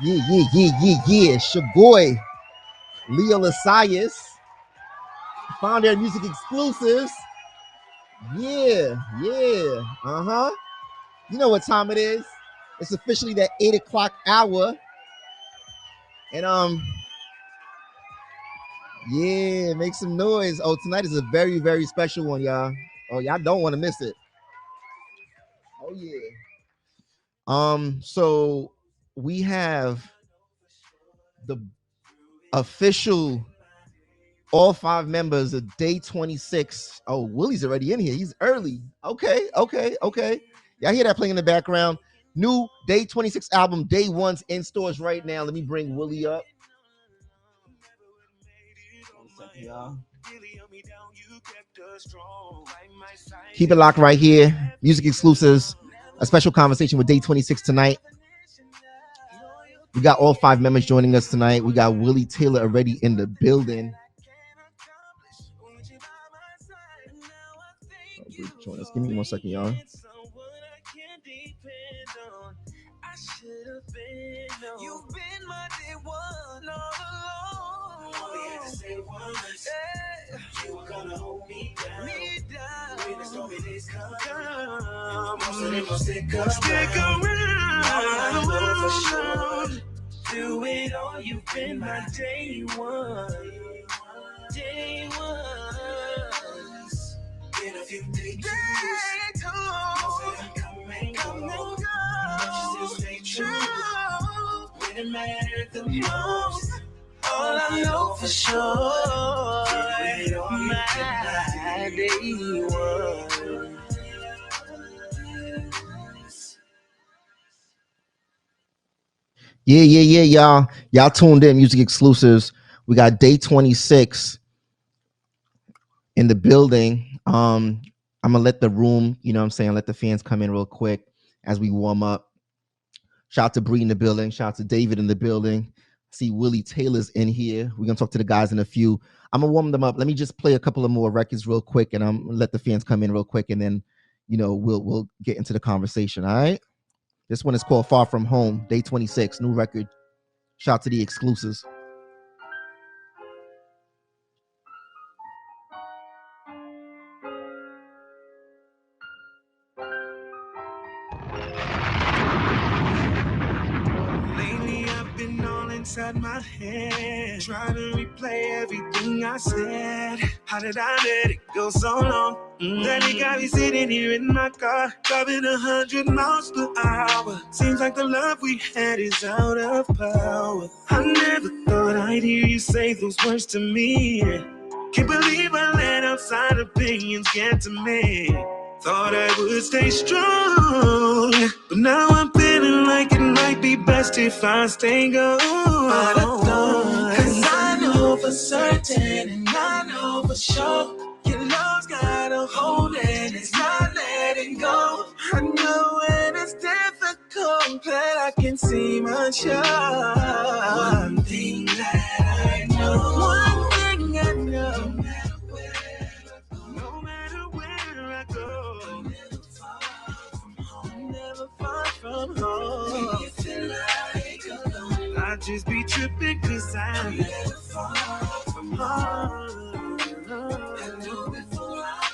Yeah. It's your boy, Leo Lysius, founder of Music Exclusives. Yeah. You know what time it is. It's officially that 8 o'clock hour. And yeah, make some noise. Oh, tonight is a very, very special one, y'all. Oh, y'all don't want to miss it. Oh yeah. So we have the official all 5 members of Day 26. Oh, Willie's already in here. He's early. Okay. Y'all hear that playing in the background? New Day 26 album, Day One's in stores right now. Let me bring Willie up. 1 second, y'all. Keep it locked right here. Music Exclusives. A special conversation with Day 26 tonight. We got all 5 members joining us tonight. We got Willie Taylor already in the building. Join us. Give me 1 second, y'all. You've been my day one all along. Only had to say once. You were gonna hold me down. When the stormy days come, most of them will stick around. I know for sure. Do it all. You've been my day one. Day one. In a few days, come and go. But you still stay true. When it mattered the most, all I know for sure, my day one. Yeah, y'all tuned in. Music Exclusives. We got Day 26 in the building. I'm gonna let the room, let the fans come in real quick as we warm up. Shout out to Bree in the building. Shout out to David in the building. See Willie Taylor's in here. We're gonna talk to the guys in a few. I'm gonna warm them up. Let me just play a couple of more records real quick, and I'm gonna let the fans come in real quick, and then we'll get into the conversation. All right. This one is called Far From Home, Day 26, new record. Shout out to the exclusives. Inside my head, trying to replay everything I said. How did I let it go so long? That it got me sitting here in my car, driving 100 miles per hour. Seems like the love we had is out of power. I never thought I'd hear you say those words to me. Can't believe I let outside opinions get to me. Thought I would stay strong, but now I'm feeling like it might be best if I stay gone. Cause I know for certain and I know for sure your love's got a hold and it's not letting go. I know when it's difficult that I can see much of. One thing that I know, one thing I know. No matter where I go, never far from home. I just be tripping cause I'm never far from home. I knew before I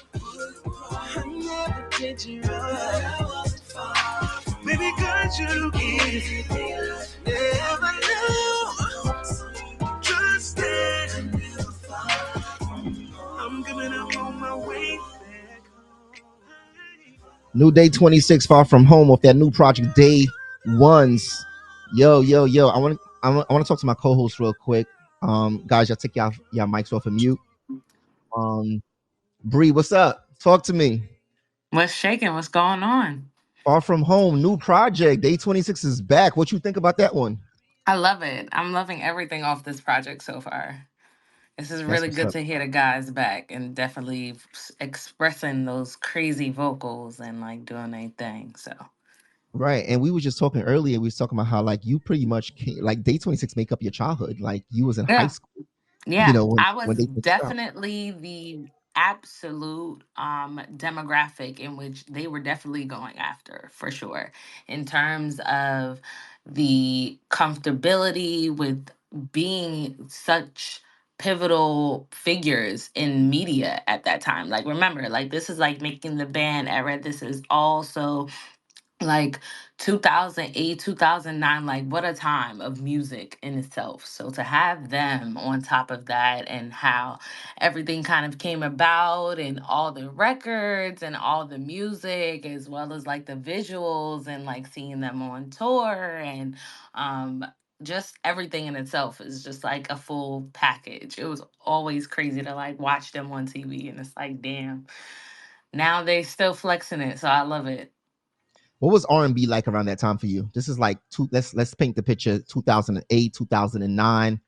never did you right. I wasn't far from maybe cause you never knew. Trust it. I'm coming up on my way. New Day 26, Far From Home, off that new project Day Ones. Yo. I want to talk to my co-host real quick. Guys, y'all take y'all mics off of mute. Bree, what's up? Talk to me. What's shaking? What's going on? Far From Home, new project. Day 26 is back. What you think about that one? I love it. I'm loving everything off this project so far. This is really good to hear the guys back and definitely expressing those crazy vocals and like doing their thing. So right, and we were just talking earlier. We was talking about how like you pretty much like Day 26 make up your childhood. Like you was in high school. Yeah, I was definitely the absolute demographic in which they were definitely going after for sure in terms of the comfortability with being such pivotal figures in media at that time. Like, remember, like, this is like making the band era. This is also like 2008, 2009, like what a time of music in itself. So to have them on top of that, and how everything kind of came about, and all the records and all the music, as well as like the visuals, and like seeing them on tour, and um just everything in itself is just like a full package. It was always crazy to like watch them on TV, and it's like, damn, now they still flexing it, so I love it. What was R&B like around that time for you? This is like let's paint the picture. 2008, 2009.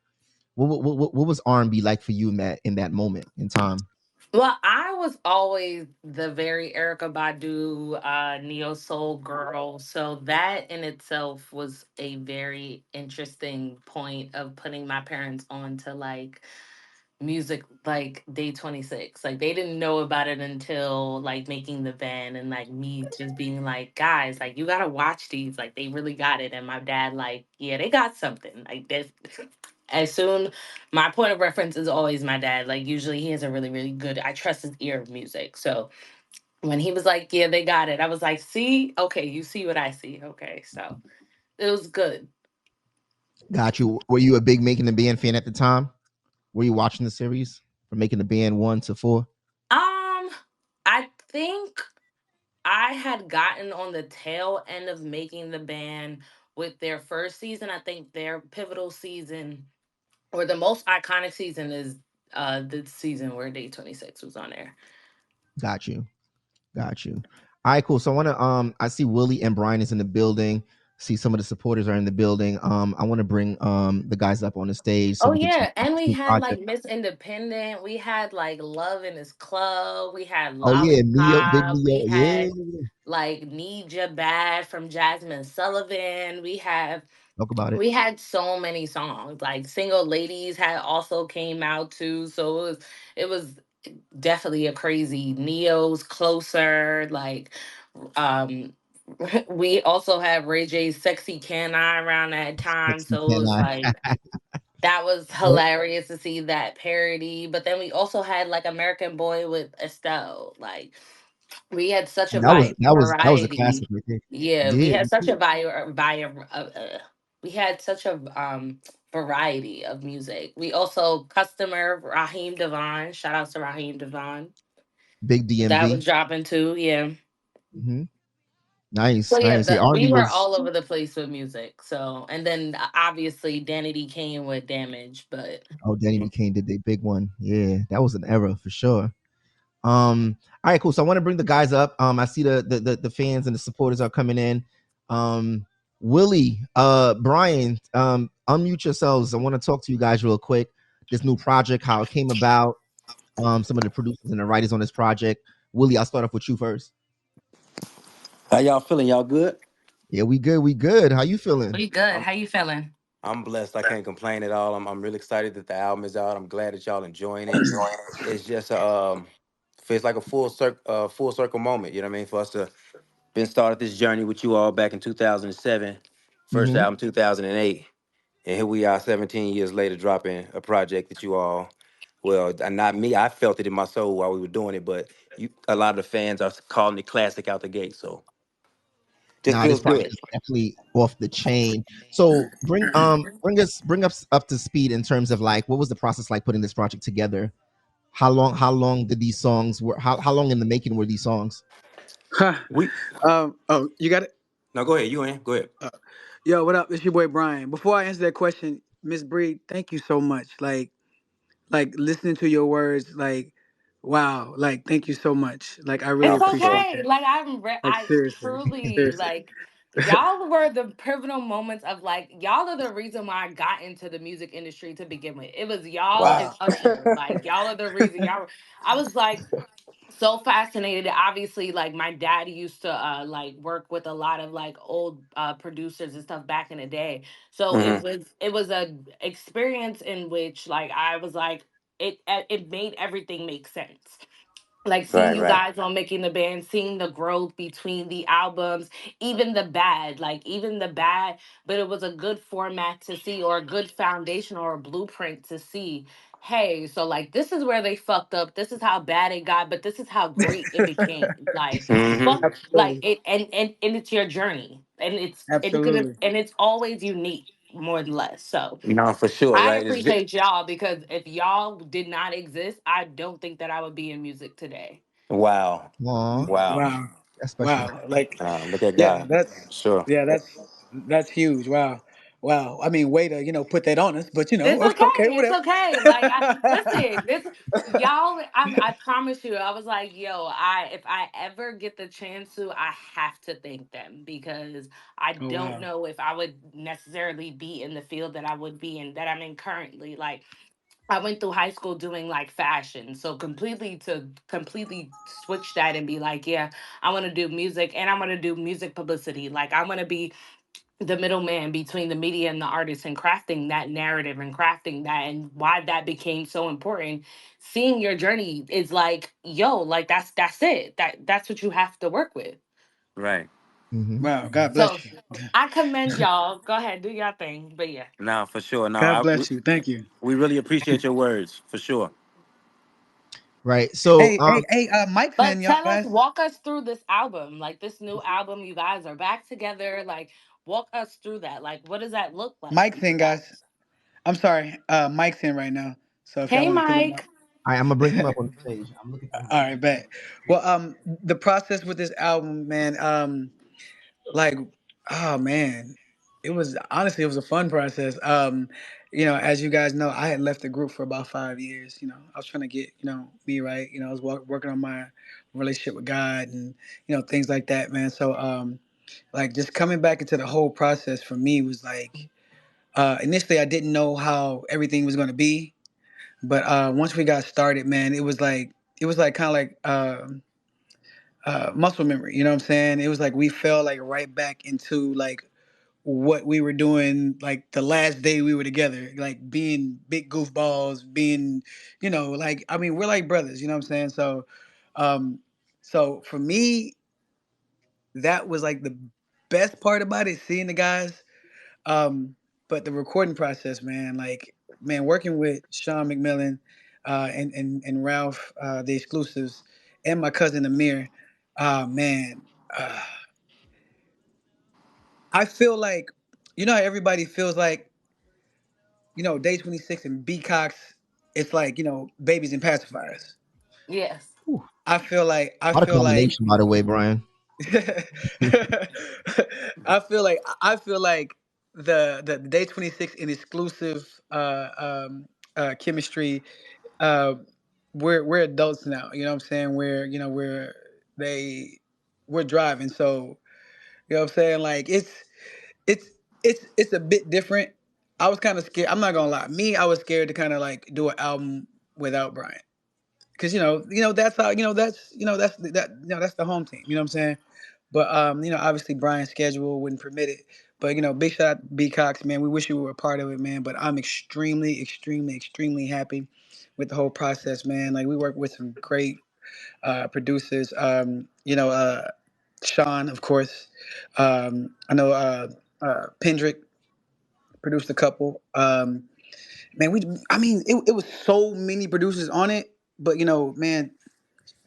What was R&B like for you in that moment in time? Well, I was always the very Erica Badu, neo soul girl. So that in itself was a very interesting point of putting my parents on to like music, like Day 26. Like, they didn't know about it until like making the band, and like me just being like, guys, like, you gotta watch these. Like, they really got it. And my dad, like, yeah, they got something. Like, this. As soon, my point of reference is always my dad. Like, usually he has a really, really good, I trust his ear of music. So when he was like, yeah, they got it, I was like, see, okay, you see what I see. Okay. So it was good. Got you. Were you a big Making the Band fan at the time? Were you watching the series from Making the Band 1 to 4? I think I had gotten on the tail end of making the band with their first season. I think their pivotal season, or the most iconic season, is the season where Day 26 was on there. Got you. Got you. All right, cool. So I want to I see Willie and Brian is in the building. See some of the supporters are in the building. I want to bring the guys up on the stage so Oh we can talk yeah, about and this we new had like project. Miss Independent, we had like Love in His Club, we had Oh yeah, Neo, big Lollipop, Neo. we had Yeah. like Need Ya Bad from Jasmine Sullivan. Talk about it. We had so many songs. Like Single Ladies had also came out too. So it was definitely a crazy. Neo's Closer, like um we also had Ray J's Sexy Can I around that time. Sexy So it can was I? like, that was Yep. hilarious to see that parody. But then we also had like American Boy with Estelle. Like, we had such a That was a classic variety. right there. Yeah, we Yeah. had such a we had such a variety of music. We also customer Raheem Devon. Shout out to Raheem Devon. Big That DMV. was dropping too. Yeah. Hmm. So Nice, yeah, nice. Yeah, we R&B were was. all over the place with music. So, and then obviously Danity came with Damage, but Oh, Danny McCain did the big one. Yeah, that was an era for sure. All right, cool. So I want to bring the guys up. I see the fans and the supporters are coming in. Um, Willie, Brian, unmute yourselves. I want to talk to you guys real quick. This new project, how it came about. Some of the producers and the writers on this project. Willie, I'll start off with you first. How y'all feeling? Y'all good? Yeah, we good. We good. How you feeling? we good. I'm How you feeling? I'm blessed. I can't complain at all. I'm really excited that the album is out. I'm glad that y'all enjoying it. It's just feels like a full circle moment. You know what I mean? For us to been started this journey with you all back in 2007, first Mm-hmm. album 2008, and here we are 17 years later dropping a project that you all, well, not me. I felt it in my soul while we were doing it, but a lot of the fans are calling it classic out the gate. So just Nah, this feels project good. is definitely off the chain. So bring us up to speed in terms of like what was the process like putting this project together? How long did these songs were how long in the making were these songs? Huh. We Oh, you got it? No, go ahead. You in? Go ahead. Uh, Yo, what up? It's your boy Brian. Before I answer that question, Miss Bree, thank you so much. Like listening to your words, like, wow, like, thank you so much. Like, I really It's For sure. appreciate okay. that. Like, Like, I seriously, truly seriously. like, y'all were the pivotal moments of like, y'all are the reason why I got into the music industry to begin with. It was y'all and Wow. Wow. Usher. Like, y'all are the reason. I was like so fascinated. Obviously, like, my dad used to like work with a lot of like old producers and stuff back in the day. So Hmm. it was a experience in which like I was like, it made everything make sense. like seeing Right, you right. guys on making the band, seeing the growth between the albums, even the bad, like even the bad, but it was a good format to see, or a good foundation or a blueprint to see. Hey, so like this is where they fucked up. This is how bad it got, but this is how great it became. Like Mm-hmm. fuck, like Absolutely. it, and it's your journey, and it's gonna, Absolutely. and it's always unique more than less. So No, for sure, I right? appreciate y'all, because if y'all did not exist, I don't think that I would be in music today. Wow. Aw, Wow. Wow. that's special. Wow. Like, Look at yeah, God. that's Sure. yeah, that's huge. Wow. Wow. I mean, way to, put that on us, but It's okay, okay. It's whatever. okay. Like I listen, this y'all. I promise you. I was like, yo, if I ever get the chance to, I have to thank them, because I Oh don't wow. know if I would necessarily be in the field that I would be in, that I'm in currently. Like I went through high school doing like fashion. So completely switch that and be like, yeah, I want to do music, and I want to do music publicity. Like I want to be the middleman between the media and the artist, and crafting that narrative and crafting that, and why that became so important. Seeing your journey is like, yo, like that's it. That's what you have to work with. Right. Hmm. Wow. God So bless you. I commend y'all. Go ahead, do your thing. But yeah. No, for sure. No, God bless you. Thank you. we really appreciate your words, for sure. Right. So, Hey, Mike's But in, y'all tell us, guys. walk us through this album, like this new album. You guys are back together. Like, walk us through that. Like, what does that look like for Mike's you in, guys? guys. I'm sorry. Mike's in right now. So if y'all Hey, want to pull him Mike. up. I'm gonna bring him up on the stage. I'm looking for him. All right, bet. Well, the process with this album, man, like, oh man, it was honestly it was a fun process. As you guys know, I had left the group for about 5 years. I was trying to get me right. I was working on my relationship with God and things like that, man. So like just coming back into the whole process for me was like initially I didn't know how everything was going to be, but once we got started, man, it was like kind of like muscle memory. You know what I'm saying? It was like we fell like right back into like what we were doing like the last day we were together, like being big goofballs, being, like I mean, we're like brothers, you know what I'm saying? Um, so for me, that was like the best part about it, seeing the guys. Um, but the recording process, man, like man, working with Sean McMillion, and Ralph, the exclusives, and my cousin Amir, man, uh, I feel like, how everybody feels like, Day 26 and B Cox, it's like, babies and pacifiers. Yes. Whew. I feel like, I What a feel like, combination, by the way, Brian. I feel like the Day 26 and exclusive chemistry. Uh, we're adults now. You know what I'm saying? They we're driving. So you know what I'm saying? Like it's it's a bit different. I was kind of scared. I'm not gonna lie. I was scared to kind of like do an album without Brian, because that's how that's the home team. You know what I'm saying? But obviously Brian's schedule wouldn't permit it. But big shout out B Cox, man. We wish you were a part of it, man. But I'm extremely, extremely, extremely happy with the whole process, man. Like we work with some great producers. Sean, of course. I know Pendrick produced a couple. Man, I mean, it was so many producers on it, but man,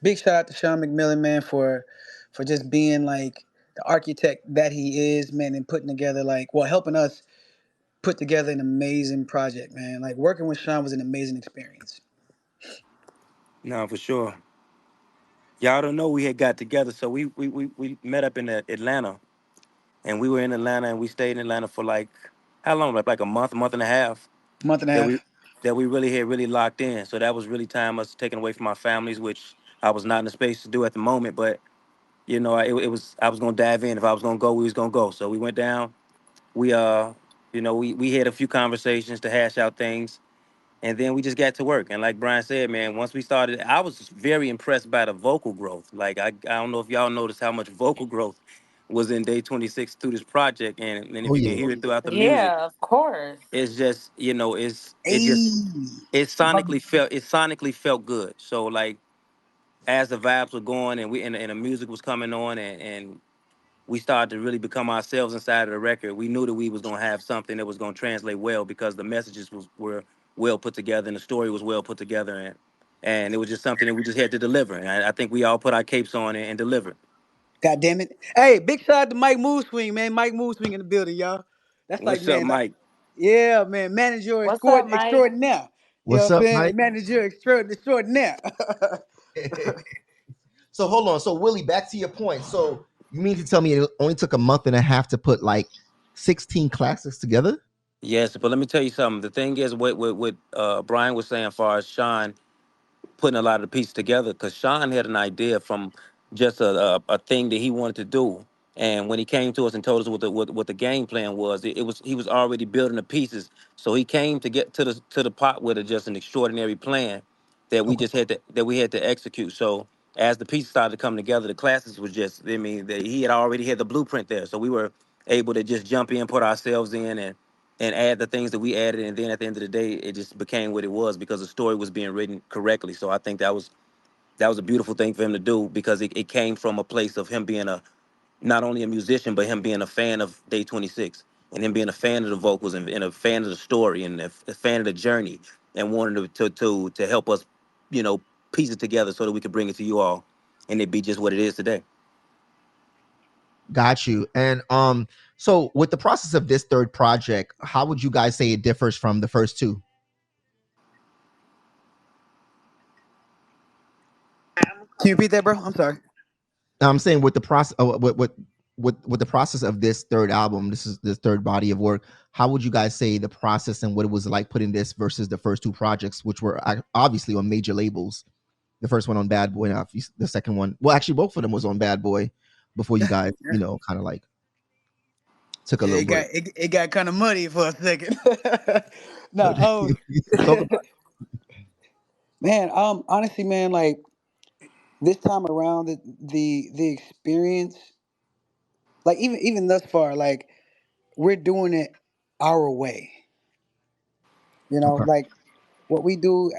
big shout out to Sean McMillian, man, for just being like the architect that he is, man, and putting together helping us put together an amazing project, man. Like working with Sean was an amazing experience. No, for sure. Y'all don't know we had got together, so we met up in Atlanta, and we were in Atlanta, and we stayed in Atlanta for like how long? Like a month and a half. Month and a That we half. that we really had really locked in. So that was really time us taken away from our families, which I was not in the space to do at the moment. But it was I was gonna dive in. If I was gonna go, we was gonna go. So we went down. We we had a few conversations to hash out things, and then we just got to work. And like Brian said, man, once we started, I was very impressed by the vocal growth. Like I don't know if y'all noticed how much vocal growth was in Day 26 through this project, and Oh if you can yeah. hear it throughout the music, Yeah, of course. it's just it Hey, just it sonically felt good. So like as the vibes were going and the music was coming on, and we started to really become ourselves inside of the record, we knew that we was gonna have something that was gonna translate well because the messages were well put together and the story was well put together, and it was just something that we just had to deliver. And I think we all put our capes on and delivered. God damn it. Hey, big shout out to Mike Mood Swing, man. Mike Mood Swing in the building, y'all. That's like, What's up, man, like, Mike? yeah, man, manager What's up, Mike? extraordinaire. You know What's what I'm up, saying? Mike? Manager extraordinaire. So hold on. So Willie, back to your point. So you mean to tell me it only took a month and a half to put like 16 classics together? Yes, but let me tell you something. The thing is, what Brian was saying, as far as Sean putting a lot of the pieces together, because Sean had an idea from just a thing that he wanted to do. And when he came to us and told us what the game plan was, it was he was already building the pieces. So he came to get to the pot with just an extraordinary plan that we Okay. just had to execute. So as the pieces started to come together, the classes was just, I mean, he had already had the blueprint there. So we were able to just jump in, put ourselves in, and add the things that we added, and then at the end of the day, it just became what it was because the story was being written correctly. So I think that was a beautiful thing for him to do because it came from a place of him being a not only a musician but him being a fan of Day 26 and him being a fan of the vocals and a fan of the story and a fan of the journey and wanting to help us, you know, piece it together so that we could bring it to you all and it be just what it is today. Got you. And so with the process of this third project, how would you guys say it differs from the first two? Can you repeat that, bro? I'm sorry. I'm saying with the process, with the process of this third album, this is the third body of work. How would you guys say the process and what it was like putting this versus the first two projects, which were obviously on major labels? The first one on Bad Boy, and the second one, well, actually, both of them was on Bad Boy before you guys, Yeah, kind of like took a yeah, little break. it got kind of muddy for a second. So, No, talk about. man, honestly, man, like this time around, the experience, like even thus far, like we're doing it our way. You know, Okay. like what we do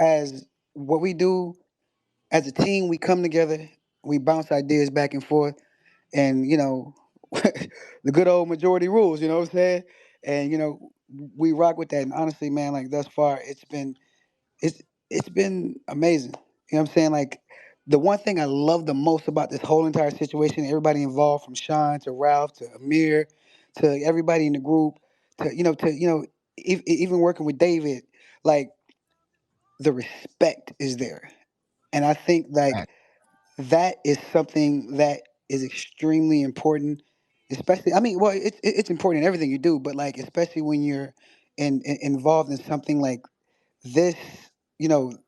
as a team, we come together, we bounce ideas back and forth, and the good old majority rules. You know what I'm saying? And we rock with that. And honestly, man, like thus far, it's it's been amazing. You know what I'm saying? Like the one thing I love the most about this whole entire situation, everybody involved, from Sean to Ralph to Amir to everybody in the group, even working with David, like the respect is there. And I think like that is something that is extremely important, especially, I mean, well, it's important in everything you do, but like especially when you're involved in something like this,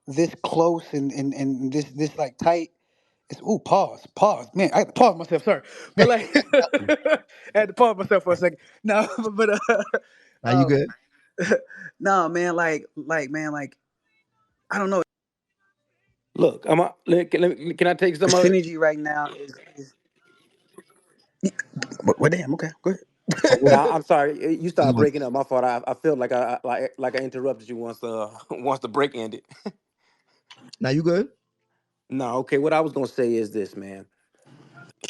this close and this like tight. It's, ooh, pause, man, I had to pause myself, sorry, but like I had to pause myself for a second. No, Are you um good? no, man, man, like I don't know. Look, can I take The some of it? synergy right now is well, damn, okay, go ahead. Now I'm sorry, you You started want- breaking up. My fault. I feel like I interrupted you once once the break ended. Now you good? No, okay. What I was gonna say is this, man.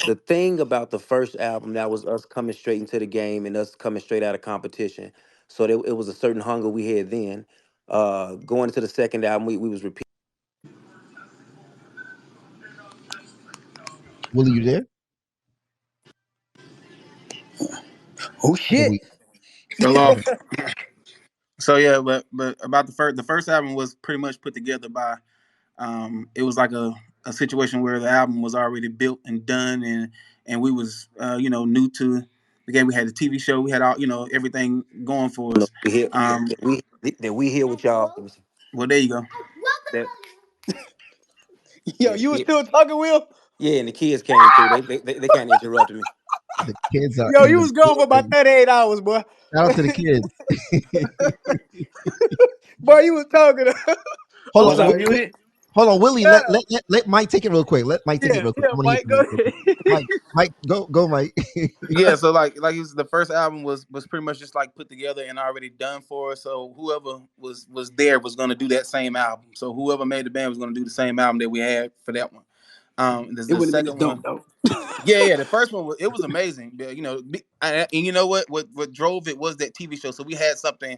The thing about the first album, that was us coming straight into the game and us coming straight out of competition. So there, it was a certain hunger we had then. Going into the second album, we was repeating. Willie, you there? Oh I think shit. we. Fell off. So yeah, but about the first album was pretty much put together by it was like a situation where the album was already built and done, and we was new to the game. We had the TV show, we had all everything going for us. We here, Um, that we here with y'all. well, there you go. That, Yo, yeah, the you was kid, still talking, Will? yeah, and the kids came through. They kind of interrupted me. The kids are Yo, in you the was gone for about building. 38 hours, boy. Shout out to the kids. Boy, you was talking. hold I'm Was on, I sorry. muted? hold on, Willie. Yeah, Let Mike take it real quick. Let Mike take it yeah, real quick. yeah, I want to hear Mike, from go Mike real quick. ahead. Mike, go, Mike. Yeah, so like it was, the first album was pretty much just like put together and already done for us. So whoever was there was gonna do that same album. So whoever made the band was gonna do the same album that we had for that one. There's It the wouldn't have been as second dope one. though. Yeah. The first one it was amazing. But, and you know what drove it was that TV show. So we had something,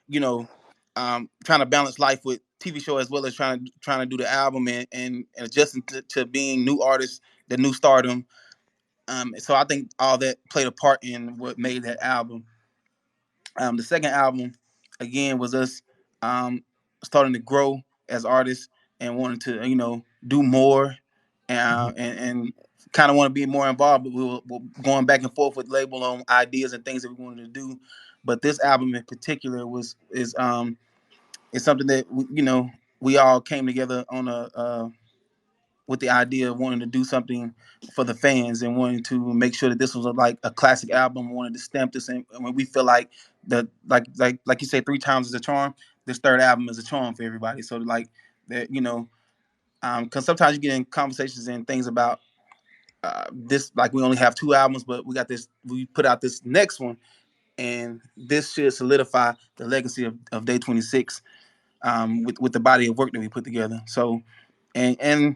you know, trying to balance life with TV show as well as trying to do the album and adjusting to being new artists, the new stardom. So I think all that played a part in what made that album. The second album, again, was us um, starting to grow as artists and wanting to, do more and kind of want to be more involved. But we were going back and forth with label on ideas and things that we wanted to do. But this album in particular is something that we all came together on a with the idea of wanting to do something for the fans and wanting to make sure that this was like a classic album. Wanted to stamp this in when we feel like the like you said, 3 times is a charm. This third album is a charm for everybody. So like that, because sometimes you get in conversations and things about this, like we only have 2 albums, but we got this. We put out this next one, and this should solidify the legacy of Day 26 with the body of work that we put together. So and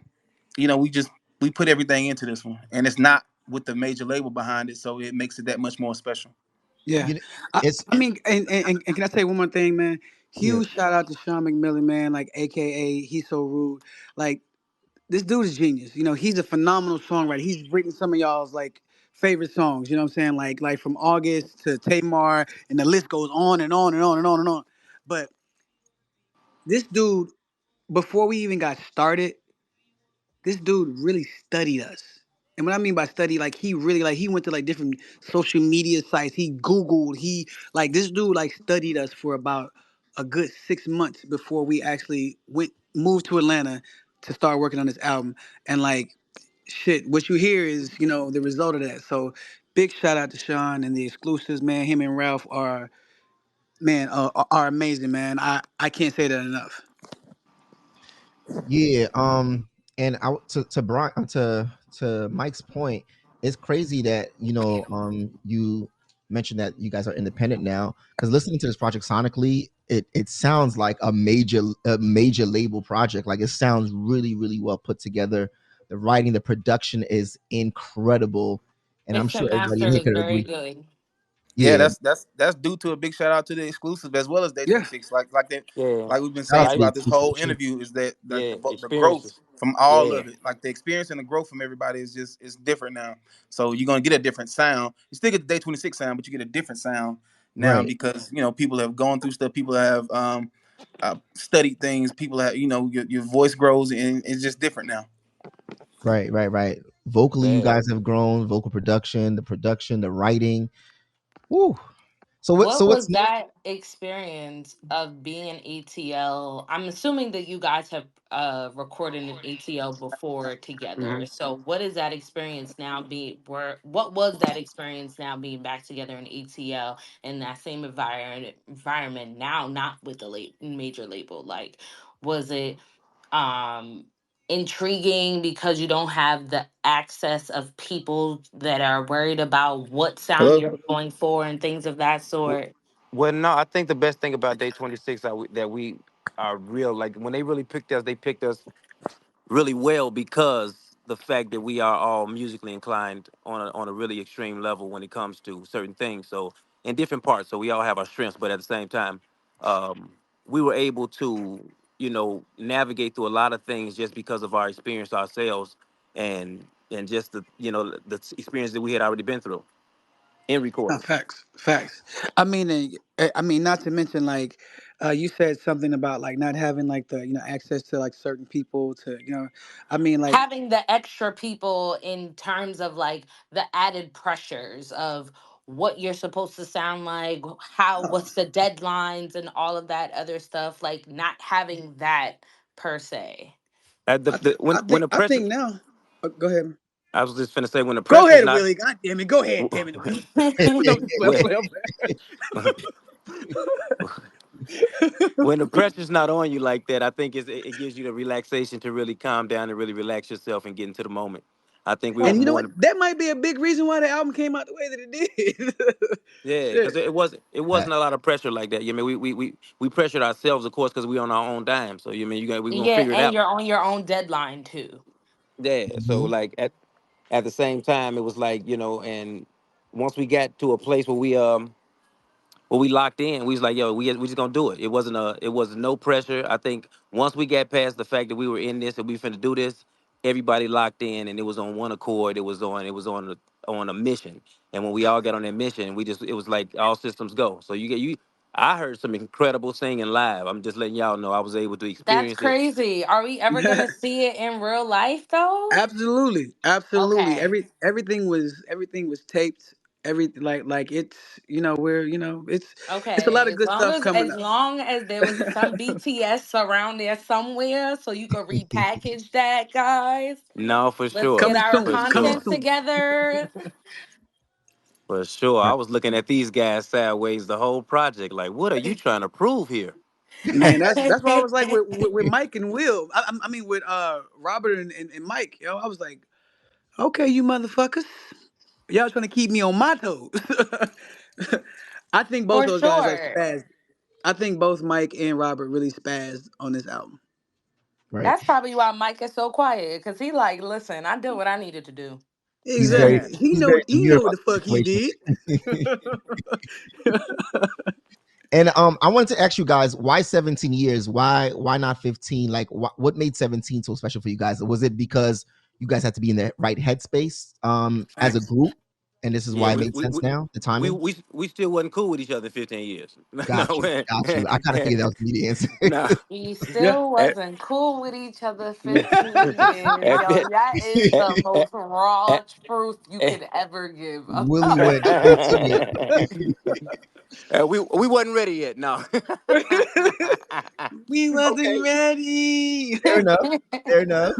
we put everything into this one, and it's not with the major label behind it, so it makes it that much more special. Yeah, You know, I, it's I mean, and can I say one more thing, man? yeah. Huge shout out to Sean McMillion, man. Like, AKA, he's so rude. Like, this dude is genius. He's a phenomenal songwriter. He's written some of y'all's like favorite songs. You know what I'm saying? Like from August to Tamar, and the list goes on and on and on and on and on. But this dude, before we even got started, this dude really studied us. And what I mean by study, like he really like he went to like different social media sites. He Googled, this dude like studied us for about a good 6 months before we actually moved to Atlanta to start working on this album. And like shit, what you hear is, the result of that. So big shout out to Sean and the exclusives, man. Him and Ralph are amazing, man. I can't say that enough. Yeah, and to Brian to Mike's point, it's crazy that you mentioned that you guys are independent now. Because listening to this project sonically, it sounds like a major label project. Like it sounds really really well put together. The writing, the production is incredible, and I'm Mix sure and everybody master in here is could very agree. good. Yeah, Yeah, that's due to a big shout out to the exclusive as well as Day Yeah. 26. Like that, Yeah, like we've been shout saying out to life. the throughout this exclusive whole for sure. interview is that Yeah, the growth experiences. from all Yeah, of it, like the experience and the growth from everybody is different now. So you're gonna get a different sound. You still get the Day 26 sound, but you get a different sound now Right, because people have gone through stuff. People have studied things. People have your voice grows and it's just different now. right, right, right. Vocally, you yeah. guys have grown. Vocal production, the writing. Woo. So What what's was next? that experience of being in ATL? I'm assuming that you guys have recorded an ATL before Hmm. together. So what is that experience now being what was that experience now being back together in ATL in that same environment now, not with the major label? Like, was it um intriguing because you don't have the access of people that are worried about what sound Hello. you're going for and things of that sort? Well, no, I think the best thing about Day 26 that we are real. Like when they really picked us, they picked us really well because the fact that we are all musically inclined on a really extreme level when it comes to certain things. So in different parts, so we all have our strengths, but at the same time, um, we were able to navigate through a lot of things just because of our experience ourselves and just the experience that we had already been through in No, recording. facts, facts. I mean, not to mention like, you said something about like not having like the access to like certain people to I mean like, Having the extra people in terms of like the added pressures of what you're supposed to sound like, how uh, what's the deadlines and all of that other stuff, like not having that per se. At I, th- I when think the I pressure, think now. Go ahead. I was just finna say when the Go pressure's ahead, not Willie. God damn it. Go ahead. Damn it, Willie. No, I'm just when, playing. when the pressure's not on you like that, I think it gives you the relaxation to really calm down and really relax yourself and get into the moment. I think we was And you know more, what? That might be a big reason why the album came out the way that it did. yeah, because Shit. it wasn't a lot of pressure like that. You mean we pressured ourselves, of course, because we on our own dime. So you mean we gonna Yeah, figure it and out. you're on your own deadline too. Yeah. So Mhm. like at the same time, it was like, and once we got to a place where we locked in, we was like, yo, we just gonna do it. It was no pressure. I think once we got past the fact that we were in this and we finna do this, everybody locked in and it was on one accord. It was on a mission. And when we all got on that mission, it was like all systems go. So I heard some incredible singing live. I'm just letting y'all know I was able to That's experience it. crazy. Are we ever gonna see it in real life though? Absolutely, absolutely. Okay. Everything was taped. Every like it's we're it's a lot Okay. of good stuff coming As up. long as there was some BTS around there somewhere, so you could repackage that, guys. No, for Let's sure. get Coming our For soon, coming sure. content soon. together. For sure. I Right. was looking at these guys sideways the whole project. Like, what are you trying to prove here? Man, that's why I was like with Mike and Will. I mean with Robert and Mike. I was like, okay, you motherfuckers, y'all trying to keep me on my toes. I think both For those guys like sure. spazzed. I think both Mike and Robert really spazzed on this album. Right. That's probably why Mike is so quiet. Cause he like, listen, I did what I needed to do. He's very Exactly. He he's know very he demure know what about the the fuck he situation. did. And I wanted to ask you guys, why 17 years? Why not 15? Like what made 17 so special for you guys? Was it because you guys had to be in the right headspace as a Facts. group? And this is Yeah, why it made sense now, the we, timing? we, we still wasn't cool with each other 15 years. No, Got you. Got you. I kind of figured that was gonna be the answer. no. We Yeah. still At, wasn't cool with each other 15 years. at, Yo, that is at, the most raw at, truth you at, could ever give. Willie went straight to it. we wasn't ready yet. No. We wasn't Okay, ready. fair enough. Fair enough.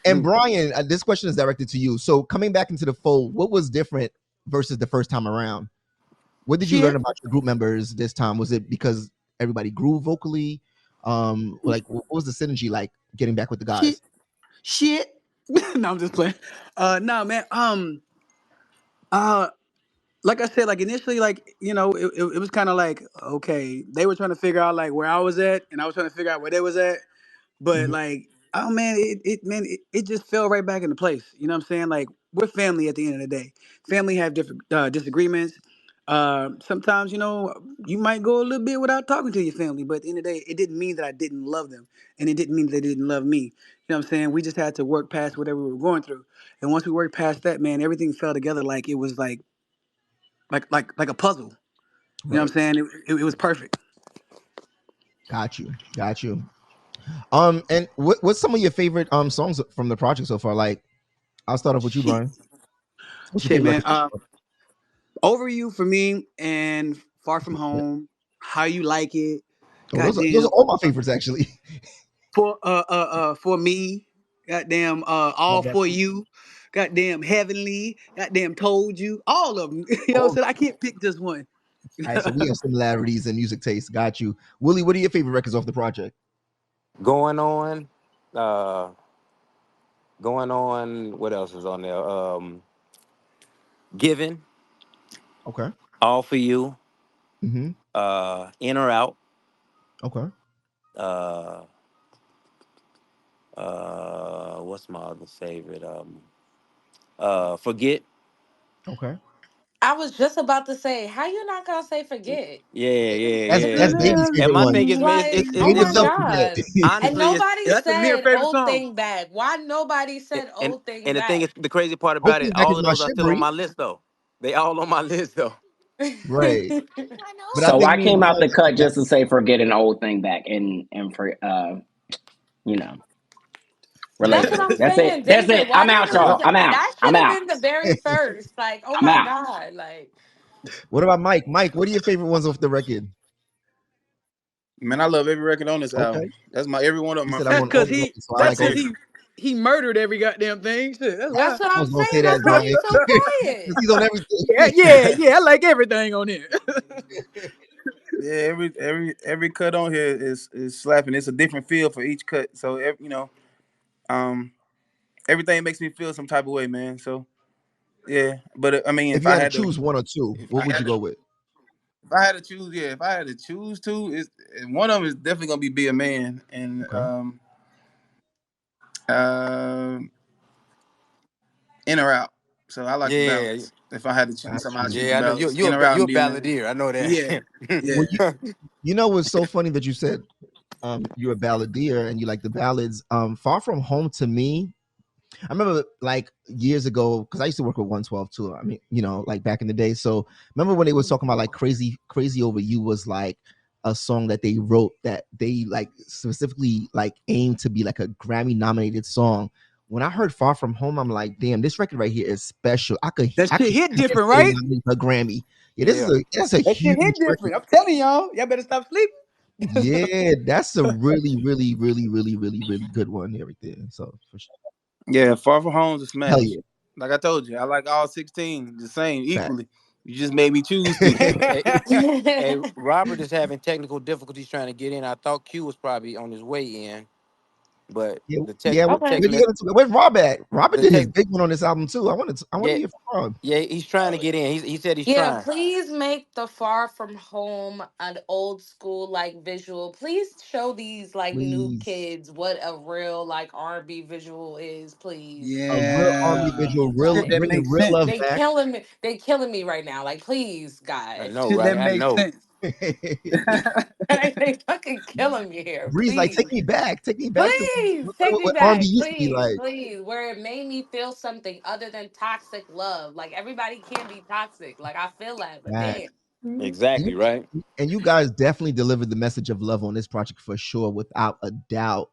And Brian, this question is directed to you. So coming back into the fold, what was different versus the first time around? What did you learn Shit. about your group members this time? Was it because everybody grew vocally? Like what was the synergy like getting back with the Shit. guys? Shit. No, I'm just playing. No, man. Uh, like I said, like initially, like it was kind of like okay, they were trying to figure out like where I was at, and I was trying to figure out where they was at. But Mhm. like, oh man, it just fell right back into place. You know what I'm saying? Like we're family at the end of the day. Family have different disagreements. Sometimes you might go a little bit without talking to your family, but at the end of the day, it didn't mean that I didn't love them, and it didn't mean they didn't love me. You know what I'm saying? We just had to work past whatever we were going through, and once we worked past that, man, everything fell together like it was like a puzzle. You know what Right. I'm saying? It was perfect. Got you. Got you. And what's some of your favorite songs from the project so far? Like, I'll start off with you, Shit, Brian. What's your shit, favorite man. record so far? Over You for me and Far From Yeah. Home. How You Like It. Oh, those are Goddamn. all my favorites actually. For me. Goddamn. Love All that For too. You. Goddamn Heavenly. Goddamn Told You. All of them. You know what I'm Oh, saying? I can't pick just one. all right, so we have similarities in music taste. Got you. Willie, what are your favorite records off the project? going on, uh, going on. What else is on there? Giving, Okay. all for you. Mm-hmm. In or out. Okay. Uh, what's my other favorite? Forget. Okay. I was just about to say, how you not gonna say forget? Yeah, yeah, That's yeah. Baby's And favorite my one. thing is, man, Like, oh Baby my it's love Forget. God. And honestly, nobody Yeah, that's Amir said favorite old song. thing back. Why nobody said and old thing and the thing back? is, the crazy part Whole about it, thing back all is of my those are still on shivery. my list though. They all on my list though. Right. But I So think I me and came out Brian the cut together. just to say forget an old thing back and for you know That's what relatable. I'm That's it. saying, That's David. it. Why I'm didn't out, it was y'all. I'm out. that I'm should have out. been the very first? Like, oh I'm my out. God. Like What about Mike? Mike, what are your favorite ones off the record? Man, I love every record on this Okay. album. That's my every one of them He my said I That's want favorite. all cause of them, he so I that's like all cause of them. he murdered every goddamn thing. Shit, that's that's why. what I I'm was gonna say saying. that, That's why Brian. he's so Because quiet. he's on Yeah, everything. yeah, yeah. I like everything on here. Yeah, every cut on here is slapping. It's a different feel for each cut. So um, everything makes me feel some type of way, man. So yeah, but I mean, If you had to choose one or two, what would you go with? if I had to choose, yeah, if I had to choose two, one of them is definitely gonna be a man, and Okay. Um, in or out. So I like the Yeah, balance. If I had to choose Got something, I'd you. choose the yeah, I know balance. In or out you and a be in there. balladeer. I know Yeah, that. Well, yeah. you know what's so funny that you said you're a balladeer and you like the ballads. Far From Home to me, I remember like years ago because I used to work with 112 too. I mean, you know, like back in the day. So remember when they was talking about like Crazy Over You was like a song that they wrote that they like specifically like aimed to be like a Grammy nominated song. When I heard Far From Home, I'm like, damn, this record right here is special. That I shit could hit see this different, getting right? nominated for a Grammy. Yeah, this is Yeah. a that's a That shit huge hit record. different. I'm telling y'all, y'all better stop sleeping. Yeah, that's a really, really, really, really, really, really good one and everything. So for sure. Yeah, Far From Home's a Hell smash. yeah. Like I told you, I like all 16 the same Fact. equally. You just made me choose two. Hey, hey, Robert is having technical difficulties trying to get in. I thought Q was probably on his way in, but Yeah, the tech, yeah. the Okay. Where'd you technical, get into? Where's Rob at? Robert the did his tech, big one on this album too. I want to yeah, hear from Rob. yeah, he's trying to get in. He said he's Yeah, trying. please make the Far From Home an old school like visual. Please show these like new Please. kids what a real like R&B visual is, please. A real army Yeah, visual, real shit Like that bringing makes real sense. love they back. killing me. They killing me right now. Like please, I guys. know, Shit that right? I makes know. sense. They fucking killing me here. Breeze, like, Please. take me back to Please take me what R&B back, used to be please, like. please. Where it made me feel something other than toxic love. Like everybody can't be toxic. Like I feel that, but That. damn. Exactly right. And you guys definitely delivered the message of love on this project for sure, without a doubt.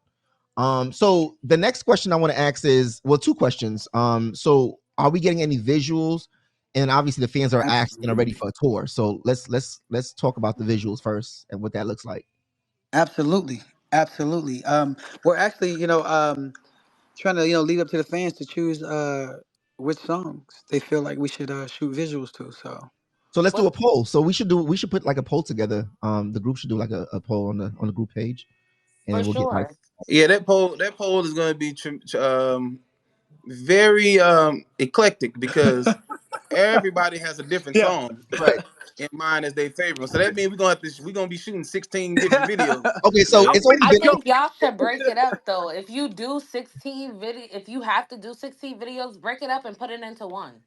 So the next question I want to ask is, well, two questions. So are we getting any visuals? And obviously the fans are asking already Absolutely, for a tour. So let's talk about the visuals first and what that looks like. absolutely, absolutely. We're actually, trying to, lead up to the fans to choose which songs they feel like we should shoot visuals to. So So let's do What a poll. So we should put like a poll together. The group should do like a poll on the group page, and for then we'll get like sure. Yeah, that poll is going to be very eclectic because everybody has a different yeah, song right. in mind as their favorite. So that means we're gonna be shooting 16 different videos. Okay, so Yep. I'm it's ready only I to been go. think y'all should break it up though. If you do 16 video if you have to do 16 videos, break it up and put it into one.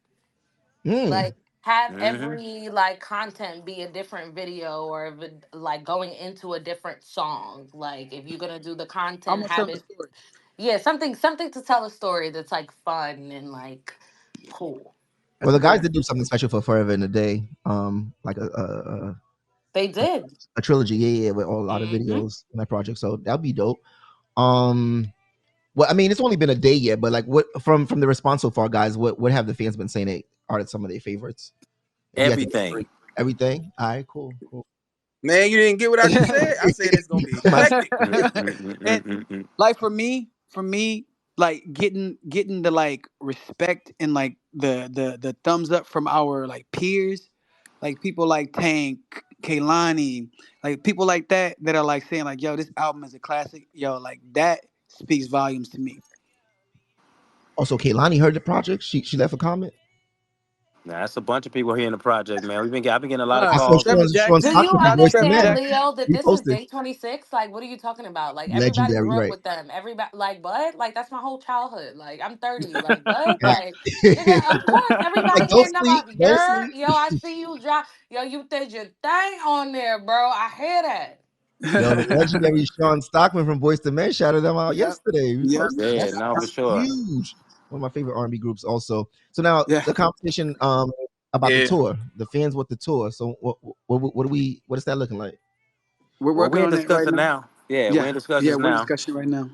mm, Like have Hmm. every like content be a different video or if it, like going into a different song. Like if you're gonna do the I'm content, gonna have tell the it story. yeah, something to tell a story that's like fun and like cool. well, That's a the good guys one. did do something special for Forever in a Day, like They did. a trilogy, yeah, with all, a lot of Hmm. videos in that project. So that'd be dope. Um, well, I mean, it's only been a day yet, but like, what from the response so far, guys? What have the fans been saying? They are some of their favorites. If you had to Everything. rate everything, all right, cool, cool. Man, you didn't get what I just said. I said it's gonna be My- eclectic. And Mm-mm-mm-mm-mm-mm. like for me, like getting the like respect and like the thumbs up from our like peers, like people like Tank, Kaylani, like people like that are like saying like, yo, this album is a classic. Yo, like that speaks volumes to me. Also, Kaylani heard the project. She left a comment. Nah, that's a bunch of people here in the project, man. I've been getting a lot of I saw calls. Trevor Sean Do Jackson. you Stockton from Shout out to Boys to Trevor understand, Men Jackson. Leo, that this is reposted. Day 26? Like, what are you talking about? Like, everybody Legendary, grew up right? with them. Everybody, like, what? Like, that's my whole childhood. Like, I'm 30. Like, what? Yeah. Like, nigga, of course, Like, everybody don't here know sleep, about don't your, sleep. yo, I see you drop, yo, you did your thing on there, bro. I hear that. Yo, the legendary Sean Stockman from Boys to Men shouted them out Yep. yesterday. We Yep. posted Yeah, that's no, for that's sure. huge. One of my favorite R&B groups, also. So now Yeah. the competition about the Yeah. tour, the fans with the tour. So what is that looking like? We're Well, working we're in on that right discussion now. now. Yeah, we're Yeah. in Yeah, discussions we're in now. discussion right now.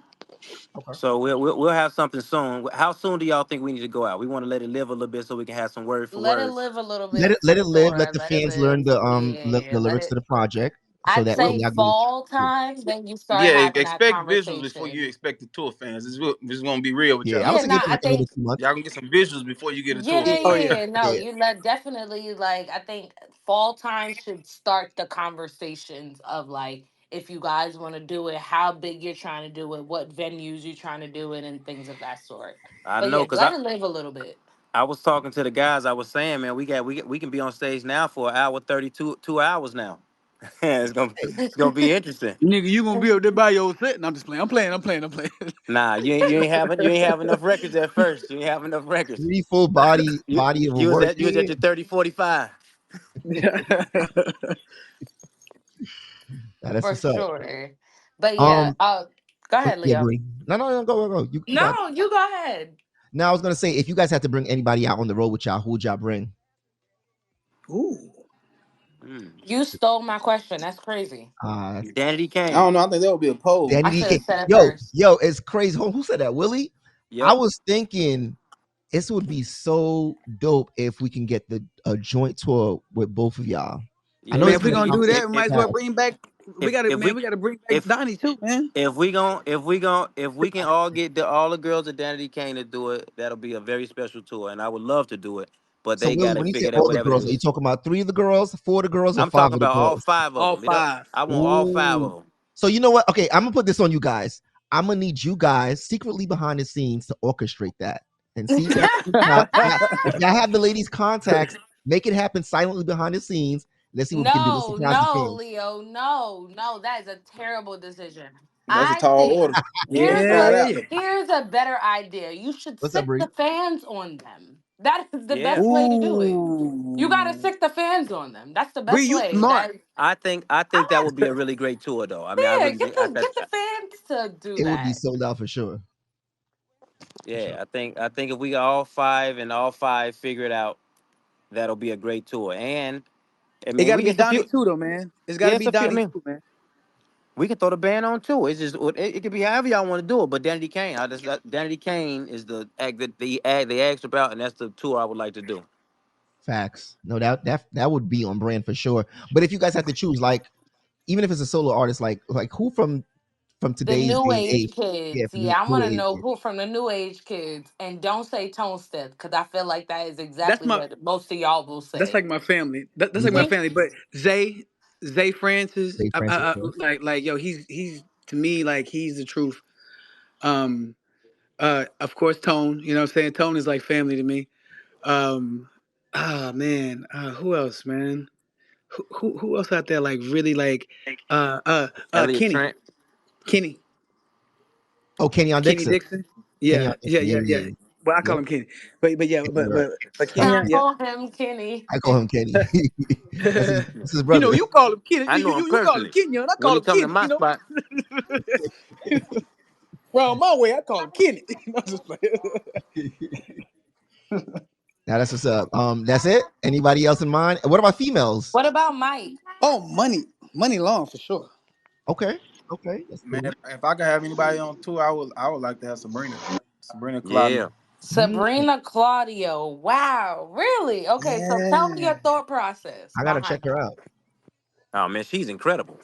Okay. So we'll have something soon. How soon do y'all think we need to go out? We want to let it live a little bit so we can have some word for Let it word. live a little Let it bit let for it live. Let sure. the Let it fans live. learn the Yeah, the let lyrics it. to the project, so I'd that way say y'all can. fall time, then you start Yeah, having that expect visuals before conversation. you expect the tour fans. This is gonna be real with Yeah, I y'all. was Yeah, thinking nah, I like another think 2 months. Y'all gonna get some visuals before you get a yeah, tour. yeah, Oh yeah, yeah. yeah. No, Yeah. you let definitely like I think fall time should start the conversations of like if you guys want to do it, how big you're trying to do it, what venues you're trying to do it, and things of that sort. I But know, yeah, cause let it live a little bit. I was talking to the guys. I was saying, man, we can be on stage now for an hour 32, 2 hours now. It's gonna be interesting. Nigga, you gonna be up there by yourself? No, I'm just playing. I'm playing. Nah, you ain't have enough records at first. You ain't have enough records. Three full body You of a you was work at you was at here. your 30, 45. That's For what's up. sure. But yeah, Um, go ahead, yeah, Leo. Bree. No, go. You got. No, you go ahead. Now I was gonna say, if you guys had to bring anybody out on the road with y'all, who would y'all bring? Ooh. Mm. You stole my question. That's crazy. Danity I Kane. don't know. I think that would be a poll. I Danny should DK. have said it Yo, first. it's crazy. Who said that? Willie? I Yep. was thinking this would be so dope if we can get a joint tour with both of y'all. I know Man, Yeah. it's if we gonna gonna be do that, If we might if as well fast. bring back. We if gotta, if man. we We gotta bring back if Donnie too, man. if we can all get all the girls at Danity Kane to do it, that'll be a very special tour, and I would love to do it. But So they Willie, gotta when you say figure that all the whatever it girls, are you is. talking about three of the girls, four of the girls, or I'm five talking of the about all girls? 5 of All them. It up, five. I want all 5 of Ooh. them. So you know what? Okay, I'm gonna put this on you guys. I'm gonna need you guys secretly behind the scenes to orchestrate that and see if y'all if y'all have the ladies' contacts, make it happen silently behind the scenes. Let's see what we can do. Let's No, surprise the no, fans. Leo, no, that is a terrible decision. That's a I tall think order. We Yeah, gonna here's figure it a out. yeah. here's a better idea. You should What's up, sick Bree? the fans on them. That is the Yeah. best way to do it. You gotta Ooh. sick the fans on them. That's the Bree, best you way. smart. That I think that would be a really great tour, though. I mean, I yeah, really get think the fans to do It would be that. sold out for sure. For yeah, sure. I think if we got all 5 and all 5 figure it out, that'll be a great tour. And I It mean, gotta we be it's a Donnie few. too, though, man. It's Yeah, gotta it's be a few. I Donnie mean, too, man. we can throw the band on too. It's just it could be however y'all want to do it. But Danity Kane, Danity Kane is the act that they asked about, and that's the tour I would like to do. Facts. No doubt that would be on brand for sure. But if you guys had to choose, like, even if it's a solo artist, like who from The today's new day and age age, yeah, kids. from the Yeah, I new want to age, know yeah. who from the new age kids. And don't say Tone Step because I feel like that is That's exactly my. what most of y'all will That's say. like my family. That's Me like my too. See? family. But Zay Francis, Dave Francis, of course. like yo, he's to me like he's the truth. Um, of course, Tone. You know what I'm saying? Tone is like family to me. Um, man, who else, man? Who else out there like really like Elliot Kenny Trent. Kenny Oh, Kenyon Kenny Dixon. Dixon. Kenyon Yeah, yeah, Dixon. Yeah, yeah, yeah, yeah. yeah. Well, I call Yep. him Kenny, but yeah, Kenny, right. but Tough. I Kenyon, yeah. call him Kenny. I call him Kenny. That's his You know, brother. you call him Kenny. I know him You call him personally. Kenyon. I When call he him come to Kenny. my You know, spot, round my way, I call him Kenny. I'm just playing. Now that's what's up. That's it. Anybody else in mind? What about females? What about Mike? Oh, money long for sure. Okay, okay, that's Man, cool. if I could have anybody on tour, I would like to have Sabrina Claudio. yeah. Mm, Sabrina Claudio. Wow, really? Okay, so tell me Yeah. your thought process I gotta check behind her that. out. Oh man, she's incredible.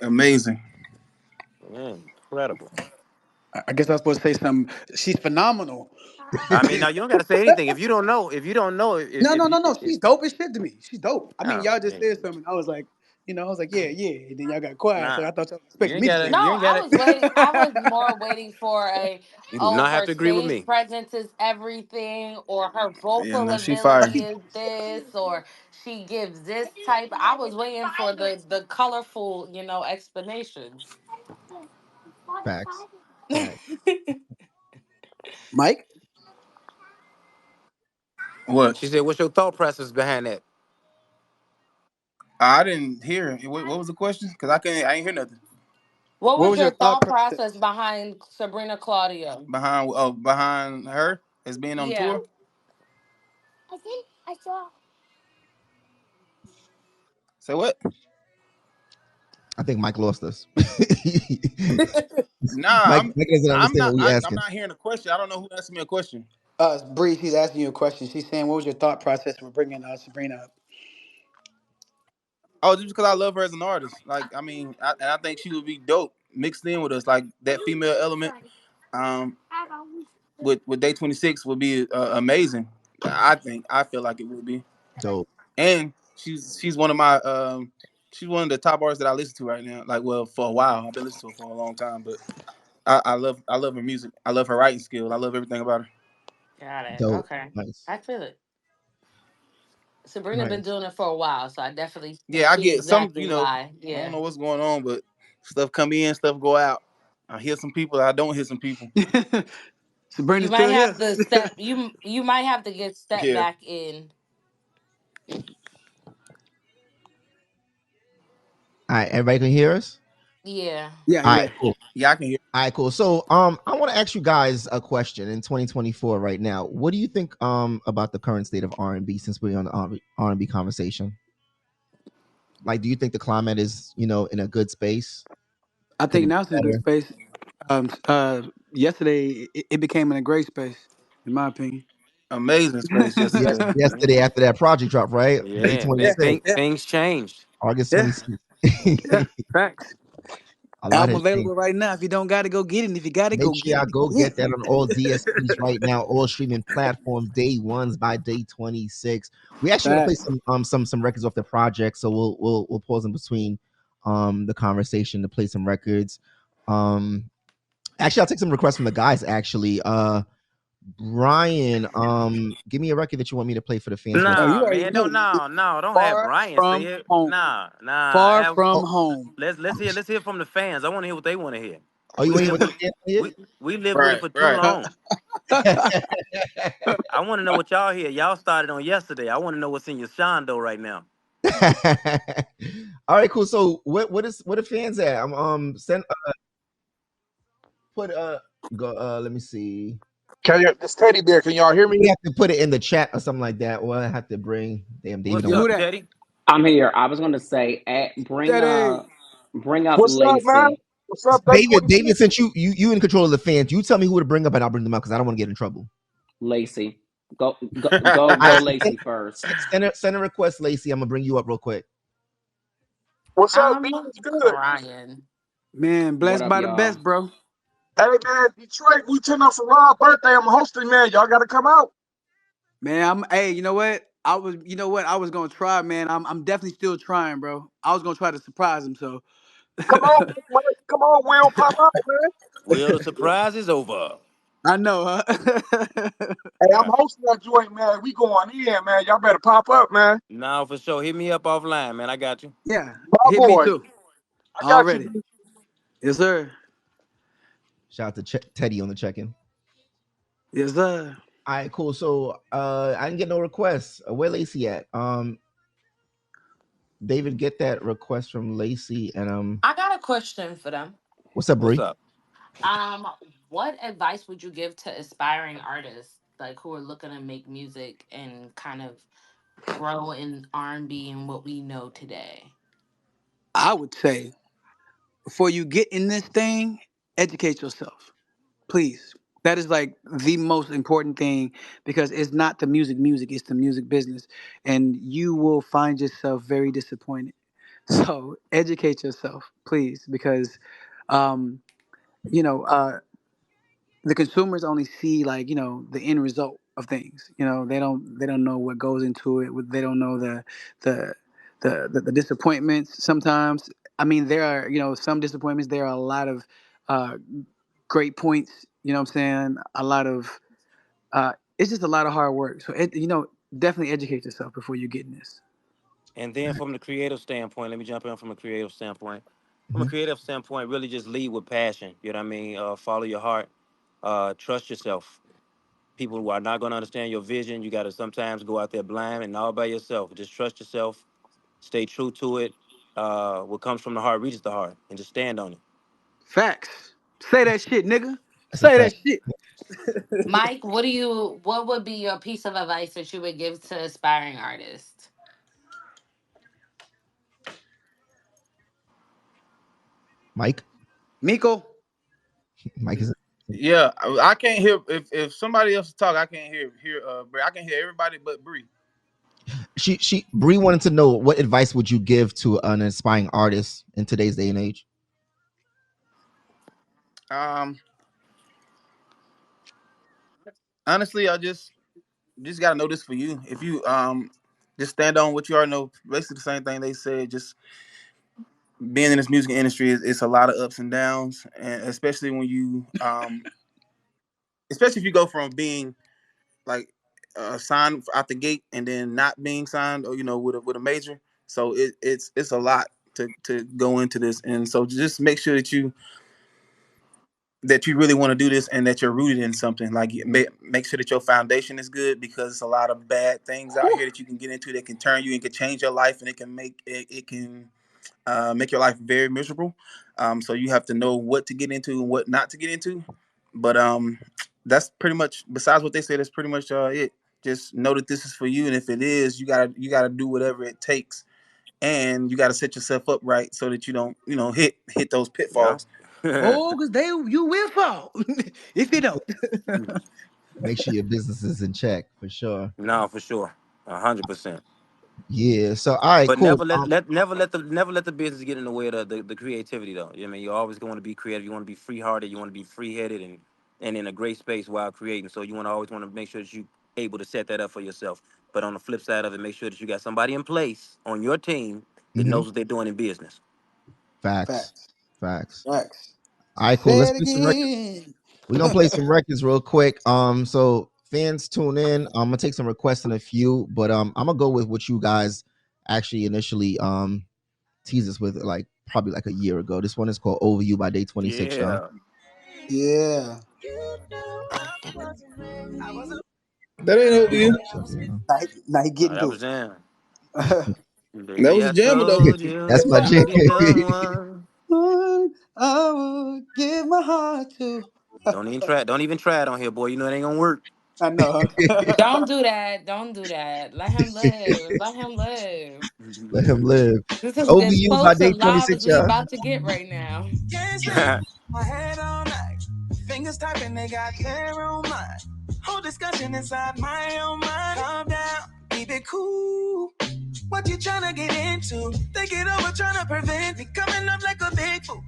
Amazing. Yeah, incredible. I guess I was supposed to say something. She's phenomenal. I mean, now you don't got to say anything if you don't know. If you don't know, No, if no, you, no, no. She's dope as shit to me. She's dope. I mean, oh y'all just said man, something. I was like, I was like, yeah, yeah. And then y'all got quiet, so nah, I thought y'all was you expecting ain't me to got say to. No, You something. ain't got I to. was waiting. I was more waiting for a, You do oh, not have her to agree with stage me. presence is everything, or her Yeah, vocal no, she fire. ability is this, or she gives this type. I was waiting for the colorful, explanations. Facts, facts. Mike, What? She said, "What's your thought process behind that?" I didn't hear. What was the question? Cause I ain't hear nothing What what was was your your thought thought process? process behind Sabrina Claudio? behind her as being on Yeah. tour. Say what? I think Mike lost us. Nah, Mike doesn't understand what we I'm asking. not hearing a question. I don't know who asked me a question. Bree, she's asking you a question. She's saying, what was your thought process for bringing Sabrina up? Oh, just because I love her as an artist. Like, I mean, and I think she would be dope mixed in with us. Like that female element, um, with Day 26 would be amazing. I feel like it would be. Dope, And she's one of my she's one of the top artists that I listen to right now. Like, well, for a while, I've been listening to her for a long time. But I love her music. I love her writing skill. I love everything about her. Got it. dope, Okay. nice. I feel it. Sabrina been Nice. doing it for a while, so I definitely Yeah, I see get some, exactly why. I don't Yeah. know what's going on, but stuff come in, stuff go out. I hear some people, I don't hear some people. You Sabrina's might still have here. to step you might have to get step Yeah, back in. All right, everybody can hear us. Yeah. Yeah, All right, yeah. cool. yeah, I can hear. All right, cool. So, I want to ask you guys a question in 2024 right now. What do you think about the current state of R&B since we're on the R&B conversation? Like, do you think the climate is, in a good space? I Could think it now be it's in a good better? space. Yesterday it became in a great space, in my opinion. Amazing space Yes, yesterday. yesterday after that project drop, right? Day Yeah, Yeah, 26, yeah, things changed. August yeah, 26th. yeah. Facts. A lot Album has changed. available right now. If you don't got to go get it. And if you got to Make go sure get y'all go it. get that on all DSPs right now, all streaming platforms. Day ones by day 26. We actually want to play Facts. some records off the project, so we'll pause in between the conversation to play some records. Actually, I'll take some requests from the guys. Actually, Brian, give me a record that you want me to play for the fans real Oh, quick. you Nah, already man, know. don't have Far Brian say from it. home. Nah. Far from Oh, home. Let's hear from the fans. I want to hear what they want to hear. oh, you We want to hear live what the with fans hear? we lived with it Right, for too right. long. I want to know what y'all hear. Y'all started on yesterday. I want to know what's in your shondo right now. All right, cool. So what are fans at? I'm send put go let me see. Can you, this teddy bear, can y'all hear me? We have to put it in the chat or something like that. Or I have to bring damn David What's don't Yeah, want. who up, that? Teddy? I'm here. I was gonna say, Teddy. bring up What's up, man? Lacey. What's up, day David, 26? since you in control of the fans, you tell me who to bring up and I'll bring them up because I don't want to get in trouble. Lacey, go I go Lacey first. send a request, Lacey. I'm gonna bring you up real quick. What's up, B? I'm What's good? crying. Man, What blessed up, by the y'all? best, bro. Hey, man, Detroit, we turn up for Rob's birthday. I'm hosting, man. Y'all got to come out. Man, hey, you know what? I was gonna try, man. I'm definitely still trying, bro. I was gonna try to surprise him, so Come on, Big Mike. Come on, Will, pop out, man. Well, the surprise is over. I know, huh? Hey, I'm hosting that joint, man. We going in, man. Y'all better pop up, man. Now for sure. Hit me up offline, man. I got you. Yeah, My hit me boy. too. I got you, Already. B. Yes, sir. Shout out to Teddy on the check-in. Yes, sir. All right, cool. So I didn't get no requests. Where Lacey at? David, get that request from Lacey and I got a question for them. what's up, What's Bree? up? What advice would you give to aspiring artists like who are looking to make music and kind of grow in R&B and what we know today? I would say before you get in this thing, educate yourself. Please. That is like the most important thing because it's not the music, it's the music business. And you will find yourself very disappointed. So educate yourself, please, because um, you know, the consumers only see like, the end result of things. They don't know what goes into it. They don't know the the disappointments sometimes. I mean, there are, some disappointments. There are a lot of uh, great points. You know what I'm saying? A lot of it's just a lot of hard work. So definitely educate yourself before you get in this. And then from the creative standpoint, let me jump in from a creative standpoint. From a Mhm. creative standpoint, really just lead with passion. You know what I mean? Follow your heart. Trust yourself. People who are not going to understand your vision, you got to sometimes go out there blind and all by yourself. Just trust yourself. Stay true to it. What comes from the heart reaches the heart, and just stand on it. Facts. Say that shit, nigga. That's a Say that fact. shit. Mike, what would be your piece of advice that you would give to aspiring artists? Mike. Miko. Mike is Yeah, I can't hear if somebody else talk. I can't hear. Bree. I can hear everybody but Bree. she Bree wanted to know what advice would you give to an aspiring artist in today's day and age? Um, honestly, I just gotta know this for you. If you just stand on what you already know, basically the same thing they said. Just being in this music industry is it's a lot of ups and downs, and especially when you especially if you go from being like signed out the gate and then not being signed, or with a major. So it's a lot to go into this, and so just make sure that you really want to do this and that you're rooted in something. Like make sure that your foundation is good, because it's a lot of bad things out here that you can get into that can turn you and can change your life, and it can make your life very miserable. So you have to know what to get into and what not to get into. But that's pretty much, besides what they say, that's pretty much it. Just know that this is for you, and if it is, you gotta do whatever it takes, and you gotta set yourself up right so that you don't hit those pitfalls. Oh, because you will fall if you don't. Make sure your business is in check for sure. No, for sure, 100%. Yeah. So all right, But cool. never let the business get in the way of the creativity though. I mean, you're always going to be creative. You want to be free hearted. You want to be free headed and in a great space while creating. So you always want to make sure that you able to set that up for yourself. But on the flip side of it, make sure that you got somebody in place on your team that Mm-hmm. knows what they're doing in business. Facts. Facts. Facts. Facts. All right, cool. Say Let's it play some records. again. We're gonna play some records real quick. So fans tune in. I'm gonna take some requests in a few, but I'm gonna go with what you guys actually initially teased us with, like probably like a year ago. This one is called Over You by Day26, y'all. Yeah. Yeah. That ain't over you. Now he Oh, getting that to was in. it. That Baby, was a I jammer though. told you That's my you jam. would be the one. I would give my heart to. Don't even try it on here, boy. You know it ain't gonna work. I know. Don't do that. Don't do that. Let him live. Let him live. Let him live. This is Over as You by close to live as Day26, we y'all. about to get right now. Can't sleep. My head all night. Fingers typing, they got their own mind. Whole discussion inside my own mind. Calm down, keep it cool. What you tryna get into? Think it over, tryna prevent me coming up like a big fool.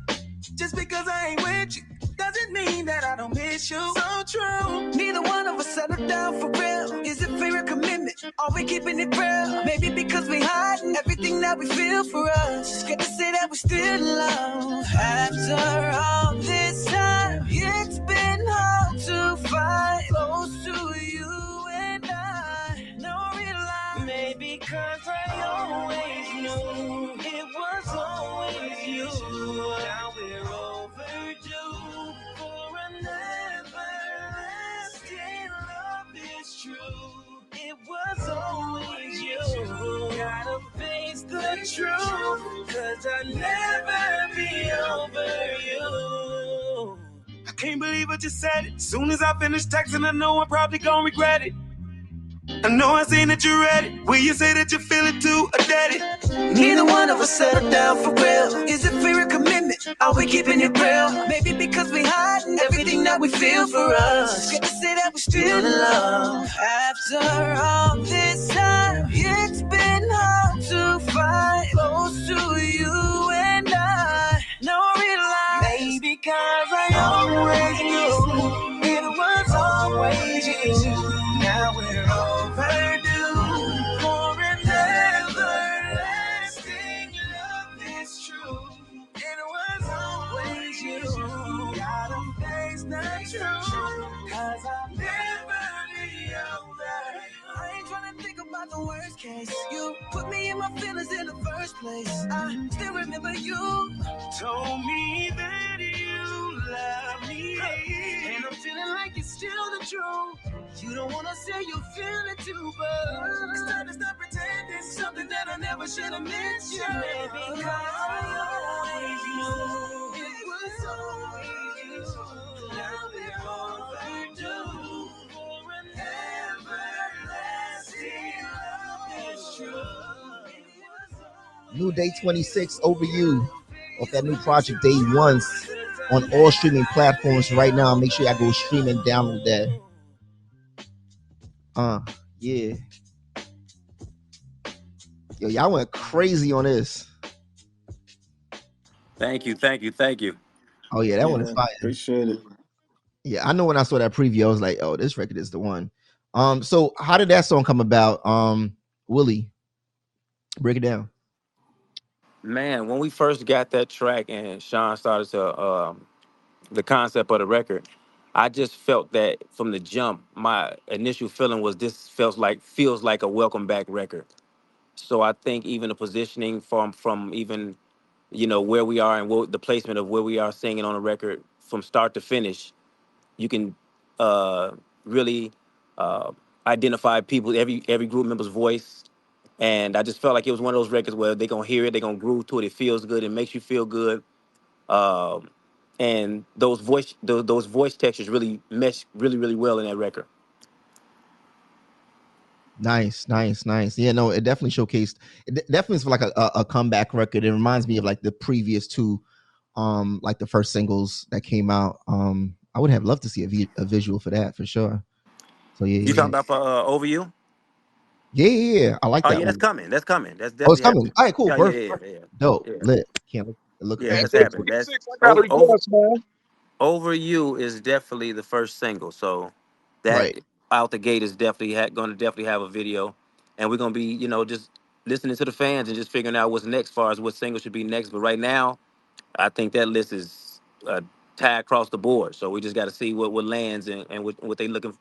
Just because I ain't with you doesn't mean that I don't miss you. So true. Neither one of us settled down for real. Is it fear or commitment? Are we keeping it real? Maybe because we hiding everything that we feel for us. Scared to say that we're still in love. After all this time, it's been hard to find close to you and I. No real lie. Maybe because I always knew it was always you. Now we're overdue for an everlasting love is true. It was always you. Gotta face the truth, 'cause I'll never be over you. I can't believe I just said it. Soon as I finish texting, I know I'm probably gonna regret it. I know I seen that you're ready. Will you say that you feel it too, or that it? Neither one of us settled down for real. Is it fear or commitment? Are we keeping it real? Maybe because we hiding everything that we feel for us. Scared to say that we're still in love. After all this time, it's been hard to find close to you and I. No real lie. Maybe because I always knew it was always you. Now we're overdue for an everlasting love is true. It was always you. Gotta face the truth, 'cause I'll never be over. I ain't tryna think about the worst case. You put me in my feelings in the first place. I still remember you told me that you love me, and I'm feeling like it's still the truth. You don't wanna say you feel it too, but it's time to stop pretending something that I never should have mentioned. Because I always knew it was always you. Now we're overdue for an everlasting love is true. New Day26, Over You, off that new project Day Once, on all streaming platforms right now. Make sure y'all go stream and download that. Yeah. Yo, y'all went crazy on this. Thank you. Oh yeah, that one is Yeah, fire. appreciate it. Yeah, I know when I saw that preview, I was like, oh, this record is the one. So how did that song come about? Willie, break it down. Man, when we first got that track and Sean started to the concept of the record, I just felt that from the jump, my initial feeling was this feels like a welcome back record. So I think even the positioning from even where we are and the placement of where we are singing on a record from start to finish, you can uh, really uh, identify people, every group member's voice, and I just felt like it was one of those records where they're gonna hear it, they're gonna groove to it, it feels good, it makes you feel good, um, and those voice textures really mesh really well in that record. Nice, nice, nice. Yeah, no, it definitely showcased. Definitely is like a comeback record. It reminds me of like the previous two, like the first singles that came out. I would have loved to see a visual for that for sure. So yeah, You yeah, talking yeah, about for Over You? yeah, yeah, yeah. I like Oh that yeah, that's one. coming. That's coming. That's Oh, it's definitely coming. happening. All right, cool, Yeah, yeah, perfect, yeah, perfect. yeah, Dope, yeah. lit. Looking Yeah, Man, forward that's to day it happening. too. 26, That's I got a over. request, man. Over You is definitely the first single, so that Right. out the gate is definitely going to definitely have a video, and we're gonna be just listening to the fans and just figuring out what's next, as far as what single should be next. But right now, I think that list is tied across the board, so we just got to see what lands and what they looking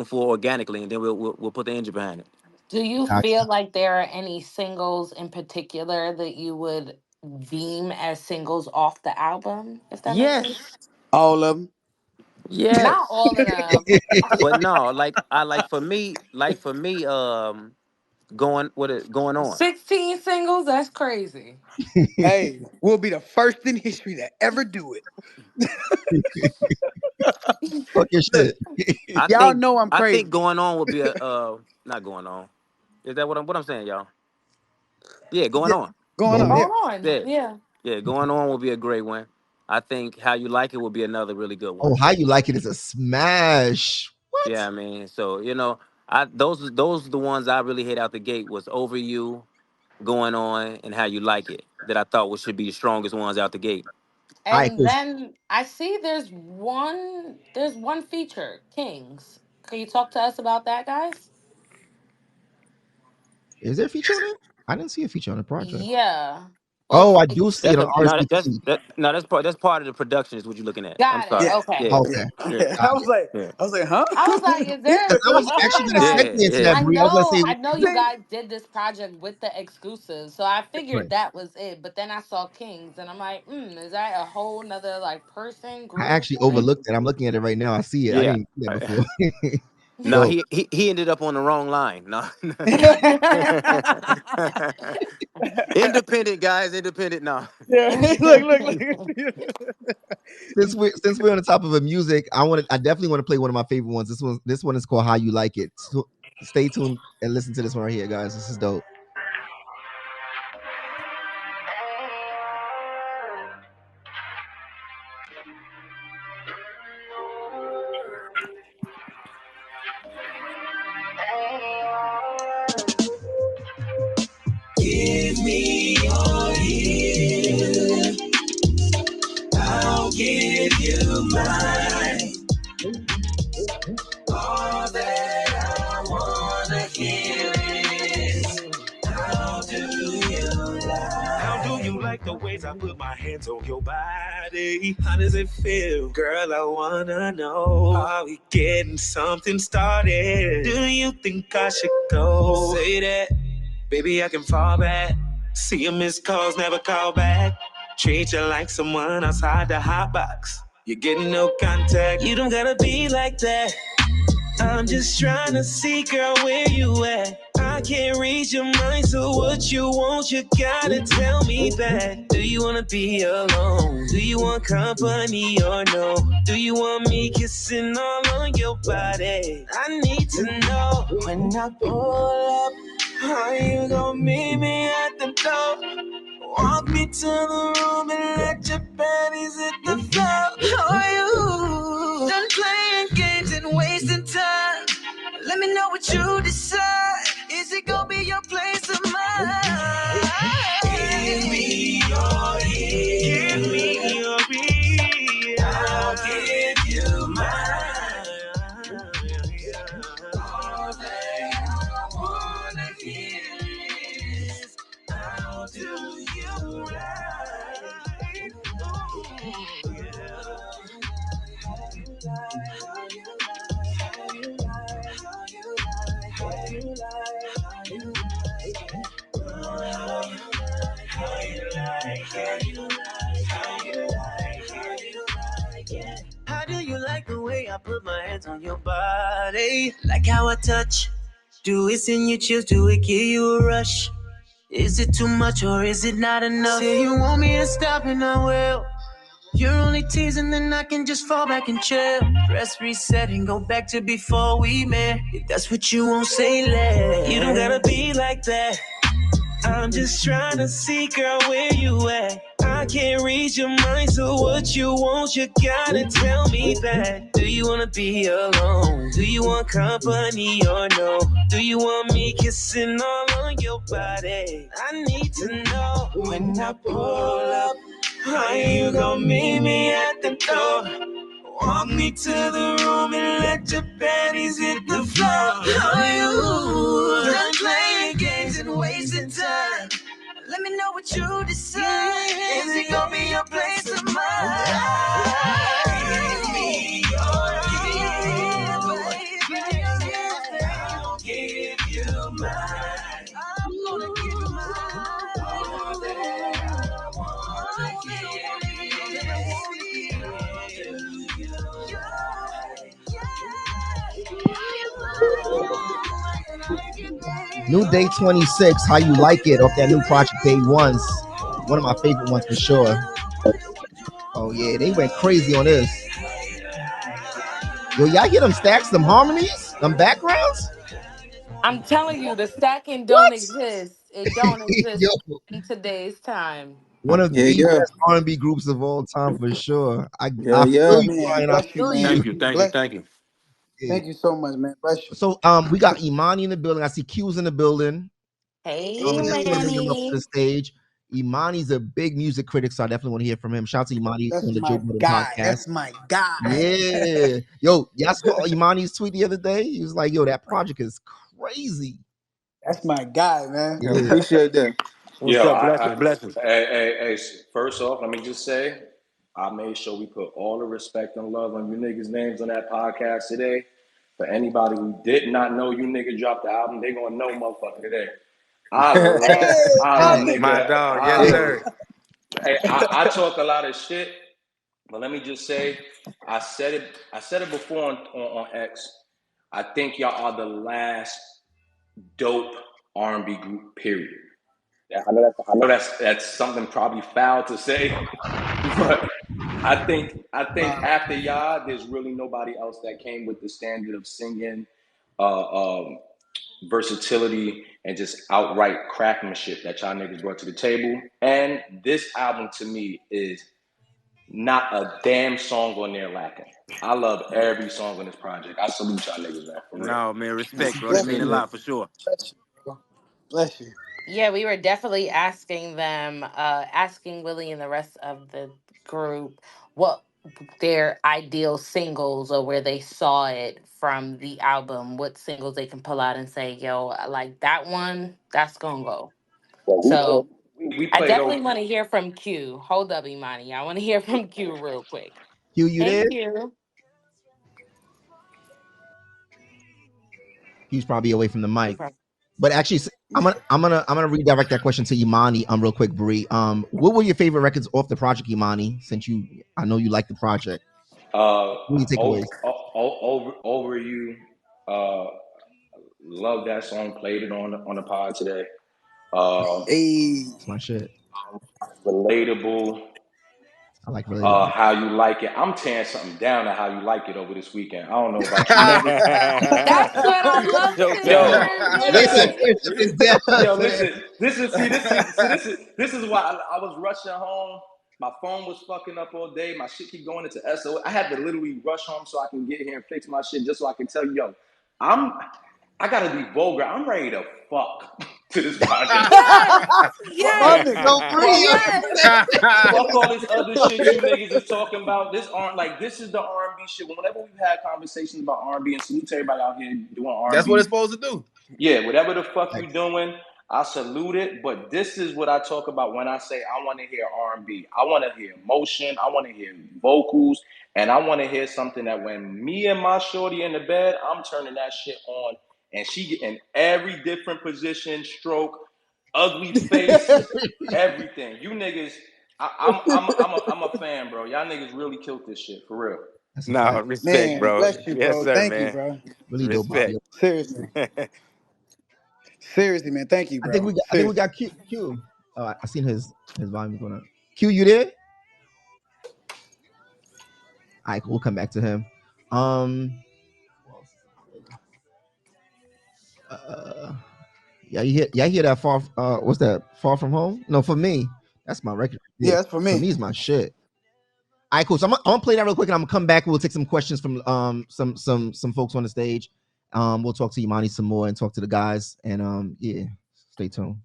for organically, and then we'll put the engine behind it. Do you Gotcha. feel like there are any singles in particular that you would deem as singles off the album, if that makes sense? Yes, All of them. Not yes, all of them. but no, like for me, going on. 16 singles? That's crazy. Hey, we'll be the first in history to ever do it. Talk your Look, shit. I y'all think know I'm I think crazy. going on would be a not going on. Is that what I'm saying, y'all? Yeah, going Yeah, on. going Going on. on. Going Yeah. on. Yeah, Yeah. yeah, going on will be a great one. I think How You Like It will be another really good one. Oh, how you like it is a smash. Yeah, What? I mean, so I those are the ones I really hit out the gate was Over You, Going On, and How You Like It that I thought should be the strongest ones out the gate. All right, And cool. then I see there's one feature, Kings. Can you talk to us about that, guys? Is there a feature on it? I didn't see a feature on the project. Yeah. Well, Oh, I do see it That's on a no. RCT. That's part of the production is what you're looking at. I'm got it. sorry. Yeah. Okay. Yeah, Yeah. Okay, yeah, Yeah. got I it. was like, yeah, huh? I was like, is there Because a I was feature? actually going to yeah, Like, segue into yeah. that, Bree. I was going to say, I know you See? guys did this project with the exclusives, so I figured right. that was it. But then I saw Kings, and I'm like, is that a whole nother like person I group actually thing? overlooked it. I'm looking at it right now. I see it. I Yeah. didn't see that before. No, Dope. he ended up on the wrong line. No. Independent guys, independent. No. Yeah. Look. Since we're on the top of a music, I definitely want to play one of my favorite ones. This one is called How You Like It. So stay tuned and listen to this one right here, guys. This is dope. Give me your ear, I'll give you mine. All that I wanna hear is, how do you like? How do you like the ways I put my hands on your body? How does it feel? Girl, I wanna know. Are we getting something started? Do you think I should go? Say that, baby, I can fall back. See you missed calls, never call back. Treat you like someone outside the hot box. You're getting no contact. You don't gotta be like that. I'm just trying to see, girl, where you at. I can't read your mind, so what you want, you gotta tell me that. Do you wanna be alone? Do you want company or no? Do you want me kissing all on your body? I need to know. When I pull up, how you gonna meet me at the door? Walk me to the room and let your panties hit the floor. How are you? Done playing games and wasting time. Let me know what you decide. Is it gonna be your place or mine? Give me your ear. Give me your ear. I'll give you mine. All that I wanna hear is, how do you ride? Ooh, yeah. How do you like the way I put my hands on your body? Like how I touch? Do it send you chills? Do it give you a rush? Is it too much or is it not enough? Say you want me to stop and I will. You're only teasing, then I can just fall back and chill. Press reset and go back to before we met. If that's what you won't say, less. You don't gotta be like that. I'm just trying to see, girl, where you at. I can't read your mind, so what you want, you gotta tell me that. Do you wanna be alone? Do you want company or no? Do you want me kissing all on your body? I need to know when I pull up, how you gon' meet me at the door? Walk me to the room and let your panties hit the floor. Are you done playing games and wasting time? Let me know what you decide. Is it gonna be your place or mine? Give me your baby. I'll give you mine. I'm gonna give you mine. All that I wanna New Day 26, How You Like It, off that new project Day Ones. One of my favorite ones for sure. Oh yeah, they went crazy on this. Yo, y'all hear them stacks, them harmonies, them backgrounds? I'm telling you, the stacking don't What? exist. It don't exist Yo, in today's time. one of Yeah, the yeah, best R&B groups of all time for sure. I yeah, feel yeah. you, Man, Brian. I bless you, feel man. you. Thank you. Yeah. Thank you so much, man. Bless you. So we got Imani in the building. I see Q's in the building. Hey, Definitely want to bring him up to the Manny. stage. Imani's a big music critic, so I definitely want to hear from him. Shout out to Imani That's on the Joe my Budden guy. podcast. That's my guy. Yeah. Yo, y'all saw Imani's tweet the other day? He was like, yo, that project is crazy. That's my guy, man. Yeah, Yeah. appreciate that. What's up? Blessings. Hey, first off, let me just say, I made sure we put all the respect and love on you niggas' names on that podcast today. For anybody who did not know you nigga dropped the album, they gonna know motherfucker today. I love, My nigga, dog, yes, sir. hey, I talk a lot of shit, but let me just say, I said it before on X. I think y'all are the last dope R&B group, period. I know that's something probably foul to say, but I think after y'all, there's really nobody else that came with the standard of singing, versatility, and just outright craftsmanship that y'all niggas brought to the table. And this album to me is not a damn song on there lacking. I love every song on this project. I salute y'all niggas, man. For real. No, man, respect, bro. That Bless mean you, a man. lot for sure. Bless you, bro. Bless you. Yeah, we were definitely asking them, asking Willie and the rest of the group what their ideal singles or where they saw it from the album, what singles they can pull out and say, yo, I like that one, that's gonna go. So We I played over. definitely want to hear from Q. Hold up, Imani. I want to hear from Q real quick. Q, you Hey, there? Q. He's probably away from the You mic. probably- But actually, I'm gonna redirect that question to Imani real quick, Bree. What were your favorite records off the project, Imani? Since I know you like the project. What are your takeaways? Over you. Love that song. Played it on the pod today. Hey. It's my shit. Relatable. I like relatable. How you like it. I'm tearing something down to how you like it over this weekend. I don't know about you niggas. That's what I love to Yo, hear, listen, Willie. yo, listen. This is why I was rushing home. My phone was fucking up all day. My shit keep going into SO. I had to literally rush home so I can get here and fix my shit just so I can tell you, yo, I gotta be vulgar. I'm ready to fuck to this project. Yes, Love yes, it. Yo, Bree, yes. Fuck all this other shit you niggas is talking about. This is the R&B shit. Whenever we've had conversations about R&B, and salute to everybody out here doing R&B. That's what it's supposed to do. Yeah, whatever the fuck you doing, I salute it. But this is what I talk about when I say I want to hear R&B. I want to hear emotion. I want to hear vocals, and I want to hear something that when me and my shorty in the bed, I'm turning that shit on, and she get in every different position, stroke. ugly face, everything. You niggas, I'm a fan, bro. Y'all niggas really killed this shit for real. That's a No, fact. respect, Man, bro. bless you, Yes, bro. sir, Thank you, man. bro. Really dope Respect. audio. Seriously. Seriously, man. Thank you, I think bro. we got. I think we Seriously. got Q. Oh, I seen his volume going up. Q, you there? All right, we'll come back to him. Uh, yeah, you hear that far? What's that? Far from home? No, for me, that's my record. Yeah, that's for For me. me, it's my shit. All right, cool. So I'm gonna play that real quick, and I'm gonna come back. We'll take some questions from some folks on the stage. We'll talk to Imani some more and talk to the guys. And yeah, stay tuned.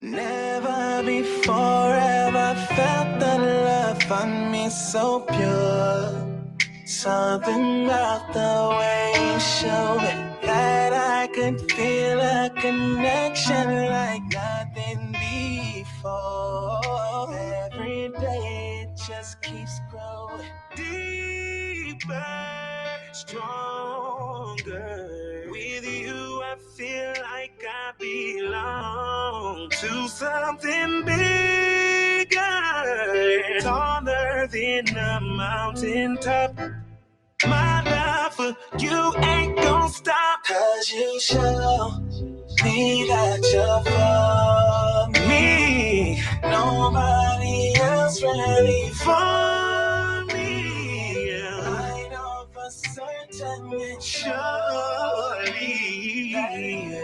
Never before have I felt the love on me so pure. Something about the way you show it that I could feel a connection like nothing before. Every day it just keeps growing deeper, stronger. With you, I feel like I belong to something bigger, taller than a mountaintop. My love for you ain't gon' stop, 'cause you show me that you're for me. Nobody else ready for me. I know for certain and surely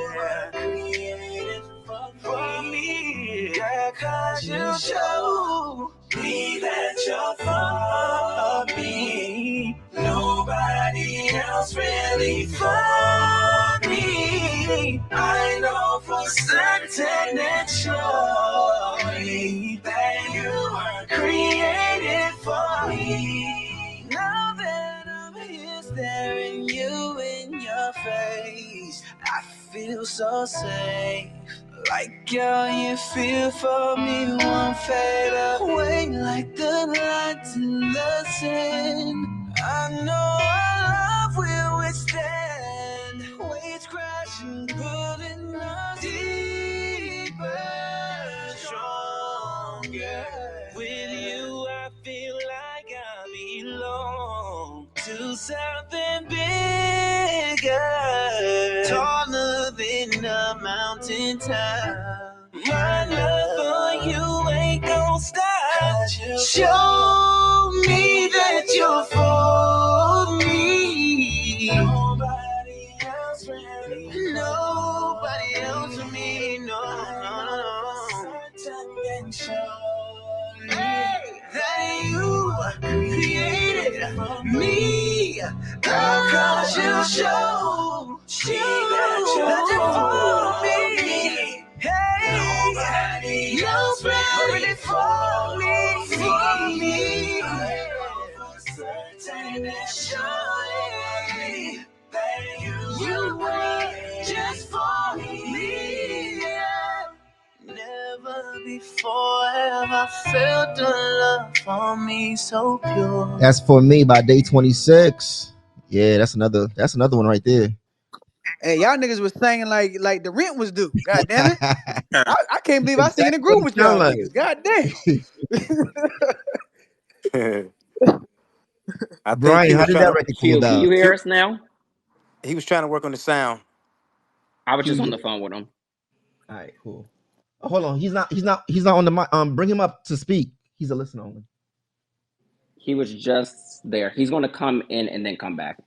that created for me. Yeah, 'cause you show me that you're for me. Nobody else really for me. I know for certain and surely that you were created for me. Now that I'm here staring you in your face, I feel so safe. Like how you feel for me won't fade away like the lights in the sand. I know our love will withstand waves crashing, pulling us deeper, stronger. With you, I feel like I belong to something bigger, taller than a mountain top. My love for you ain't gon' stop. Show me that you're for me. Nobody else really. Nobody else for me. No, no, no. Certain and surely that you created me. 'Cause you show that you're for me. Hey, nobody else ready for me. For certain and surely that you were just for me. Never before have I felt the love for me so pure. That's For Me by Day26. Yeah, that's another one right there. Hey, y'all niggas was saying like the rent was due. God damn it. Yeah. I can't believe I sing in a Exactly what group it with y'all sound like. niggas. God damn. I think Brian, Q how was did trying that to record come Q, can you about? hear Q. us now? He was trying to work on the sound. I was Q, just you on the there? phone with him. All right, cool. Oh, hold on, he's not on the mic. Bring him up to speak. He's a listener only. He was just there. He's going to come in and then come back.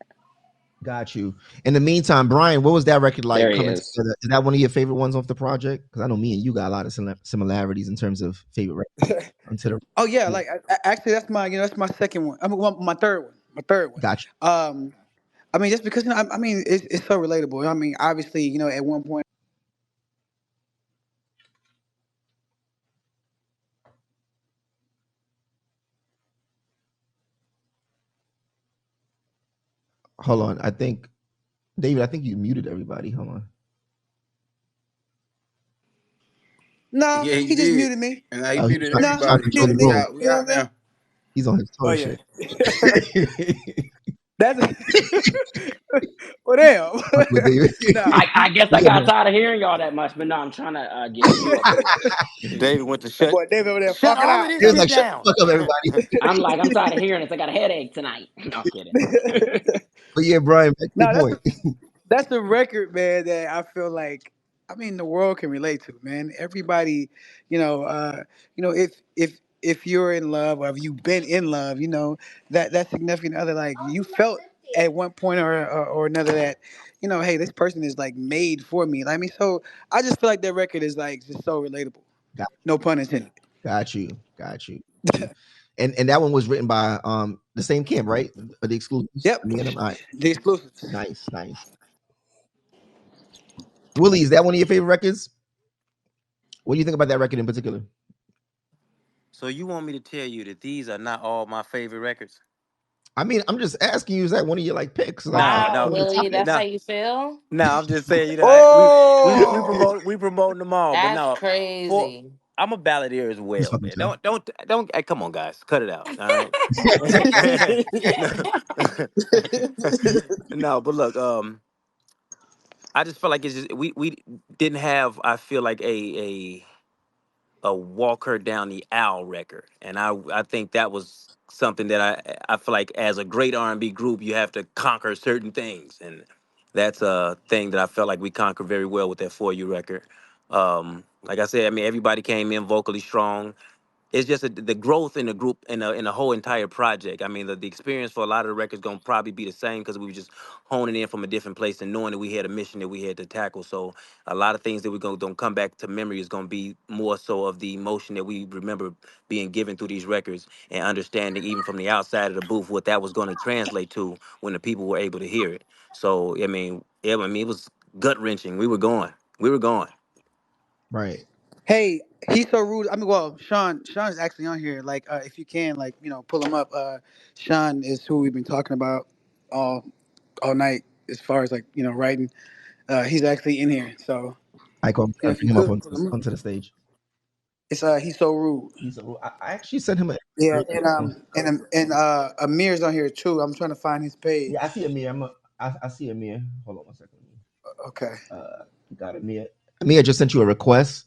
Got you. In the meantime, Brian, what was that record like There he coming is. together? Is that one of your favorite ones off the project? Because I know me and you got a lot of similarities in terms of favorite records. Oh yeah, like actually that's that's my second one. I mean, well, my third one. My third one. Got you. I mean, just because I mean, it's so relatable. I mean, obviously, at one point. Hold on. I think David. I think you muted everybody. Hold on. No, Yeah, he he just did. muted me. And he Oh, muted he's trying He to everybody. just control Yeah, the muted we me. room. out. We You know what out I'm saying? now. He's on his Oh toy yeah. shit. That's well damn. Fuck with David. Nah. I guess I got Yeah. tired of hearing y'all that much, but no, I'm trying to get you up here. David went to That boy David over there shut fucking all of out. this He was shit like, "Shut down. the fuck up, everybody." I'm like, I'm tired of hearing this. I got a headache tonight. No, I'm kidding. But yeah, Brian, back to your No, point. that's the record, man, that I feel like I mean the world can relate to, man. Everybody, if you're in love or if you've been in love, that significant other, like you felt at one point or another that, hey, this person is like made for me. I mean, so I just feel like that record is like just so relatable. Got, No pun intended. got you, got you. And that one was written by the same camp, right? The exclusives. Yep. Me and them. All right. The exclusives. Nice, nice. Willie, is that one of your favorite records? What do you think about that record in particular? So you want me to tell you that these are not all my favorite records? I mean, I'm just asking you, is that one of your like picks? Like No, Wow, no, one of the top Willie, that's how no, you feel? no. I'm just saying, we Oh, promoting them all, but That's no, for crazy. I'm a balladeer as He's well, fucking man. tough. Don't. Hey, come on, guys, cut it out. All right. no, no, but look, I just feel like it's just we didn't have. I feel like a walk her down the aisle record, and I think that was something that I feel like as a great R&B group you have to conquer certain things, and that's a thing that I felt like we conquered very well with that For You record. Like I said, I mean everybody came in vocally strong. It's just the growth in the group in the whole entire project. I mean, the experience for a lot of the records gonna probably be the same because we were just honing in from a different place and knowing that we had a mission that we had to tackle. So a lot of things that we're gonna don't come back to memory is gonna be more so of the emotion that we remember being given through these records and understanding even from the outside of the booth what that was going to translate to when the people were able to hear it. So I mean, yeah, I mean it was gut wrenching. We were going. Right. hey, he's so rude. I mean, well, Sean is actually on here. Like, if you can, like, pull him up. Sean is who we've been talking about all all night, as far as like writing. He's actually in here. So, I call trying to if you bring him up could pull him up. onto the stage. It's he's so rude. I actually sent him a Yeah, earlier. and Amir's on here too. I'm trying to find his Yeah, I page. see Amir. I see Amir. Hold on one second. Okay. Got Amir. Amir just sent you a request,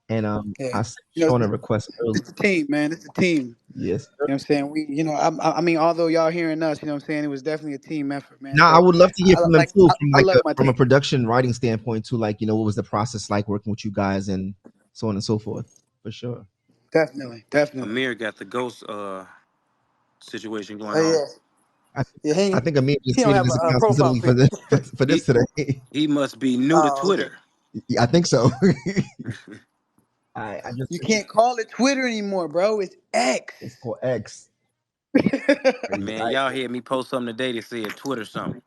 and Yeah. I sent You know, Sean a request earlier. it's a team, man. It's a team. Yes. You know what I'm saying? I mean, although y'all hearing us, you know what I'm saying, it was definitely a team effort, man. Now I So would love to hear from them too, from I like love my from a team. production writing standpoint too. Like what was the process like working with you guys and so on and so forth. For sure. Definitely, definitely. Amir got the ghost situation going Oh on. yeah, I, yeah. I think Amir just He don't created have this a account profile specifically for pic. this for He this today. he must be new to Oh, okay. Twitter. Yeah, I think so. I just You can't call it Twitter anymore, bro. It's X. it's called X. Crazy. Man, y'all hear me post something today that said Twitter something.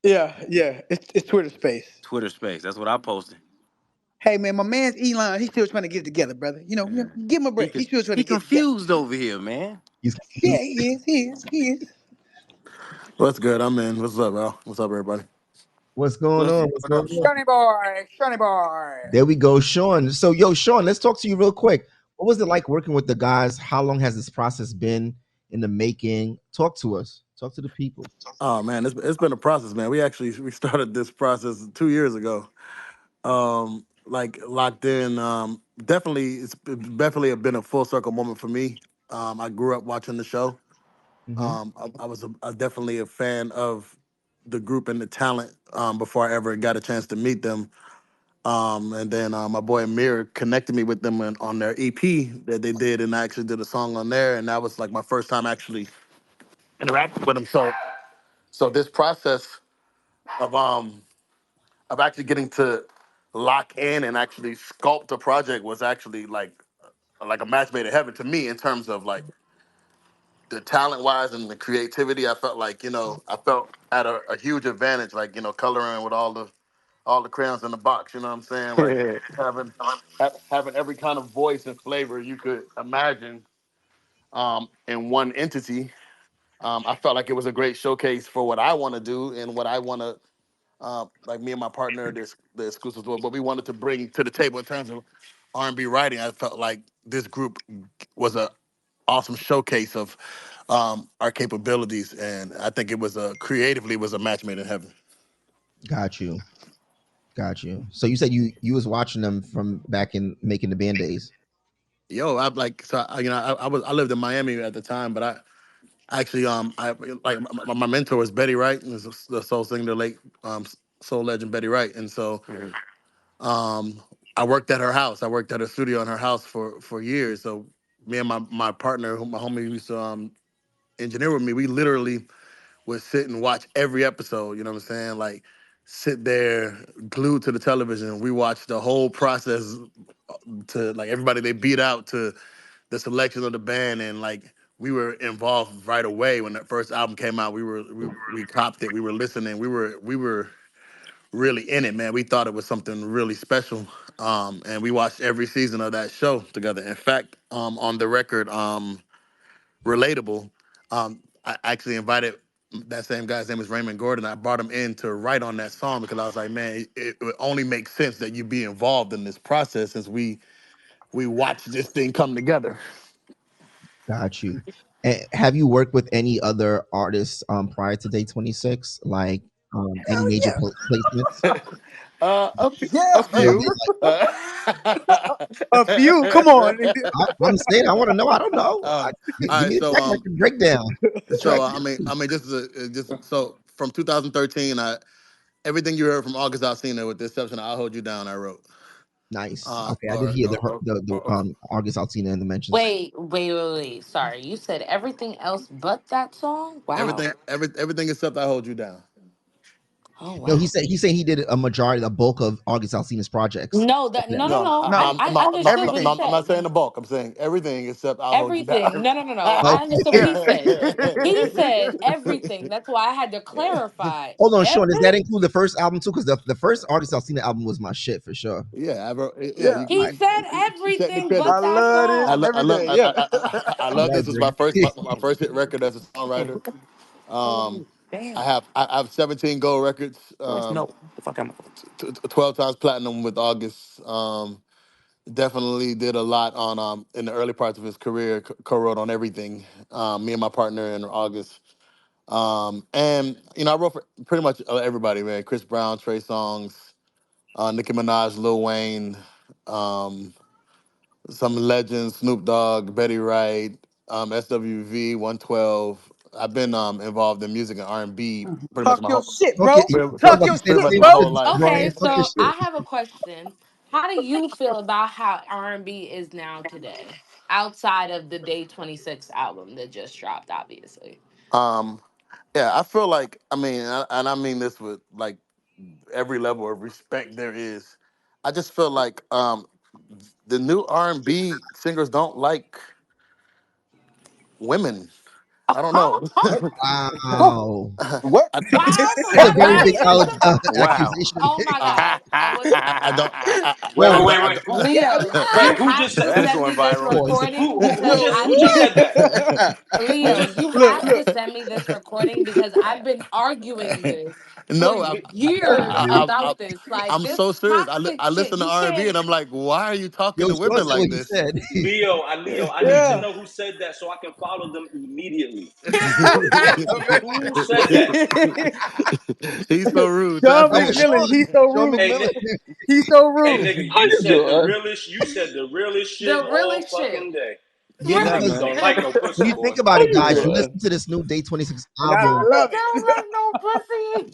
Yeah, yeah. It's Twitter Space. Twitter space. That's what I posted. Hey man, my man's Elon. He's still trying to get it together, brother. Yeah. Give him a break. He's still trying He to get it together. confused over here, man. He's Yeah, he is. He is. He is. What's good? I'm in. What's up, Al? What's up, everybody? what's going What's on? going What's going on? on? Shiny boy. Shiny boy. There we go, Sean. So, yo, Sean, let's talk to you real quick. What was it like working with the guys? How long has this process been in the making? Talk to us. Talk to the people. Oh man, it's been a process, man. We started this process 2 years ago. Like locked in. It's definitely been a full circle moment for me. I grew up watching the show. Hmm. I was definitely a fan of the group and the talent before I ever got a chance to meet them. And then my boy Amir connected me with them on their EP that they did, and I actually did a song on there, and that was like my first time actually interacting with them. So this process of actually getting to lock in and actually sculpt a project was actually like a match made in heaven to me in terms of like the talent wise and the creativity. I felt like I felt at a huge advantage, like coloring with all the crayons in the box. You know what I'm saying? Like having having every kind of voice and flavor you could imagine in one entity. I felt like it was a great showcase for what I want to do and what I want to, like me and my partner, the exclusive, what we wanted to bring to the table in terms of R&B writing. I felt like this group was a awesome showcase of our capabilities, and I think it was a creatively was a match made in heaven. Got you. Got you. So you said you was watching them from back in making the band days. Yo, I like so I lived in Miami at the time, but I actually I like my mentor was Betty Wright, and the soul singer, the late soul legend Betty Wright, and so Mhm. I worked at her house. I worked at her studio in her house for years. So me and my partner, my homie who used to engineer with me, we literally would sit and watch every episode. You know what I'm saying? Like sit there glued to the television. We watched the whole process to like everybody they beat out to the selection of the band, and like we were involved right away when that first album came out. We copped it. We were listening. We were really in it, man. We thought it was something really special, and we watched every season of that show together. In fact, on the record, "Relatable," I actually invited that same guy's name is Raymond Gordon. I brought him in to write on that song because I was like, man, it would only make sense that you be involved in this process since we watched this thing come together. Got you. And have you worked with any other artists prior to Day 26? Like any Hell major yeah. placements? A Yeah, A little man. few. bit. Like, A few. Come on. I'm saying I want to know. I don't know. All Give right, me a track record breakdown. The track. I mean, just so from 2013, everything you heard from August Alsina, with the exception of "I'll Hold You Down," I wrote. Nice. Uh, Okay, I did or, hear or, or, the or August Alsina in the mentions. Wait. Sorry, you said everything else but that song? Wow. everything except "I Hold You Down." Oh No, wow. he said he did a majority, the bulk of August Alsina's projects. No, That's that what that no meant. no No, no. I, No, I'm, I I'm not. understood what he everything. I'm not said. saying the bulk. I'm saying everything except "I'll Hold You Down." Everything. No. I Okay. understood what he said. He said everything. That's why I had to clarify. Hold on, Sean. Does Every that include the first album too? Because the first August Alsina album was my shit for sure. Yeah, I wrote. Yeah, Yeah. he said you check the everything credits. but I that love this. song. Everything. Yeah. I love this. Was Whatever. my first hit record as a songwriter. Um, Oh, damn. I have 17 gold records. No, the fuck am I? 12 times platinum with August. Definitely did a lot on in the early parts of his career. Co-wrote on everything. Me and my partner in August. And I wrote for pretty much everybody, man. Chris Brown, Trey Songz, Nicki Minaj, Lil Wayne, um, some legends, Snoop Dogg, Betty Wright, SWV, 112. I've been involved in music and R&B pretty much Talk my your whole shit, Talk your, bro. pretty, I was Talk pretty, about to your say pretty the much shit, same my bro. whole thing. life, Okay, Brian, man. talk your so shit. I have a question. How do you feel about how R&B is now today, outside of the Day 26 album that just dropped, obviously? Um, yeah, I feel like and I mean this with like every level of respect there is. I just feel like the new R&B singers don't like women. I don't know. What? Wow. What? I, Wow, That's a very big right? Wow. accusation. Oh my Ah, God. I was I don't. wait, Whoa. wait, I wait, don't. I wait. don't. Who? Leo, Wait, you who have just to said? That's send going me this viral. Pause. recording because Who I've who been just said that? Who Leo, just? you Look, have to look. send me this recording because I've been arguing this for No, years I, about this. Like I'm this so serious. toxic I shit. listen to You R&B and B can't. and I'm like, why are you talking Yo, to Sean women said what like he this? said. Leo, I need to Yeah. know who said that so I can follow them immediately. Who said that? Man. He's so rude. Sean Tap That was in. McMillan, Sean. he's so Sean rude. Hey, McMillan. He's so hey, rude. nigga, How you doing? you said the realest shit The all realest shit. fucking day. Yeah, These no, Yeah, niggas because man. don't like no when pussy, you boy. think about How it, you guys, you doing? listen to this new Day 26 And I album. Niggas love it. don't like no pussy.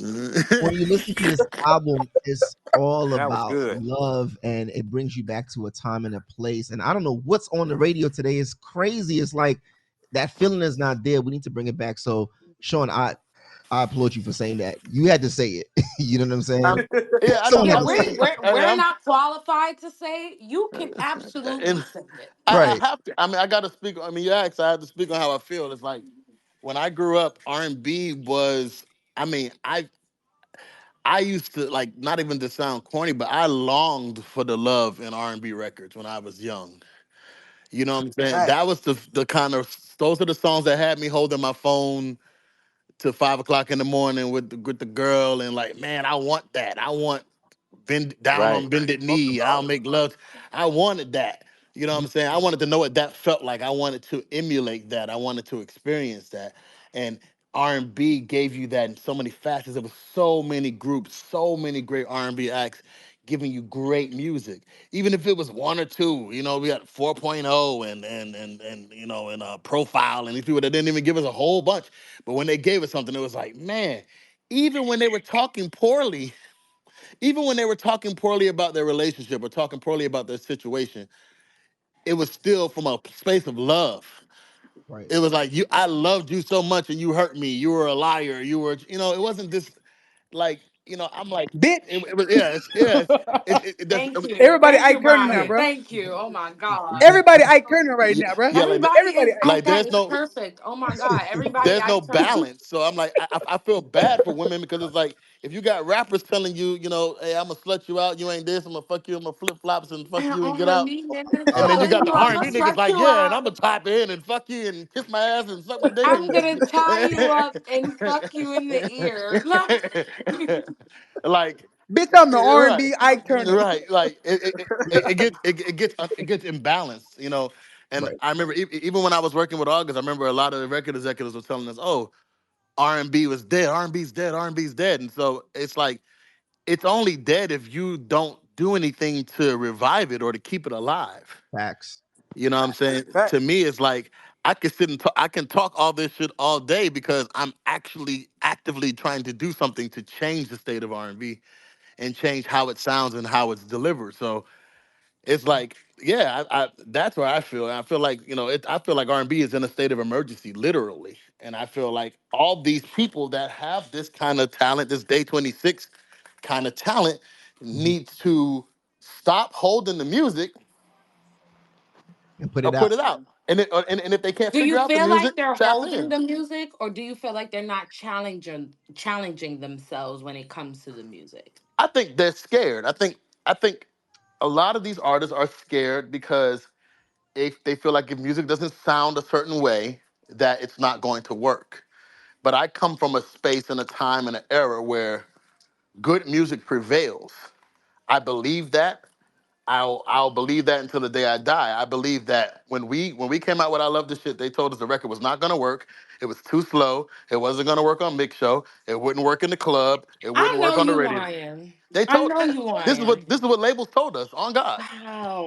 When you listen to this album, it's all That was about good. love and it brings you back to a time and a place. And I don't know what's on the radio today. It's crazy. It's like that feeling is not there. We need to bring it back. So, Sean, I applaud you for saying that. You had to say it. You know what I'm saying? Yeah, I know. Someone Yeah, had I'm, to say it. we're not qualified to say it. You can absolutely and say it. I Right. have to. I got to speak. You asked. I have to speak on how I feel. It's like when I grew up, R&B was. I mean, I used to like not even to sound corny, but I longed for the love in R&B records when I was young. You know what I'm saying? Facts. That was the kind of those are the songs that had me holding my phone to 5 o'clock in the morning with the girl and like, man, I want that. I want bend down Right. on bended knee. I'll make love. I wanted that. You know what I'm saying? I wanted to know what that felt like. I wanted to emulate that. I wanted to experience that. And R&B gave you that in so many facets. There was so many groups, so many great R&B acts giving you great music. Even if it was one or two, we got 4.0 and Profile and these people that didn't even give us a whole bunch. But when they gave us something, it was like, man, even when they were talking poorly, even when they were talking poorly about their relationship or talking poorly about their situation, it was still from a space of love. Right. It was like I loved you so much and you hurt me. You were a liar. It wasn't this like, I'm like, Bitch. it was, yeah, Thank you. Everybody Thank you, Ike Turner now, yeah, Brian. bro. Thank you. Oh my God. Everybody Ike Turner right now, bro. yeah, like, Everybody Everybody is Ike oh like that there's is no, perfect. Oh my God. Everybody there's I no turn. balance. So I'm like, I feel bad for women because it's like if you got rappers telling you, hey, I'm gonna slut you out, you ain't this, I'm gonna fuck you, I'm gonna flip flops and fuck And you and on get her out. knee, niggas And then you telling got you the I'm gonna R&B niggas suck like, you yeah, and out. I'm gonna type in and fuck you and kiss my ass and suck my dick I'm and gonna tie you up and fuck you in the ear. like, Bitch, I'm the right, R&B Ike Turner. right, like it gets imbalanced, And Right. I remember even when I was working with August, I remember a lot of the record executives were telling us, oh, R&B was dead, R&B's dead, R&B's dead, and so it's like it's only dead if you don't do anything to revive it or to keep it alive. Facts. You know what I'm saying? To Facts. me, it's like I can sit and talk, I can talk all this shit all day because I'm actually actively trying to do something to change the state of R&B and change how it sounds and how it's delivered. So it's like, yeah, that's where I feel. I feel like I feel like R&B is in a state of emergency, literally. And I feel like all these people that have this kind of talent, this Day 26 kind of talent, Mhm. need to stop holding the music And put or it put out. it out. And if they can't Do you figure out the feel like music, they're tap holding in. the music, or do you feel like they're not challenging themselves when it comes to the music? I think they're scared. I think a lot of these artists are scared because if they feel like if music doesn't sound a certain way, that it's not going to work. But I come from a space and a time and an era where good music prevails. I believe that. I'll believe that until the day I die. I believe that when we came out with I Love This Shit, they told us the record was not gonna work. It was too slow. It wasn't gonna work on mix show. It wouldn't work in the club. It I wouldn't work know on the you radio. lying. They I told know you this is lying. what this is what labels told us on God.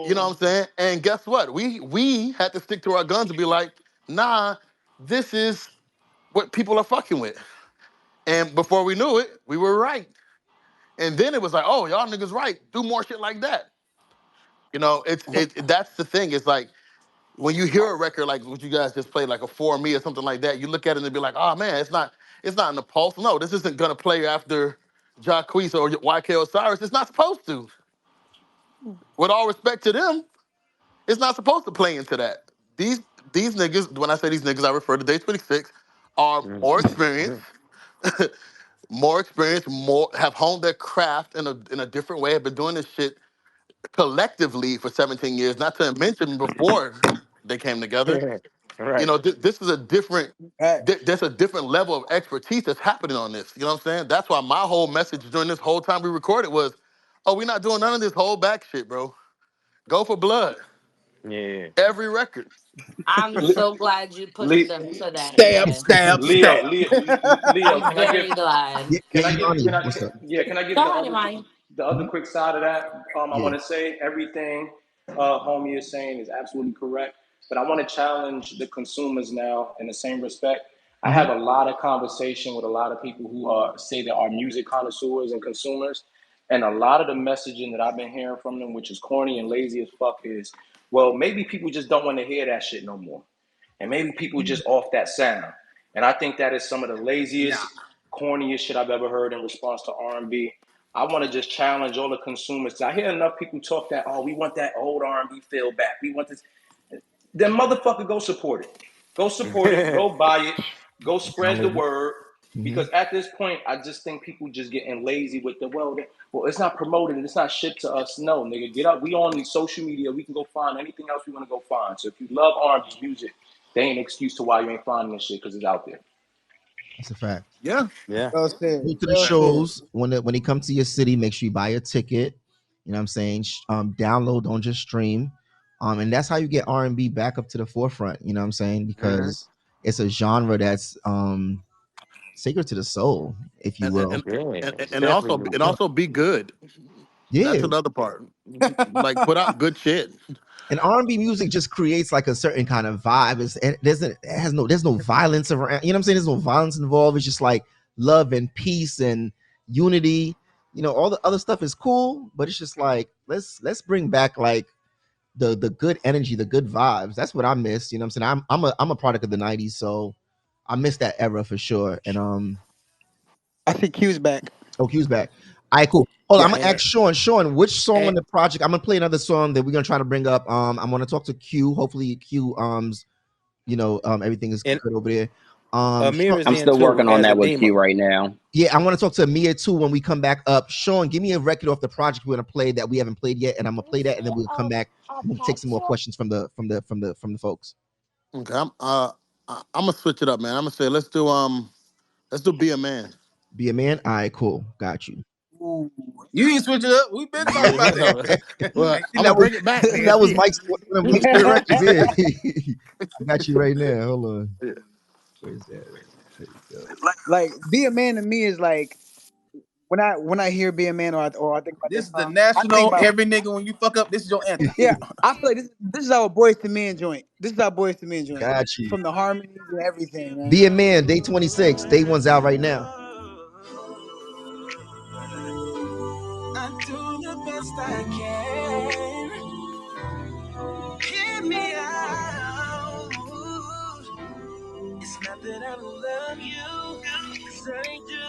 You know Wow. what I'm saying? And guess what? We had to stick to our guns and be like, nah, this is what people are fucking with. And before we knew it, we were right. And then it was like, oh, y'all niggas right. Do more shit like that. That's the thing. It's like when you hear a record like what you guys just played, like a For Me or something like that, you look at it and be like, oh man, it's not in the pulse. No, this isn't gonna play after Jacquees or YK Osiris. It's not supposed to. With all respect to them, it's not supposed to play into that. These these niggas, when I say these niggas, I refer to Day 26, are more experienced, more experienced, more have honed their craft in a different way, have been doing this shit collectively for 17 years, not to mention before they came together. Right. This is a different, Facts. there's a different level of expertise that's happening on this. You know what I'm saying? That's why my whole message during this whole time we recorded was, oh, we're not doing none of this whole back shit, bro. Go for blood. Yeah. Every record. I'm Le- so glad you pushed Le- them to that. Stab, Yeah. stab, Leo, stab. Leo, Leo, I'm can I give very glad. Yeah, Can yeah, I give? Can Yanni, I? what's up? Yeah, can I give Go ahead, Mike. the other Mhm. quick side of that? I Yeah. want to say everything homie is saying is absolutely correct, but I want to challenge the consumers now in the same respect. I Hmm. have a lot of conversation with a lot of people who say they are music connoisseurs and consumers, and a lot of the messaging that I've been hearing from them, which is corny and lazy as fuck, is well, maybe people just don't want to hear that shit no more and maybe people just off that sound. And I think that is some of the Nah. laziest, corniest shit I've ever heard in response to R&B. I want to just challenge all the consumers. I hear enough people talk that, oh, we want that old R&B feel back. We want this. Then motherfucker, go support it. Go support it. Go buy it. Go spread the Download it. word. Hmm. Because at this point, I just think people just getting lazy with the well, it's not promoted. It's not shipped to us. No, nigga, get up. We on the social media. We can go find anything else we want to go find. So if you love R&B music, they ain't an excuse to why you ain't finding this shit because it's out there. That's a fact. Yeah. Well said. Go to the Well said. shows when they come to your city. Make sure you buy a ticket. You know what I'm saying? Download, don't just stream. And that's how you get R&B back up to the forefront. You know what I'm saying? Because it's a genre that's sacred to the soul, if you and will. and Yeah. and, It's and also definitely. and also be good. That's Yeah. another part. Like put out good shit. And R&B music just creates like a certain kind of vibe. There's no violence around. You know what I'm saying? There's no violence involved. It's just like love and peace and unity. You know, all the other stuff is cool, but it's just like let's bring back like the good energy, the good vibes. That's what I miss. You know what I'm saying? I'm a product of the '90s, so I miss that era for sure. And I see Q's back. oh, Q's back. All right, cool. Hold on, I'm Yeah. gonna ask Sean. Sean, which song on And the project? I'm gonna play another song that we're gonna try to bring up. I'm gonna talk to Q. Hopefully, Q. Everything is And good over there. Amir is I'm in still too working on as a that with Q demo. right now. Yeah, I want to talk to Mia too when we come back up. Sean, give me a record off the project we're gonna play that we haven't played yet, and I'm gonna play that, and then we'll come back. We'll take some more questions from the folks. okay, I'm gonna switch it up, man. I'm gonna say let's do Be a Man. Be a man. All right, cool. Got you. Ooh, you ain't switch it up. We've been talking about that. No, well, I I'm think gonna that was bring it back then. that was Shit. Mike's one of Mike's favorite records. Yeah, I got you right now. Hold on. Where's that? There you go. Like be a man to me is like when I hear be a man or I think about This that is the song, I think national about every nigga when you fuck up. This is your anthem. yeah. I feel like this is our boys to men joint. This is our boys to men joint Got you. from the harmonies and everything, man. Be a man. Day 26. Day one's out right now. I do the best I can. Hear me out. It's not that I don't love you, 'cause I do.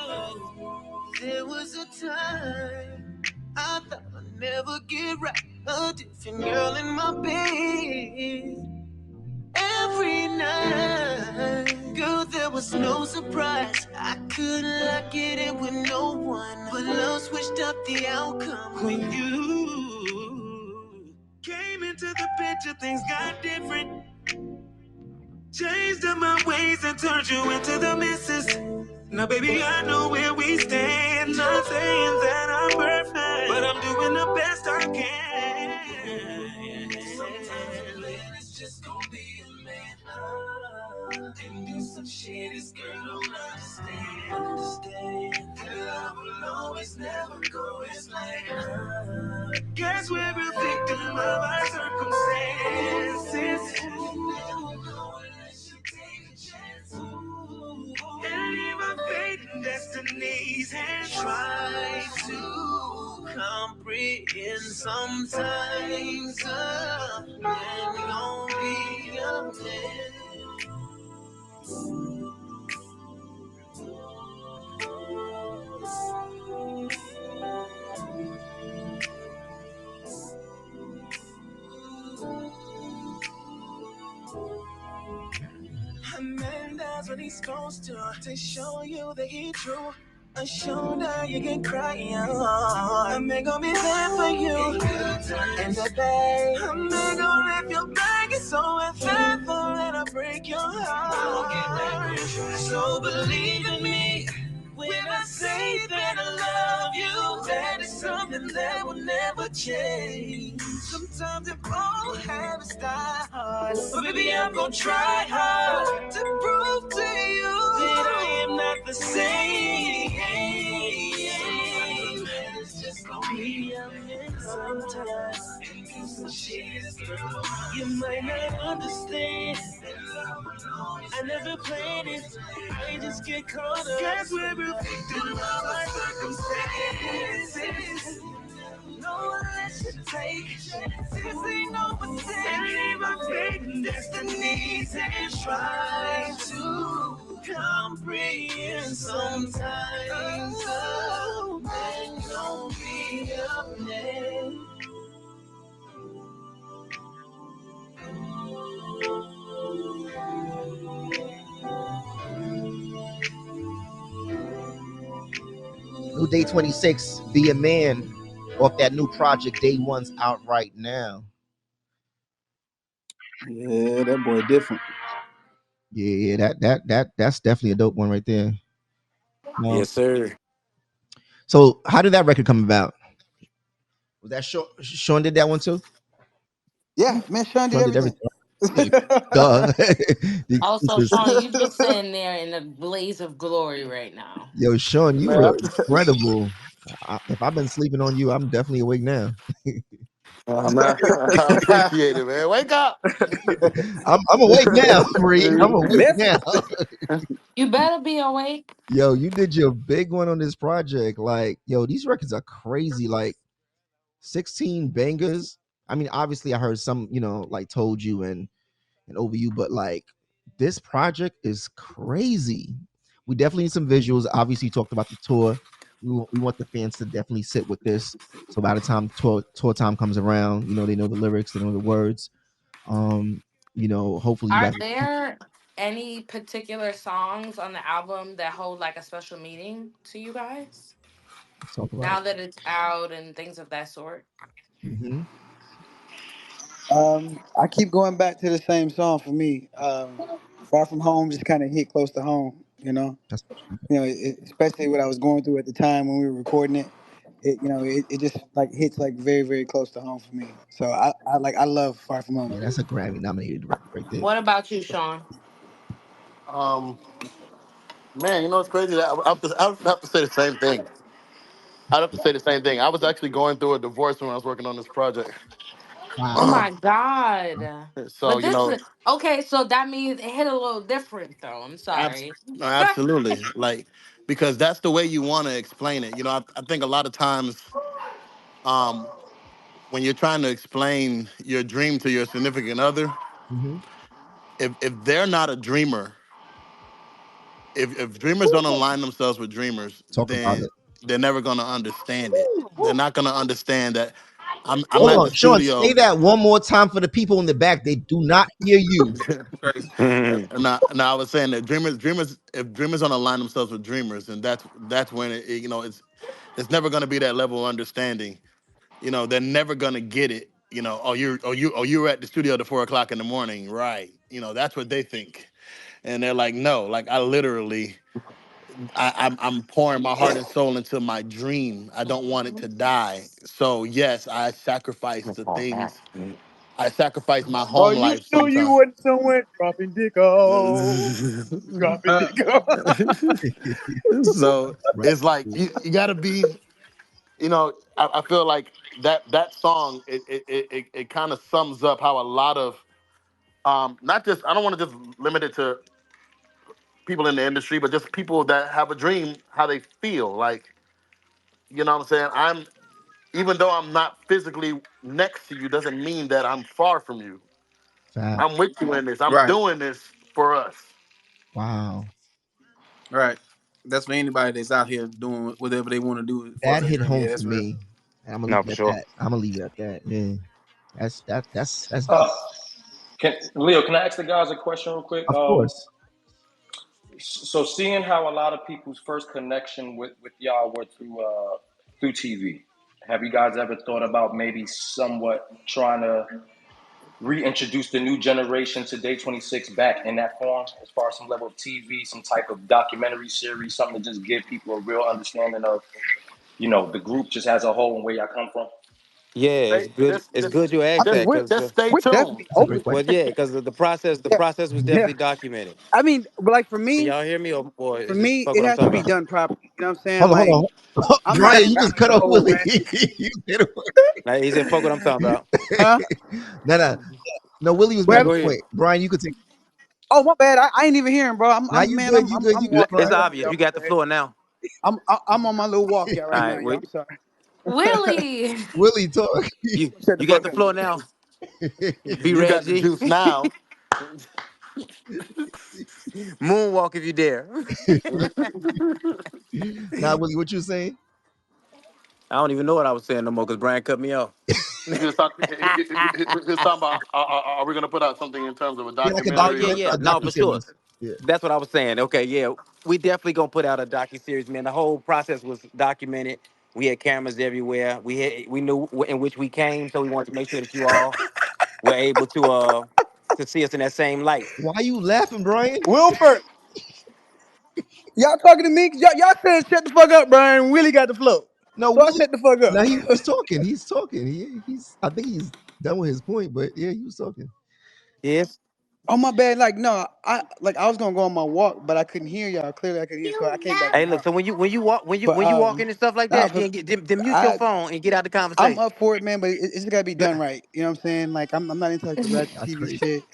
There was a time I thought I'd never get right. A different girl in my bed. Every night, girl, there was no surprise. I couldn't lock it in with no one, but love switched up the outcome when you came into the picture. Things got different. Changed up my ways and turned you into the missus. Now, baby, I know where we stand. Not saying that I'm perfect, but I'm doing the best I can. Sometimes a man is just gonna be a man. And do some shit this girl don't understand. That love will always never go as planned. Guess we're a victim of our circumstances. And leave our fate and destinies and try to comprehend sometimes a man gon' be a man. A man does what he's supposed to show you that he's true. A shoulder you can cry on. A man gon' be there for you. And the day, a man gon' lift your back. It's so unfaithful and I break your heart. So believe in me when I say that I love you. That is something that will never change. Sometimes it won't have a style, but baby, I'm gonna try hard to prove to you that I am not the same. It's just gonna be a mix sometimes. And do some shit you might not understand. I never planned it. I just get caught up. Guess we're a victim of our circumstances. No one lets you take. This ain't no mistake. And leave my fate and destinies and try to comprehend sometimes. Oh, man, don't be a man. New Day 26. Be a man. Off that new project. Day one's out right now. Yeah, that boy different. Yeah, that's definitely a dope one right there. Um, Yes, sir. so how did that record come about? Was that Sean? Sean did that one too. Yeah, man, Sean did Sean did everything. everything. Duh. The Also, exclusives. Sean, you just sitting there in a blaze of glory right now. Yo, Sean, you Man, were incredible. If I've been sleeping on you, I'm definitely awake now. Man, I appreciate it, man. Wake up. I'm awake now, Marie. I'm awake listen. now. You better be awake. Yo, you did your big one on this project. Like, yo, these records are crazy. Like 16 bangers. I mean, obviously I heard some, like Told You and Over You, but like this project is crazy. We definitely need some visuals. Obviously, you talked about the tour. We want the fans to definitely sit with this. So by the time tour time comes around, they know the lyrics, they know the words. Um, hopefully you Are guys there any particular songs on the album that hold like a special meaning to you guys let's talk about it. now that it's out and things of that sort? Hmm. I keep going back to the same song for me. Far from home just kind of hit close to home, you know. That's Especially what I was going through at the time when we were recording it. It just like hits like very very close to home for me. So I love Far from Home. yeah, that's a Grammy nominated record right there. What about you, Sean? Um, Man, you know what's crazy? I have to say the same thing. I'd have to say the same thing. I was actually going through a divorce when I was working on this project. Oh Wow. my God. So, But this is okay, so that means it hit a little different though. I'm sorry. no, absolutely. Like, because that's the way you want to explain it. I think a lot of times, um, when you're trying to explain your dream to your significant other, Hmm. if they're not a dreamer, if dreamers don't align themselves with dreamers, Talk about then it. they're never gonna understand it. They're not gonna understand that I'm Hold at on, the Sean. Say studio. that one more time for the people in the back. They do not hear you. Crazy. Now I was saying that if dreamers don't align themselves with dreamers, and that's when it's never gonna be that level of understanding. They're never gonna get it. You were at the studio at 4 o'clock in the morning, right? That's what they think, and they're like, no, like I literally, I'm pouring my heart and soul into my dream. I don't want it to die. So yes, I sacrifice the things. I sacrifice my Oh, home you life knew you sometimes. went somewhere dropping dick off, dropping dick off. So Right. it's like you gotta be, I feel like that song it kind of sums up how a lot of not just I don't want to just limit it to people in the industry, but just people that have a dream, how they feel. Like, you know what I'm saying? Even though I'm not physically next to you, doesn't mean that I'm far from you. Fact. I'm with you in this. I'm Right, doing this for us. Wow. right. That's for anybody that's out here doing whatever they want to do as far as That their hit dream. home Yeah, for that's real. me. And I'm gonna No, leave for it at sure. that. I'm gonna leave it at that. Yeah. That's Uh, can Leo? Can I ask the guys a question real quick? of course. So seeing how a lot of people's first connection with y'all were through TV, have you guys ever thought about maybe somewhat trying to reintroduce the new generation to Day 26 back in that form, as far as some level of TV, some type of documentary series, something to just give people a real understanding of, the group just as a whole and where y'all come from? Yeah, it's Stay, good. just, It's just, good you I asked mean, that just, because just stay we're tuned. definitely That's a open. great well, question. yeah, because the Yeah, process was yeah. definitely documented. I mean, like for Can me, y'all hear me, or for is it me, fuck it what I'm has to talking be about? done properly. You know what I'm saying? Hold on, Like, hold on. I'm not Brian, you about just cut the off whole Willie. ratchet. You hit him. Like, he said, "Fuck what I'm talking about." Huh? No, no. No, Willie was What Now making go happened? a ahead. point. Brian, you could take. Oh, my bad. I ain't even hearing, bro. Now you good. You good. I'm You good, walking. It's Brian. Y'all, obvious. y'all You go got the ahead. floor now. I'm on my little walk out All right now, right, y'all. well, I'm sorry. Willie. Willie talk. Shut the you got fuck the up. floor now. Be You got the Reggie. juice now. Moonwalk if you dare. Now, Willie, what you saying? I don't even know what I was saying no more because Brian cut me off. He was talking. He was talking about. Are we gonna put out something in terms of a Yeah, like a Oh documentary yeah, or document, yeah. a something? No, docu for sure. series. Yeah. That's what I was saying. Okay, yeah. We definitely gonna put out a docu-series, man. The whole process was documented. We had cameras everywhere. We knew in which we came, so we wanted to make sure that you all were able to to see us in that same light. Why you laughing, Brian? Wilford, y'all talking to me? Y'all said shut the fuck up, Brian. Willie got the flow. No, So I Willie. shut the fuck up. Now he was talking. He's talking. He's. I think he's done with his point. But yeah, he was talking. Yes. Oh my bad. Like no, I was gonna go on my walk, but I couldn't hear y'all. Clearly, I couldn't hear, so I came back in Hey, the look. house. So when you walk But when you walking and stuff like nah, that, for, then mute your I phone and get out the I'm conversation. up for it, man. But it's just gotta be done right. You know what I'm saying? Like I'm not into like the ratchet That's TV crazy. shit.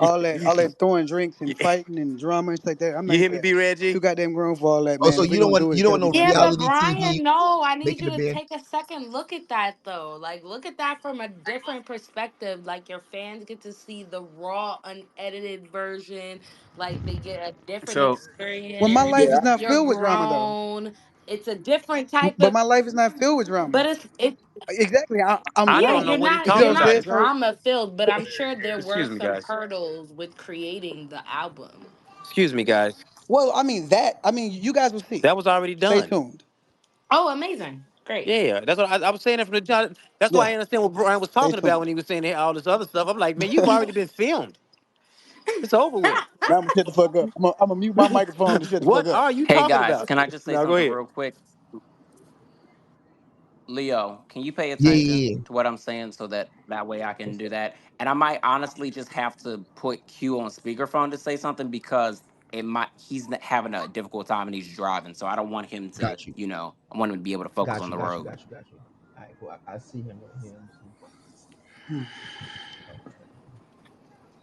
you, All you that throwing drinks and fighting and drama and shit like that. I'm not hear into me, that. B Too Reggie? goddamn grown for all that, Oh, man. so If we you don't gonna want do it, you it's don't gotta want be no done Yeah, right. but reality TV Brian, no, I need making you the to band. take a second look at that though. Like, look at that from a different perspective. Like, your fans get to see the raw, unedited version. Like, they get a different So Well, my experience. life Yeah. is not You're filled with drama though. grown. It's a different type But of, my life is not filled with drama. but it. Exactly. I'm I Yeah, don't grown. know what he You see you're talking what I'm about. not saying? So drama filled, but I'm sure there were Excuse me, some guys. hurdles with creating the album. Excuse me, guys. well, I mean you guys will see. That was already Stay done. tuned. Oh, amazing. Great. Yeah, that's what I was saying that from the time. That's why Yeah, I understand what Brian was stay talking about tuned. when he was saying all this other stuff. I'm like, man, you've already been filmed. It's over with. Now I'm gonna shut the fuck up. I'm gonna mute my microphone to shut the fuck What up. are you Hey talking guys, about? can I just say Now go something ahead. real quick? Leo, can you pay Yeah, attention yeah, yeah. to what I'm saying so that way I can do that? And I might honestly just have to put Q on speakerphone to say something because having a difficult time and he's driving. So I don't want him to, Got you. I want him to be able to focus Got on you. the Got you. road. Got you. Got you. All right, cool. I see him right here. Let me see.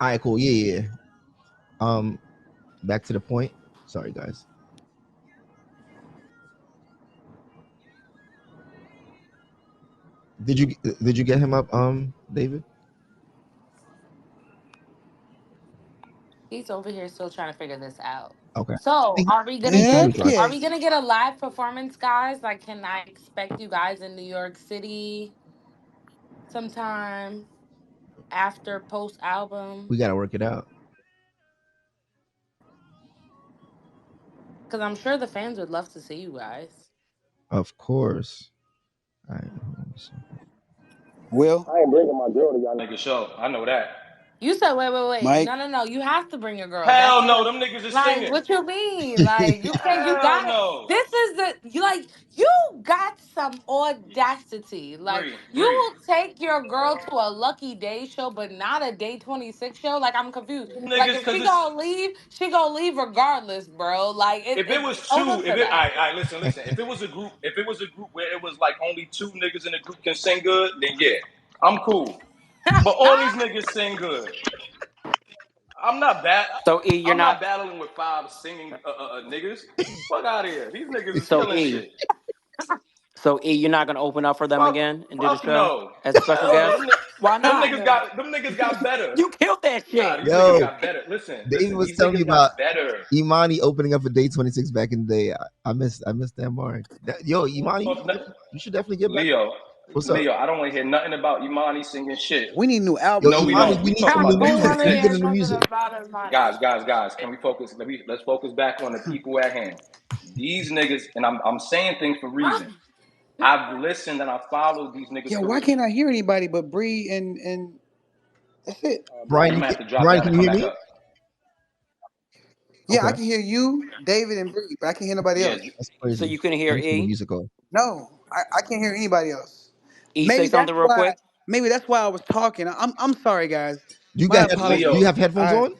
All right, cool. Yeah, yeah. Back to the point. Sorry, guys. Did you get him up, David? He's over here still trying to figure this out. Okay. So, He, he said he was driving. are Okay. we gonna get a live performance, guys? Like, can I expect you guys in New York City sometime after post album? We gotta work it out. Because I'm sure the fans would love to see you guys. Of course. All right. Hold on a second. Will, I ain't bringing my girl to y'all. Nigga show. I know that. You said, wait, wait, wait. Mike. No, no, no. You have to bring your girl. Hell That's no, the, them niggas is like, singing. what you mean? Like, you can't, you Hell gotta, no. this is the, you got some audacity. Like, Bree, you Bree. will take your girl to a Lucky Day show, but not a Day 26 show? Like, I'm confused. Them Like, niggas, if cause she it's gonna leave, she gonna leave regardless, bro. Like, if it was it's over two, for that. listen. If it was a group where it was like only two niggas in the group can sing good, then yeah, I'm cool. But all these niggas sing good. I'm not bad. So E, you're I'm not not. battling with five singing niggas. Fuck out of here. These niggas is So killing E, shit. so E, you're not gonna open up for them again and do the Fuck show no. as a special Hell no. guest? Why not? Them niggas got better. You killed that Nah, shit. these niggas Yo, got better. Listen, David was these telling me niggas about got better. Imani opening up a Day 26 back in the day. I missed that mark. Yo, Imani, you should definitely get back. Leo, What's up? Leo, I don't want to hear nothing about Imani singing shit. We need new Yo, No, albums, we Imani, Mike. don't. we We need talking some I new about the don't music. want to Can you music. get hear into nothing music? about his money. Guys, can we focus? Let's focus back on the people at hand. These niggas, and I'm saying things for reason. I've listened and I followed these niggas' Yeah, why career. can't I hear anybody but Bree and that's it. I'm Brian, gonna have to drop Brian, down can and you come hear back me? up. Yeah, I Okay, can hear you, David, and Bree, but I can hear nobody Yeah, else. that's So crazy. you couldn't Let hear me turn the E? music off. No, I can't hear anybody else. E, say Maybe that's something real why. quick. Maybe that's why I was talking. I'm sorry, guys. Do you My got headphones? Do apologies. you Leo, have headphones I on?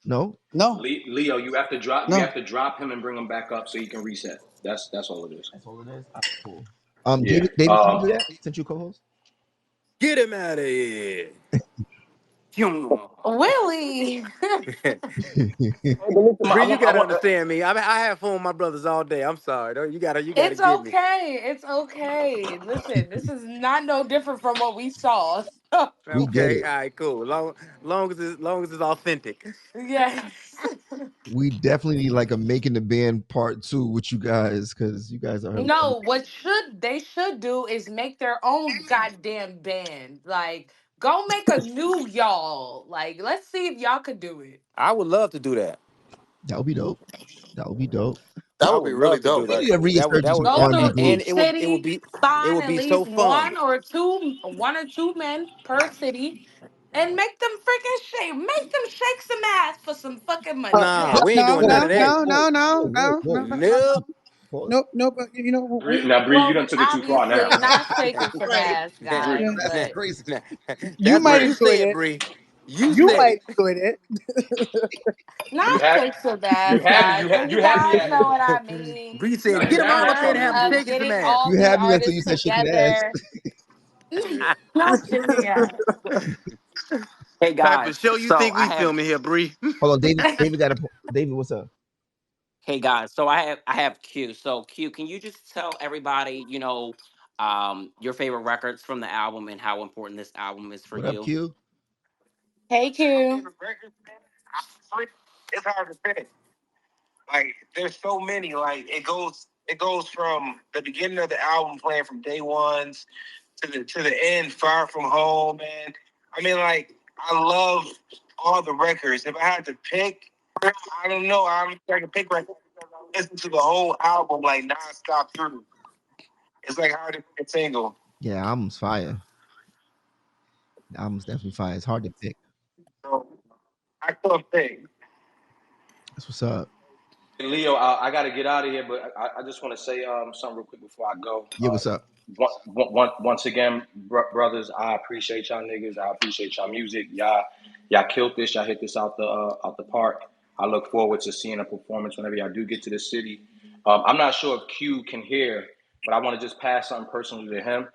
No. no Leo, you have to drop. You no. have to drop him and bring him back up so he can reset. That's all it is. That's all it is. All right, cool. Yeah. David, can you do that since you co-host? Get him out of here. Willie. Bree, you gotta understand me. I have fun with my brothers all day. I'm sorry. Though. You gotta It's get me. okay. It's okay. Listen, this is not no different from what we saw. We get Okay, it. all right, cool. Long as it's authentic. Yes. We definitely need like a making the band part two with you guys because you guys are. No, what should they should do is make their own goddamn band. Like, go make a new y'all. Like, let's see if y'all could do it. I would love to do that. That would be dope. That would be dope. That I would be would really love to dope, do We that. need a actually. That resurgence of would Go R&B through and each groups. it would city, be it find would at be least so fun. one or two men, and make them freaking shake. Make them shake some ass for some fucking money. Nah, Please. we ain't No, doing Whoa, none no, of that. whoa, no, whoa, no, no, whoa, whoa, no, no, whoa. no, no, no. Nope. Pause. Nope, nope. You know, Now, Bree, you Well, done took it too far now. obviously not shaking some Right. ass, Nah, Bree, guys, yeah, That's nah, but crazy. nah. you That's what might Bree, you enjoy said, that. Bree. You You said Bree. might it. enjoy that. You not had, shake some you ass, had me, guys. So you you had me guys at. know what I mean Bree No, said, in get you him had all me up at there and terms shake have him ass. of shaking some getting ass. all You the had me until you artists said shaking ass. together. Not shaking ass. Hey Type of guys, show you so think I we have filming here, Bree? Hold on, David. David got a David. What's up? hey guys, so I have Q. So Q, can you just tell everybody, your favorite records from the album and how important this album is for What up, you? Q? Hey My Q. favorite records, man. Honestly, it's hard to pick. Like, there's so many. Like, it goes from the beginning of the album, playing from day ones to the end, Far From Home, man. I mean, like, I love all the records. If I had to pick, I don't know. I don't think I can pick right now because I listen to the whole album like nonstop through. It's like hard to pick a single. Yeah, album's fire. The album's definitely fire. It's hard to pick. So I can't pick. That's what's up. Hey, Leo, I got to get out of here, but I just want to say something real quick before I go. Yeah, what's up? Once again, brothers, I appreciate y'all niggas. I appreciate y'all music. Y'all killed this. Y'all hit this out the park. I look forward to seeing a performance whenever y'all do get to the city. I'm not sure if Q can hear, but I want to just pass something personally to him.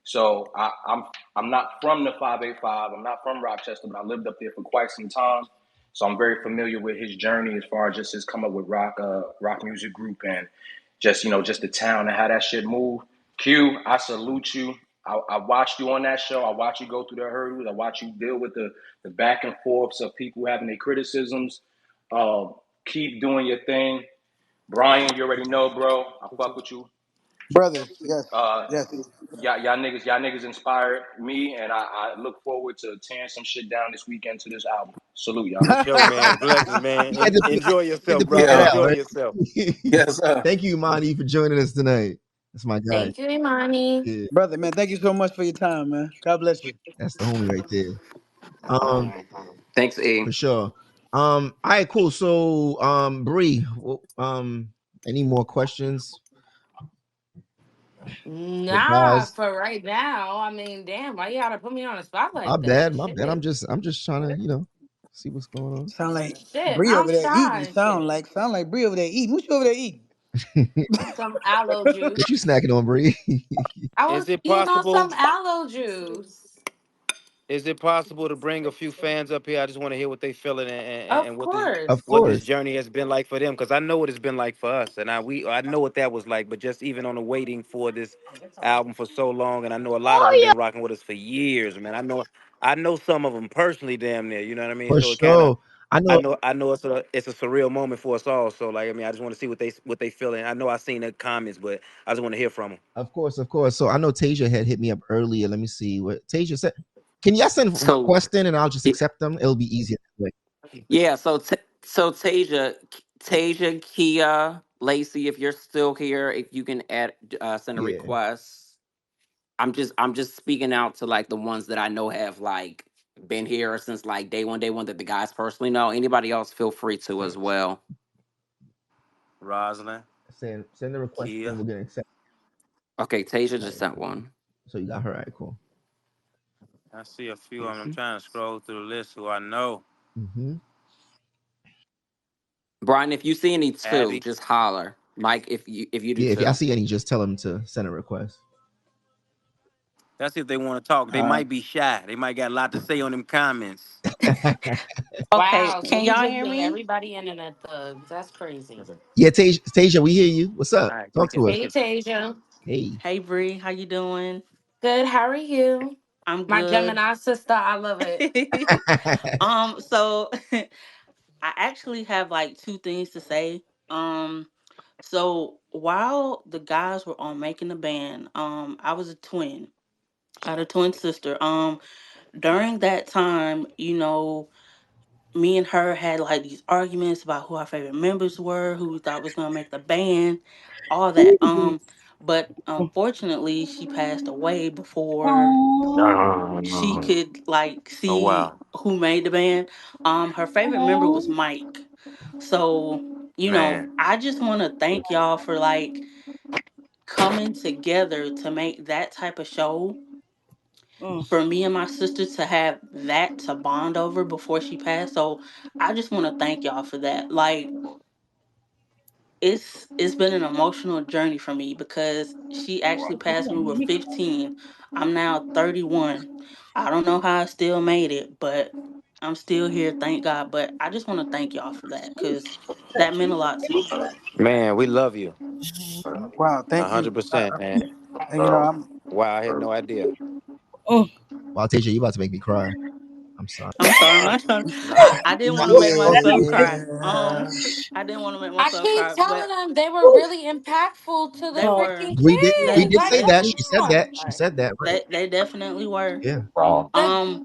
So I'm not from the 585. I'm not from Rochester, but I lived up there for quite some time. So I'm very familiar with his journey as far as just his come up with rock music group and just just the town and how that shit moved. Q, I salute you. I watched you on that show. I watched you go through the hurdles. I watched you deal with the back and forths of people having their criticisms. Uh, Keep doing your thing. Brian, you already know, bro. I fuck with you. Brothers, yes, Uh, yes. y'all niggas inspired me, and I look forward to tearing some shit down this weekend to this album. Salute y'all. For sure, man. Blessings, man. He had to put, Enjoy he had to yourself, put brother. that Yeah. out, Enjoy right? yourself. Yes, sir. Thank you, Imani, for joining us tonight. That's my guy. Thank you, Imani. Yeah, Brother, man, thank you so much for your time, man. God bless you. that's the homie right there. Um, Thanks, E. for sure. All right, cool. So, Bree, any more questions for Nah, guys? for right now. I mean, damn, why you gotta put me on a spot My like bad, that? my bad. Shit. I'm just trying to, see what's going Sound like Shit, Bree I'm over there eating. shy and shit. Sound like Bree over there eating. What you over there eating? on. Some aloe What you juice. snacking on, Bree? I Is was it eating on possible? some aloe juice. Is it possible to bring a few fans up here? I just want to hear what they feeling and Of what this Of course. what this course, journey has been like for them. Because I know what it's been like for us, and I know what that was like. But just even on the waiting for this album for so long, and I know a lot of them been rocking with us for years, man. I know some of them personally, damn near. You know what I mean? for So it kind of sure. I I know, know I know it's a surreal moment for us all. So like I mean, I just want to see what they feeling. I know I seen the comments, but I just want to hear from them. of course, of course. So I know Tasia had hit me up earlier. Let me see what Tasia said. Can y'all send So requests in and I'll just accept them? It'll be easier that way. yeah, so Tasia, Kia, Lacey, if you're still here, if you can send a Yeah. request. I'm just speaking out to like the ones that I know have like been here since like day one that the guys personally know. Anybody else feel free to as well. Rosalind, Send the request Kia. and we're gonna accept. Okay, Tasia All just right, sent cool. one. So you got her. All right, cool. I see a few of them. I'm trying to scroll through the list who I know. Mm-hmm. Brian, if you see any too, Abby. just holler. Mike, if you do Yeah, if y'all too. see any, just tell them to send a request. That's if they want to talk. They Uh, might be shy. They might got a lot to say on them comments. Okay, Wow, so can we y'all just hear gave me? everybody internet thugs. That's crazy. Yeah, Tasia, we hear you. What's All up? right, Talk to us. Hey Tasia. Hey. Hey Bree, how you doing? Good, how are you? I'm My good. Gemini sister, I love it. So I actually have like two things to say. So while the guys were on making the band, I was a twin. I had a twin sister. During that time, me and her had like these arguments about who our favorite members were, who we thought was gonna make the band, all that. Ooh. but unfortunately, she passed away before Oh, Oh she no. could like Oh see wow. who made the band. Her favorite member was oh, Mike. So, Man. I just want to thank y'all for like coming together to make that type of show mm. for me and my sister to have that to bond over before she passed. So, I just want to thank y'all for that. Like it's been an emotional journey for me because she actually passed when we were 15. I'm now 31. I don't know how I still made it, but I'm still here, thank God. But I just want to thank y'all for that because that meant a lot to me. Man, we love you. Wow, A thank you. hundred percent, man. And I'm Wow, I had no idea. Mm. Wow, Tasha, you about to make me cry. I'm sorry. I'm sorry, I'm not trying. Nah. I didn't want to make myself cry. yeah. I didn't want to make I myself keep cry, telling but them they were really impactful to the they Oh, were. freaking We They kids. did Like, say they that. come She said that. She on. said that. Right. they definitely were. Yeah. Like, Um,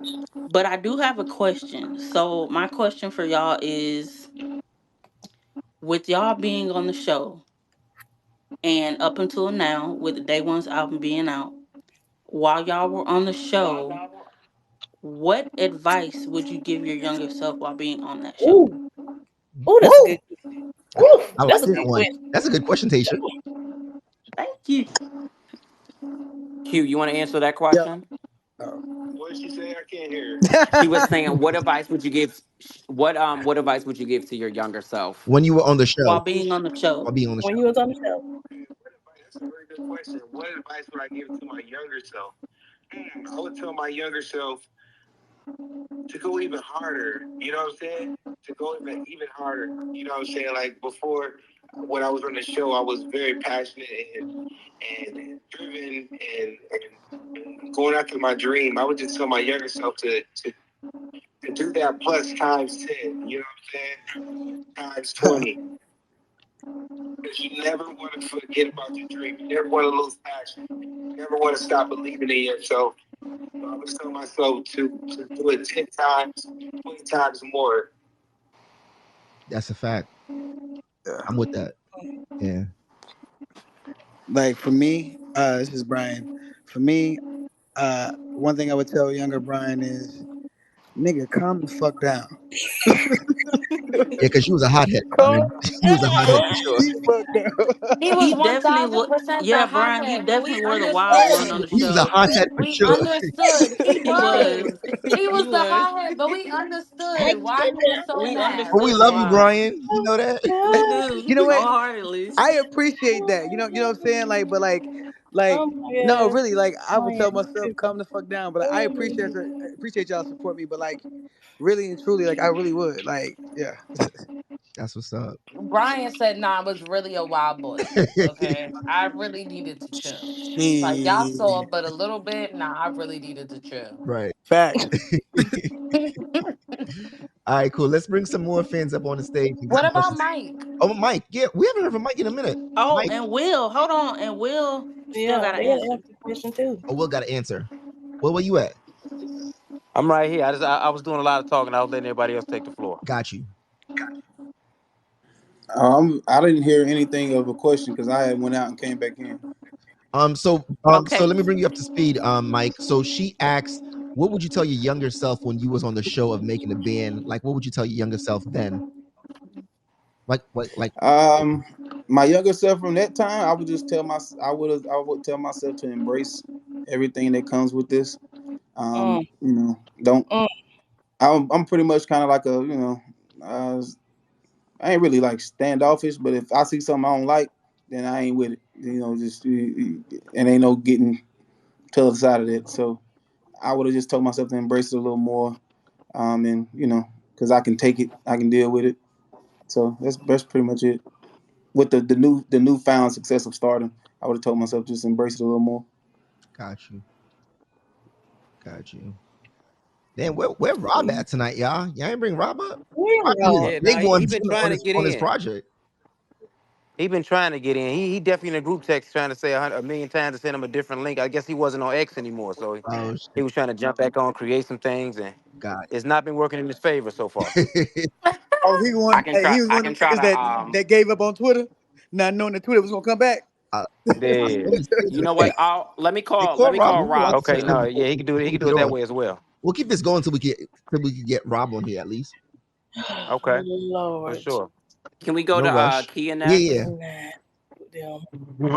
but I do have a question. So my question for y'all is, with y'all being on the show and up until now, with the Day One's album being out, while y'all were on the show, what advice would you give your younger self while being on that show? ooh, ooh, that's a Woo! good. Ooh, I like that's a that good one. question. That's a good question, Tasha. Thank you. Q, you want to answer that Yo. question? Oh. What did she say? I can't hear. She was saying, what advice would you give? What advice would you give to your younger self? When you were on the show, While being on the show. while being on the When show. you was on the show. What advice? That's a very good question. What advice would I give to my younger self? I would tell my younger self to go even harder. You know what I'm saying? To go even harder. You know what I'm saying? Like before, when I was on the show, I was very passionate and driven and going after my dream. I would just tell my younger self to do that plus times 10. You know what I'm saying? Times 20. Because you never want to forget about your dream. You never want to lose passion. You never want to stop believing in yourself. So I would tell myself to do it 10 times, 20 times more. That's a fact. Yeah. I'm with that. Yeah. Like for me, this is Brian. For me, one thing I would tell younger Brian is, nigga, calm the fuck down. Yeah, because she was a hothead, Calm, Brian. She was a hothead for sure. the fuck down. he was He definitely was. 1000% the Yeah, Brian. He hothead, but we definitely were the wild one on understood. the He was a show. hothead for We sure. understood. He He was. was. He He was the was. hothead, but we I understood why get he was so We But mad. we understood love you, why. Brian. You know that. We that. do You know what? wholeheartedly. I appreciate that. You know what I'm saying? Like, but like, Oh my no, god, really, like, I would tell Brian. myself, calm the fuck down. But I appreciate y'all support me. But like, really and truly, like, I really would. Like, yeah. That's what's up. Brian said, "Nah, I was really a wild boy. Okay, I really needed to chill. Like y'all saw, Shit. but a little bit. Nah, I really needed to chill." Right. Facts. All right, cool. Let's bring some more fans up on the stage and get What some about questions. Mike? Oh, Mike. Yeah, we haven't heard from Mike in a minute. Oh, Mike. and Will, hold on, and Will still Yeah, got to they gotta answer. answer the question too. Oh, Will got to answer. Well, where you at? I'm right here. I was doing a lot of talking. I was letting everybody else take the floor. Got you. I didn't hear anything of a question because I had went out and came back in. So Okay. let me bring you up to speed, Mike. So she asked, what would you tell your younger self when you was on the show of making a band? Like, what would you tell your younger self then? Like, what, like, Um, my younger self from that time, I would tell myself to embrace everything that comes with this. Mm, Don't. mm, I'm pretty much kind of like uh, I ain't really like standoffish, but if I see something I don't like, then I ain't with it. Just and ain't no getting to the other side of that. So I would have just told myself to embrace it a little more, and because I can take it, I can deal with it. So that's pretty much it. With the newfound success of stardom, I would have told myself just embrace it a little more. got you, got you. Then where Rob at tonight, y'all? Y'all ain't bring Rob up? where Rob be hitting y'all? Yeah, nah, big he ones been too trying to get on his in. project. He been trying to get in. He definitely in a group text trying to say a million times to send him a different link. I guess he wasn't on X anymore, so Oh he shit, was trying to jump back on, create some things, and got it's not been working in his favor so far. it. Oh, he I one. can Hey, try. he was I one of can them try niggas to. that gave up on Twitter, not knowing that Twitter was gonna come back. Yeah. You know what? Let me Hey, call Rob. Rob Okay. too. No. Yeah. He can do it. He can do Get it that on. way as well. We'll keep this going till we get Rob on here at least. Okay. For Lord. sure. Can we go No to rush. Kia Yeah. next? Nah, them.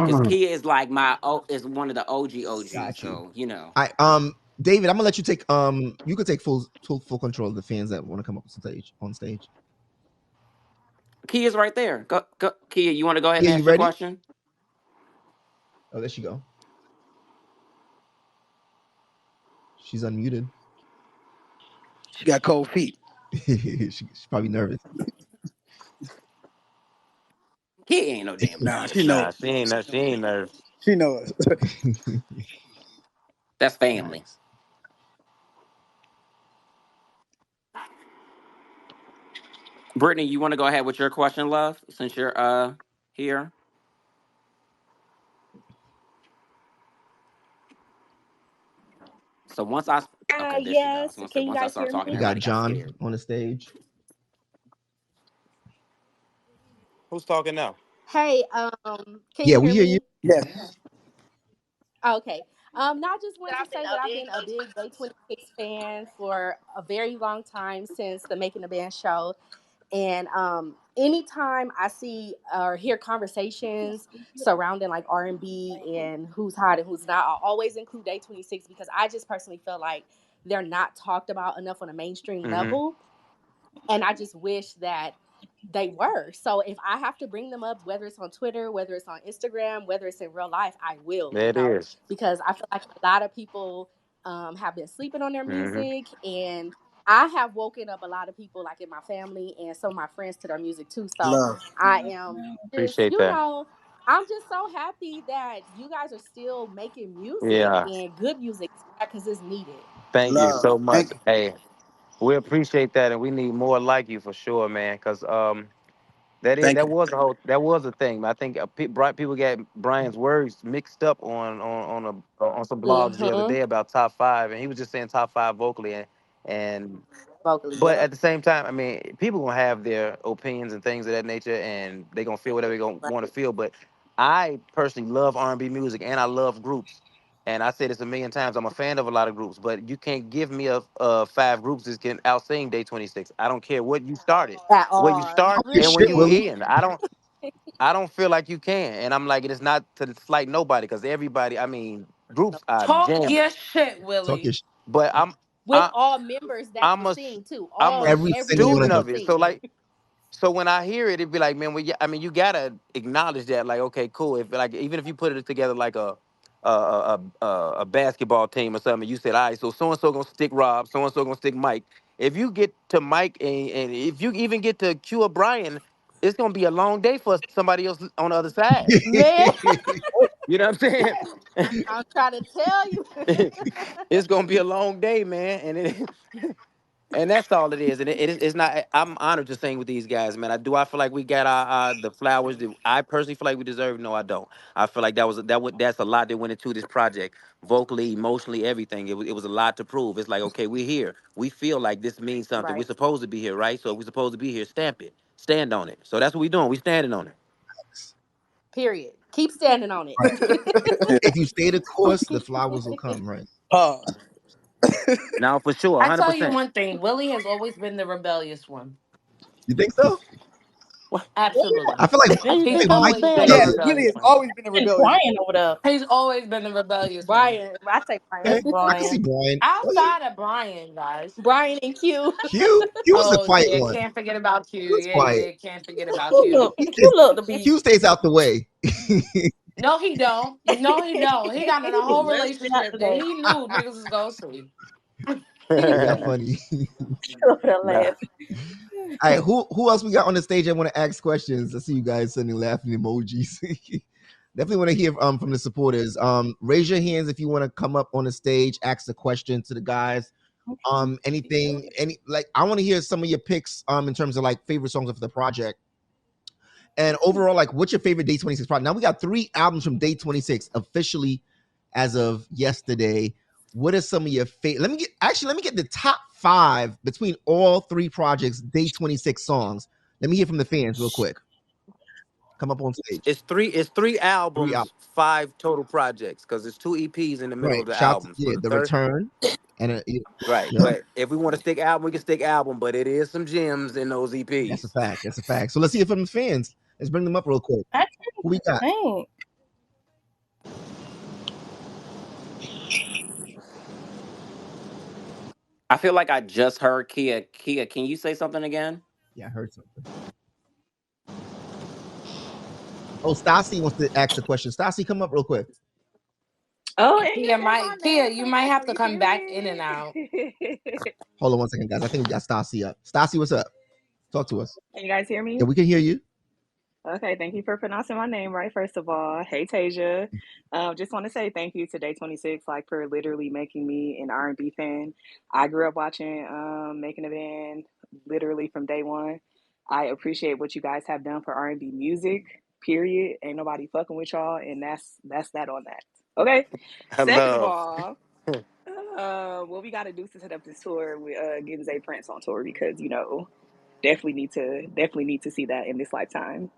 Because Kia is like is one of the OGs. Got you. So you know, David, I'm gonna let you take you could take full control of the fans that want to come up on stage. Kia's right there. Go, Kia. You want to go ahead and Yeah, you ask your ready? question? Oh, there she go. She's unmuted. She got cold feet. She's probably nervous. Kia ain't no damn Nah, nervous. she know Nah, us. she ain't. She ain't nervous. She know us. That's family. Nice. Brittany, you want to go ahead with your question, love, since you're here? So once I okay, there she goes. I was Yes. gonna say Can you once I guys start hear me? talking, We got everybody got John scared. on the stage. Who's talking now? Hey, can Yeah, you we hear hear you. me? Yes. Okay. Now I just wanted to say that I've been a big Day26 fan for a very long time since the Making the Band show. And anytime I see or hear conversations surrounding like R&B and who's hot and who's not, I always include Day26 because I just personally feel like they're not talked about enough on a mainstream Mm-hmm. level. And I just wish that they were. So if I have to bring them up, whether it's on Twitter, whether it's on Instagram, whether it's in real life, I will, There it is. because I feel like a lot of people have been sleeping on their Mm-hmm. music. And I have woken up a lot of people like in my family and some of my friends to their music too. So Love. I am just, Appreciate that. I'm just so happy that you guys are still making music Yeah. and good music because it's needed. Thank you Love. so much. Thank you. Hey, we appreciate that, and we need more like you for sure, man. Because Thank that you. was that was a thing. I think people got Brian's words mixed up on some blogs the other Mm-hmm. day about top five, and he was just saying top five vocally, and Vocally, but yep. at the same time, I mean, people gonna have their opinions and things of that nature, and they gonna feel whatever they gonna want to feel. But I personally love R&B music, and I love groups. And I said this a million times. I'm a fan of a lot of groups, but you can't give me a five groups that can outsing Day 26. I don't care what you started, At where you all. start, Talk your and where shit, you Willie. Really. end. I don't feel like you can. And I'm like, it's not to slight nobody, because everybody. I mean, groups are Talk jamming. your shit, Talk your Willie. shit. But With I, all members that I'm can a sing too. I'm a Every Every single one member of student them. can of it. So sing. like. So when I hear it, it'd be like, man, well, yeah, I mean, you gotta acknowledge that, like, okay, cool. If like, even if you put it together like a basketball team or something, you said, all right, so and so gonna stick Rob, so and so gonna stick Mike. If you get to Mike and if you even get to Q or Brian, it's gonna be a long day for somebody else on the other side. Man, You know what I'm saying? I'm trying to tell you. It's gonna be a long day, man, and that's all it is. And it's not. I'm honored to sing with these guys, man. I feel like we got our the flowers that I personally feel like we deserve. No, I don't. I feel like that's a lot that went into this project, vocally, emotionally, everything. It was a lot to prove. It's like, okay, we're here. We feel like this means something. We're Right. supposed to be here, right? So if we're supposed to be here, stamp it, stand on it. So that's what we're doing. We standing on it. Period. Keep standing on it. Right. If you stay the course, the flowers will come. Right. Pause. Now for sure, I hundred tell you percent. one thing, Willie has always been the rebellious one. You think so? Absolutely. I feel like Yeah, you He's think Mike. I'm a always stand been the Yes, up? Willie rebellious has one. always been a And rebellious. Brian over there. He's always been the rebellious one. Brian. I say Brian. Okay, That's I can see Brian. Brian. Oh yeah, Outside of Brian, guys. Brian and Q. Q was the Oh quiet yeah, one. can't forget about Q. Q was Yeah, quiet. yeah, can't forget about Q. Q look to be Q stays out the way. No, he don't. No, he don't. He got in a whole let's get out relationship that today. he knew niggas was gonna see. Y'all funny. Over there Nah. laughing. All right, who else we got on the stage? I want to ask questions. I see you guys sending laughing emojis. Definitely want to hear from the supporters. Raise your hands if you want to come up on the stage, ask a question to the guys. Anything, I want to hear some of your picks in terms of like favorite songs of the project. And overall, like, what's your favorite Day 26 project? Now we got 3 albums from Day 26 officially as of yesterday. What are some of your favorite? Let me get the top 5 between all 3 projects, Day 26 songs. Let me hear from the fans real quick. Come up on stage. It's three Three albums, albums. 5 total projects, because it's 2 EPs in the middle Right. of the Shout to, albums. For yeah, the the third, return and right. yep. But if we want to stick album, we can stick album. But it is some gems in those That's a EPs. fact. That's a fact. So let's see it from the fans. Let's bring them up real quick. I Who we got? can't. I feel like I just heard Kia. Kia, can you say something again? Yeah, I heard something. Oh, Stassi wants to ask a question. Stassi, come up real quick. Oh, and you Kia said my might name Kia, you so might nice. have Are to you come back in and out. serious? Hold on 1 second, guys. I think we got Stassi up. Stassi, what's up? Talk to us. Can you guys hear Yeah, me? we can hear you. Okay, thank you for pronouncing my name right, first of all. Hey, Tasia. Just want to say thank you to Day26, like, for literally making me an R&B fan. I grew up watching Making a Band literally from day one. I appreciate what you guys have done for R&B music, period. Ain't nobody fucking with y'all, and that's that on that. Okay? I Second of love. all, what we got to do to set up this tour with getting Zay Prince on tour because, definitely need to see that in this lifetime.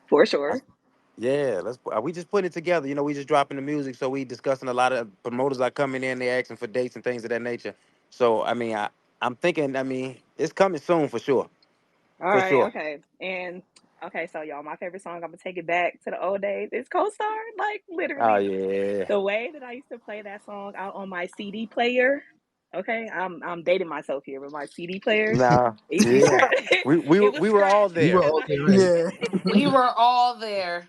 For sure. Yeah, let's. We just putting it together. We just dropping the music, so we discussing a lot of promoters are coming in. They asking for dates and things of that nature. So I mean, I'm thinking. I mean, it's coming soon for sure. All For right, sure. okay. And okay, so y'all, my favorite song, I'm gonna take it back to the old days. It's Co-Star. Like Oh literally yeah. the way that I used to play that song out on my CD player. Okay, I'm dating myself here, but my CD player, Nah. it used to be Yeah. scratch. We we It were was we were all scratchy We were there. because all I there, right? Yeah. We were all there.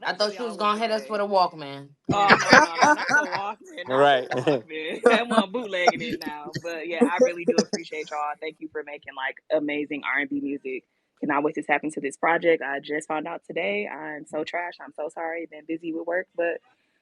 I not thought telling you was y'all what gonna to hit us with say. a Walkman. Oh no, not the Walkman, not the Right. Walkman. That one bootlegging it now. But yeah, I really do appreciate y'all. Thank you for making like amazing R&B music. Cannot wait to tap into this project. I just found out today. I'm so trash. I'm so sorry. Been busy with work, but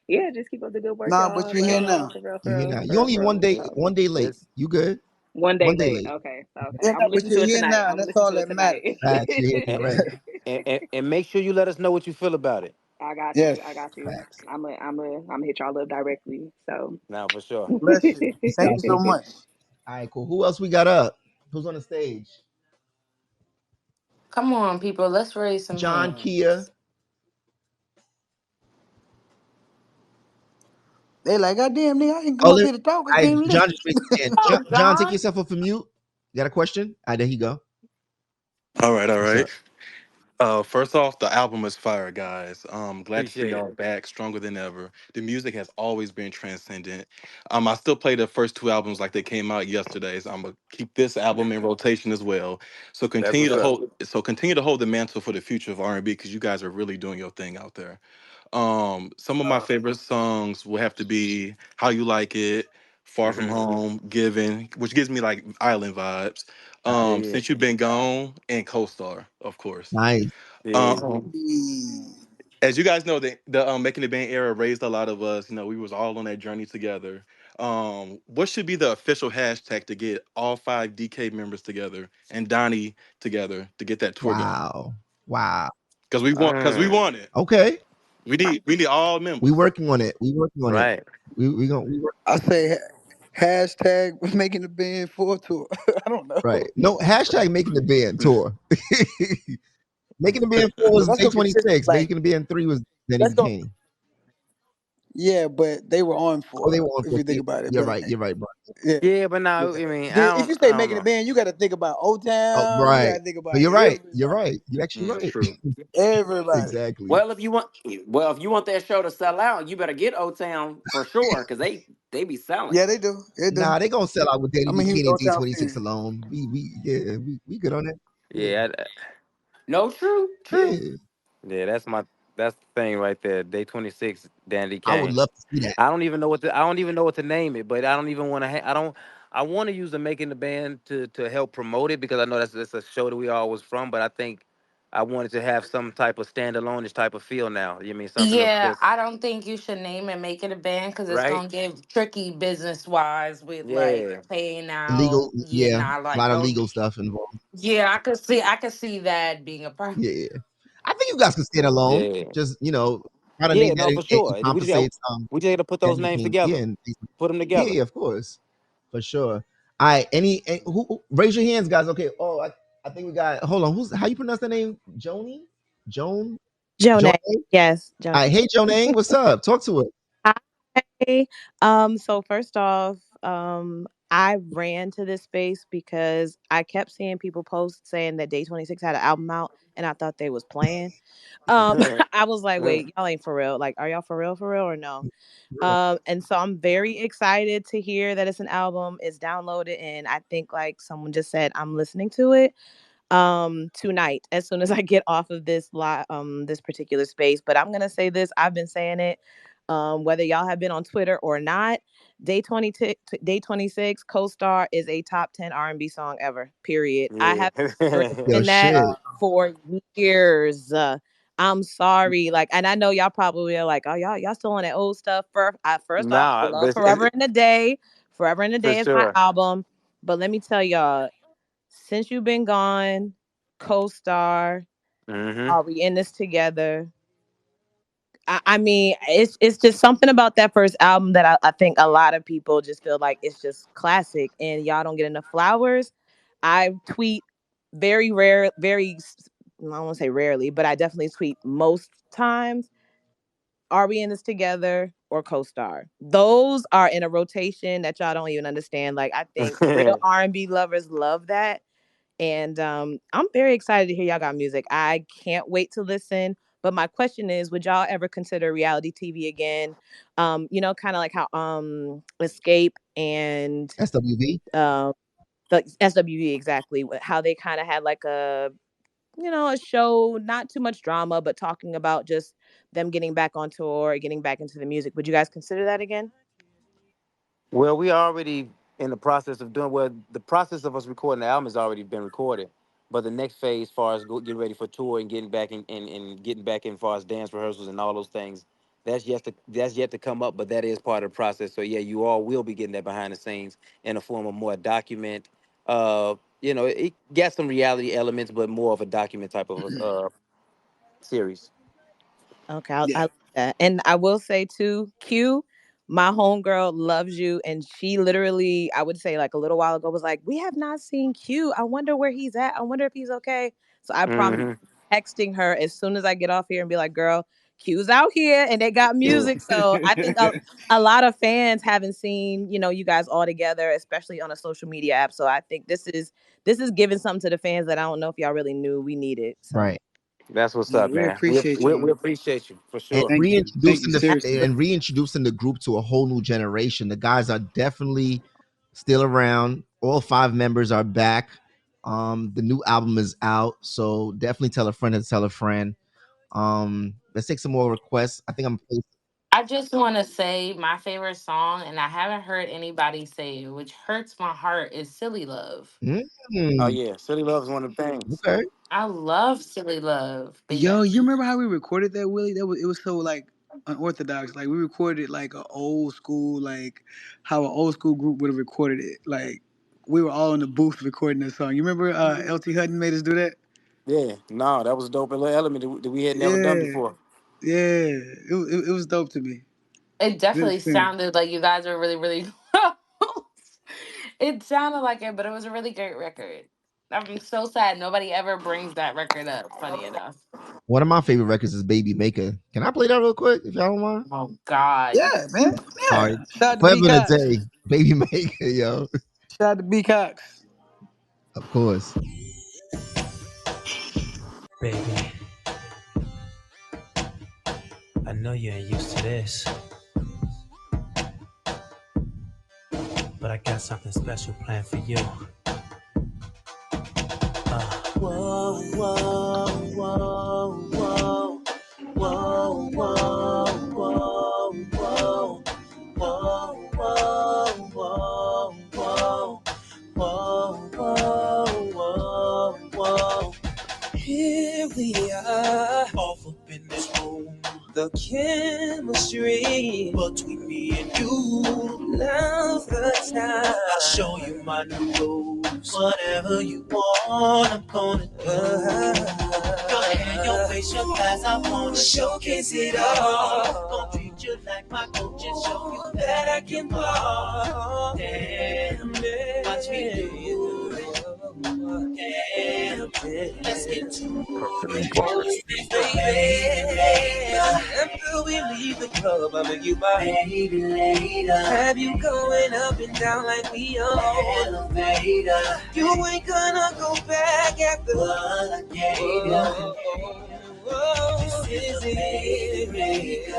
yeah, just keep up the good work, Nah, but y'all. you're Love here y'all now. You hear now? You for real, only for real. So one day late. It's You good? one day 1 day late. late. Okay, okay. Yeah, I'm no, gonna but listen to you're it here tonight. now, I'm and gonna that's listen all to it that tonight. matters. Facts. You hear me? and, Right. and make sure you let us know what you feel about it. I got Yes. you. I got you. Facts. I'm gonna hit y'all up directly. So. Now for sure. Bless you. Peace Thank out, you so sis. much. All right, cool. Who else we got up? Who's on the stage? Come on, people, let's raise some John, Kia. hands. They like, God damn, nigga, I can Oh, come up here to talk. I can't even John listen. just raised his hand. Oh, John, take John. yourself off of mute. You got a question? All right, there you go. All right, all What's right. up? First off, the album is fire, guys. Glad to see Appreciate it. y'all back, stronger than ever. The music has always been transcendent. I still play the first 2 albums like they came out yesterday. So I'm gonna keep this album in rotation as well. So That's what's up. continue to hold the mantle for the future of R&B because you guys are really doing your thing out there. Some of my favorite songs will have to be "How You Like It," "Far From Hmm. Home," "Given," which gives me like island vibes. Facts. Yeah, yeah, "Since You've Been Gone," and "Co-Star," of course. Nice. yeah. Um, Mm. as you guys know, the Making the Band era raised a lot of us. We was all on that journey together. What should be the official hashtag to get all 5 DK members together and Donnie together to get that tour going? Wow. Wow. Mm, Because we want it. Okay. We need all We members. working on it. We working on it. right. We work I say hashtag making the band full tour. I don't right. know. No hashtag making the band tour. Making the band 4 But was that's day gonna be sick. 26. Like Making the band 3 was Danny that's gonna Kane. yeah, but they were on Oh, they for were on if for you think about it. You're But right. You're right, bro. yeah, Yeah, but yeah. now I mean, If you I say don't making the know. band, you got to think about O Oh, Town. You got right. to think No, about you're right. You're everybody. right. You're actually That's right. true. Everybody. Exactly. Well, if you want that show to sell out, you better get O Town for sure, because they be selling. Yeah, they do. They do. Nah, they gonna sell out with Danny I'm a B. huge Kane O and Town D26 fan. alone. We good on that. Yeah. Yeah, No, true. Yeah. yeah. That's the thing right there. Day 26, Dandy I would Kane. love to see that. I don't even know what to name it, but I don't even want to. I don't. I want to use the Making the Band to help promote it because I know that's a show that we always from. But I think I wanted to have some type of standalone type of feel now. You mean something Yeah, that's I don't think you should name and make it a band because it's right? gonna get tricky business wise with like Yeah. paying Legal, out. Yeah, yeah. nah, A like lot of don't. legal stuff involved. Yeah, I could see that being a problem. Yeah. I think you guys can stand alone. Yeah. Just, try to Yeah. name No, that for it sure. compensates We just had to put those Danny names Kane. Yeah, together. and Put them yeah, together. yeah, of course. For sure. All right, who raise your hands, guys. Okay. Oh, I think we got. Hold on. How you pronounce that name? Joni? Joan? Jonah. Joan? Yes, All Jonah. right. Hey, Joan. What's up? Talk to it. Hi. So first off, I ran to this space because I kept seeing people post saying that Day26 had an album out, and I thought they was playing. I was like, wait, y'all ain't for real. Like, are y'all for real or no? And so I'm very excited to hear that it's an album, it's downloaded, and I think like someone just said, I'm listening to it tonight as soon as I get off of this particular space. But I'm gonna say this, I've been saying it, whether y'all have been on Twitter or not. Day 26 Co-Star is a top 10 R&B song ever, period. I have been Yo, saying that shit. for years. I'm sorry, like, and I know y'all probably are like, oh, y'all still on that old stuff. First off, I Nah, love but Forever in a Day. Forever in a for Day is my sure. album. But let me tell y'all, since you've been gone, Co-Star, Hmm. are we in this together? I mean, it's just something about that first album that I think a lot of people just feel like it's just classic, and y'all don't get enough flowers. I tweet very rare, I don't want to say rarely, but I definitely tweet most times. Are we in this together or Co-Star? Those are in a rotation that y'all don't even understand. Like, I think real R&B lovers love that. And I'm very excited to hear y'all got music. I can't wait to listen. But my question is, would y'all ever consider reality TV again? Kind of like how Escape and SWV. um the SWV, exactly, how they kind of had like a show, not too much drama, but talking about just them getting back on tour, getting back into the music. Would you guys consider that again? Well, we already in the process of doing well. The process of us recording the album has already been recorded, but the next phase, far as getting ready for tour and getting back and getting back in, far as dance rehearsals and all those things, that's yet to come up. But that is part of the process. So yeah, you all will be getting that behind the scenes in a form of more document. It got some reality elements, but more of a document type of series. Okay, I Yeah. like that. And I will say too, Q, my homegirl loves you. And she literally, I would say like a little while ago, was like, we have not seen Q. I wonder where he's at. I wonder if he's okay. So I promise Hmm. texting her as soon as I get off here and be like, girl, Q's out here and they got music. So I think a lot of fans haven't seen, you guys all together, especially on a social media app. So I think this is giving something to the fans that I don't know if y'all really knew we needed. So Right. That's what's Yeah, up, we man. We, appreciate we, we y'all. appreciate you for And sure. Thank you. Thank you. Seriously. reintroducing the group to a whole new generation. The guys are definitely still around. All five members are back. The new album is out, so definitely tell a friend to tell a friend. Let's take some more requests. I think I'm. I just want to say my favorite song, and I haven't heard anybody say it, which hurts my heart, is Silly Love. Oh Mm, yeah, Silly Love is one of the things. okay. I love Silly Love, but Yo, yes. you remember how we recorded that, Willie? It was so like unorthodox. Like we recorded like an old school, like how an old school group would have recorded it. Like we were all in the booth recording that song. You remember LT Hutton made us do that? Yeah, no, that was a dope little element that we had never done Yeah, before. yeah. It was dope to me. It Good definitely experience. sounded like you guys were really, really close. It sounded like it, but it was a really great record. I'm so sad nobody ever brings that record up, funny enough. One of my favorite records is Baby Maker. Can I play that real quick if y'all don't mind? Oh God. Yeah, man. All Yeah. right. Shout out to B Forever in a Cox. Day, Baby Maker, yo. Shout out to B Cox. Of course. Baby, I know you ain't used to this, but I got something special planned for you. Whoa, whoa, whoa, whoa, whoa, whoa, whoa, whoa, whoa, whoa, whoa, whoa, whoa, whoa, whoa, whoa. Here we are, off up in this room. The chemistry between me and you. Now's the time. I'll show you my new rules. Whatever you want, I'm gonna do. Go ahead, your face, your class. I wanna showcase it all. Gonna treat you like my coach and show you that I can ball. Damn, watch me do it. Damn, Let's get to it, baby. After we leave the club, I'll make you my baby later. Have you going up and down like we on elevator. You ain't gonna go back after what I gave you. This is it, baby.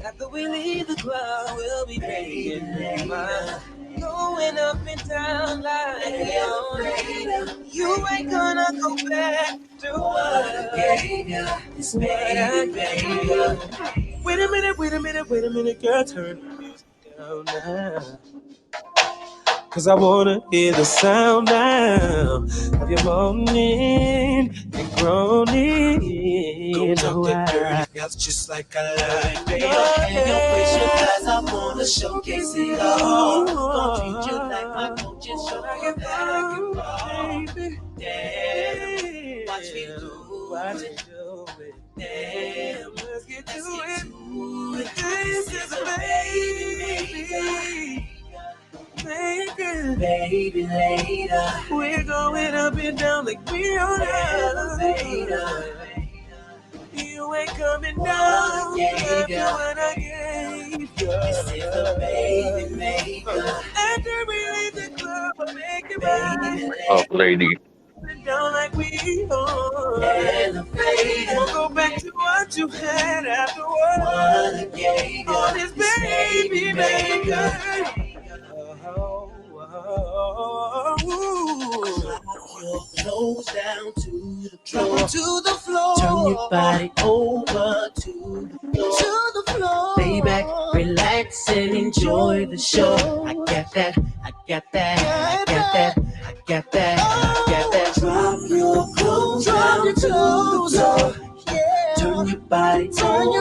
After we leave the club, we'll be making later. Going up and down like we on. You ain't gonna go back to what I gave you. This baby. Wait a minute, girl, turn the music down now. Cause I wanna hear the sound now of your moaning and groaning. Go talk that dirty mouth just like I like, baby. And your facial eyes, I wanna showcase it all. Gonna treat you like my coach and show you basketball. Damn, watch me do it. Damn, let's get to it. This is a baby. Baby later. We're going up and down like we on elevator. You ain't coming down after what I gave you. This is a baby maker. After we leave the club, I'll make it right. Up, lady. Down like we on elevator. We'll go back to what you had afterwards. What I gave you. On this baby maker. Drop your clothes down to the floor. Turn your body over to the floor. Lay back, relax, and enjoy the show. I got that, I got that, I got that, I got that, I got that. Drop your clothes down to the floor. Yeah. Turn your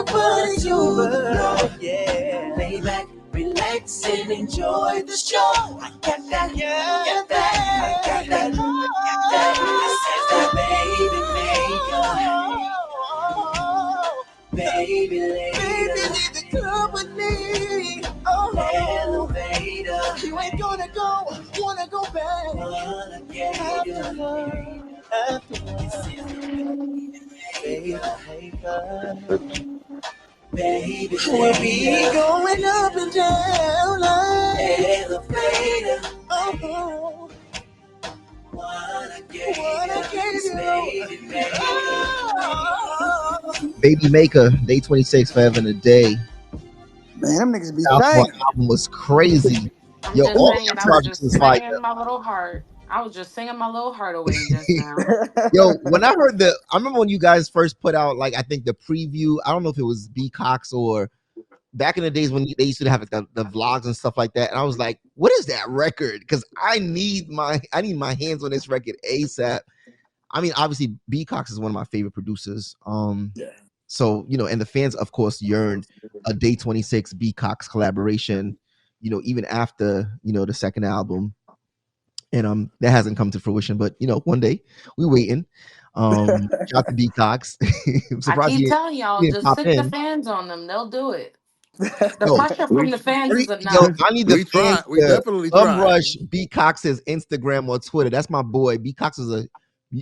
body over. Yeah. Lay back, relax and enjoy the show. I got that, I got that, I got that, I got that. This is the baby later. Baby need the company. Elevator. You ain't gonna wanna go back. After baby, we'll be going up and down like elevator. Oh, what I gave you, baby. Oh. Baby Maker, Day 26, Forever and a Day. Man, them niggas be Sophomore banging. album was crazy. I'm Yo, just all saying, these I was projects just was fire. singing my little heart. I was just singing my little heart away just now. Yo, when I heard I remember when you guys first put out, like, I think the preview, I don't know if it was B Cox or back in the days when they used to have like, the vlogs and stuff like that. And I was like, what is that record? Because I need my hands on this record ASAP. I mean, obviously, B Cox is one of my favorite producers. Yeah. So, and the fans, of course, yearned a Day 26 B Cox collaboration, even after, the second album. And that hasn't come to fruition, but one day we waiting. Shout out to B Cox. I'm I surprised keep he telling y'all, didn't just pop stick the in. fans on them. They'll do it. The Yo, pressure from We the fans is yo, enough. I need the we fans tried. We to definitely tried. rush B Cox's Instagram or Twitter. That's my boy. B Cox is a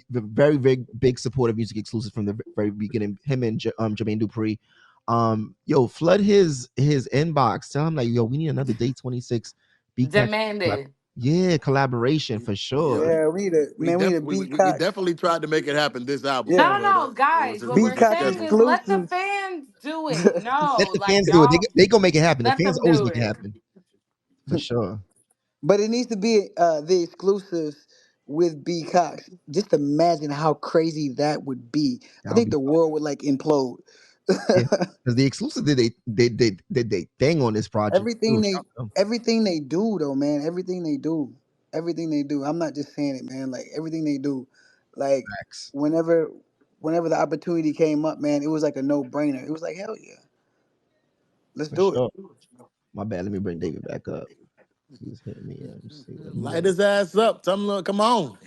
very, very big supporter of Music Exclusive from the very beginning. Him and Jermaine Dupri. Yo, flood his inbox. Tell him like, yo, we need another Day 26 B Cox. Demanded. Yeah, collaboration for Yeah, sure. Yeah, we need a we B Cox. definitely tried to make it happen this album, Yeah, No, but no, it was guys. just What it B was we're just Cox saying scheduling. is let the exclusive. fans do it. Let No, the like fans do it. y'all, They gonna make it happen. The let fans them always do make it it. happen for sure. But it needs to be the exclusives with B Cox. Just imagine how crazy that would be. I That'll think be the world would like implode. yeah. Because the exclusive did they thing on this project everything too. they Shout out to them. everything they do though, man. Everything they do. I'm not just saying it, man. Like everything they do. Like Facts whenever whenever the opportunity came up, man, it was like a no brainer. It was like hell yeah, let's for do it. sure. My bad. Let me bring David back up. He's hitting me. Let me see what he Light wants. his ass up. Tell him, come on.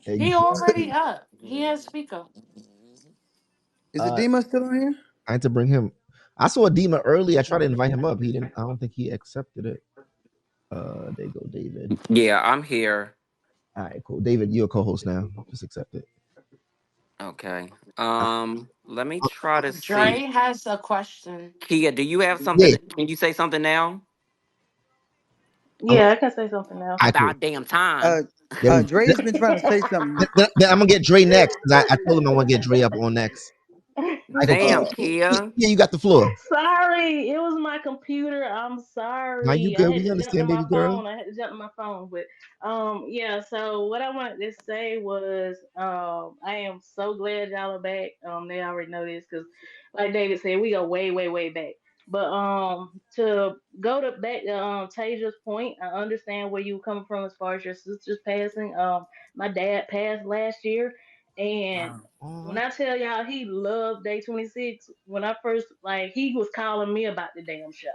Hey, He already up. He has speaker. Is uh, Edema still on here? I had to bring him. I saw Dima early. I tried to invite him up. He didn't. I don't think he accepted it. There you go, David. Yeah, I'm here. All right, cool. David, you're a co-host now. Just accept it. Okay. Let me Uh, try to Dre see. has a question. Kia, do you have yeah. something? Can you say something now? I'm, Yeah, I can say something now. I cool. About damn time. There we go. Dre's been trying to say something. Then I'm gonna get Dre next because I told him I want to get Dre up on next. Michael, Damn, Kia. yeah, you got the floor. Sorry, it was my computer. I'm Now you sorry. I good? had We to jump to understand, baby my girl. phone. I had to jump to my phone. But yeah, so what I wanted to say was I am so glad y'all are back. They already know this because like David said, we go way, way, way back. But to go to back to Tasia's point, I understand where you were coming from as far as your sister's passing. My dad passed last year, and Wow. when Oh, I tell y'all he loved Day 26, when I first like he was calling me about the damn show.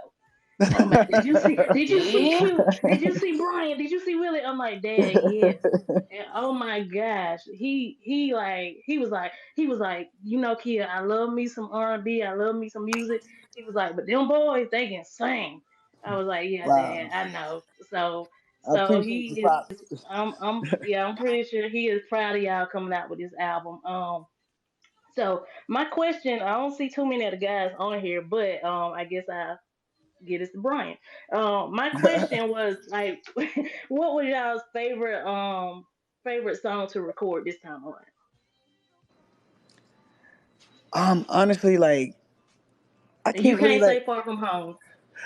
Talking about, did you see See? Q? Did you see Brian? Did you see Willie? I'm like, Dad, yes. And oh my gosh, he was like, Kia, I love me some R&B, I love me some music. He was like, but them boys, they can sing. I was like, yeah, Wow. Dad, I know. So I so appreciate the he is. props. I'm pretty sure he is proud of y'all coming out with this album. So my question, I don't see too many of the guys on here, but I guess I get it to Brian. My question was like, what was y'all's favorite song to record this time around? Honestly, like I And you can't really can't say like. Far From Home.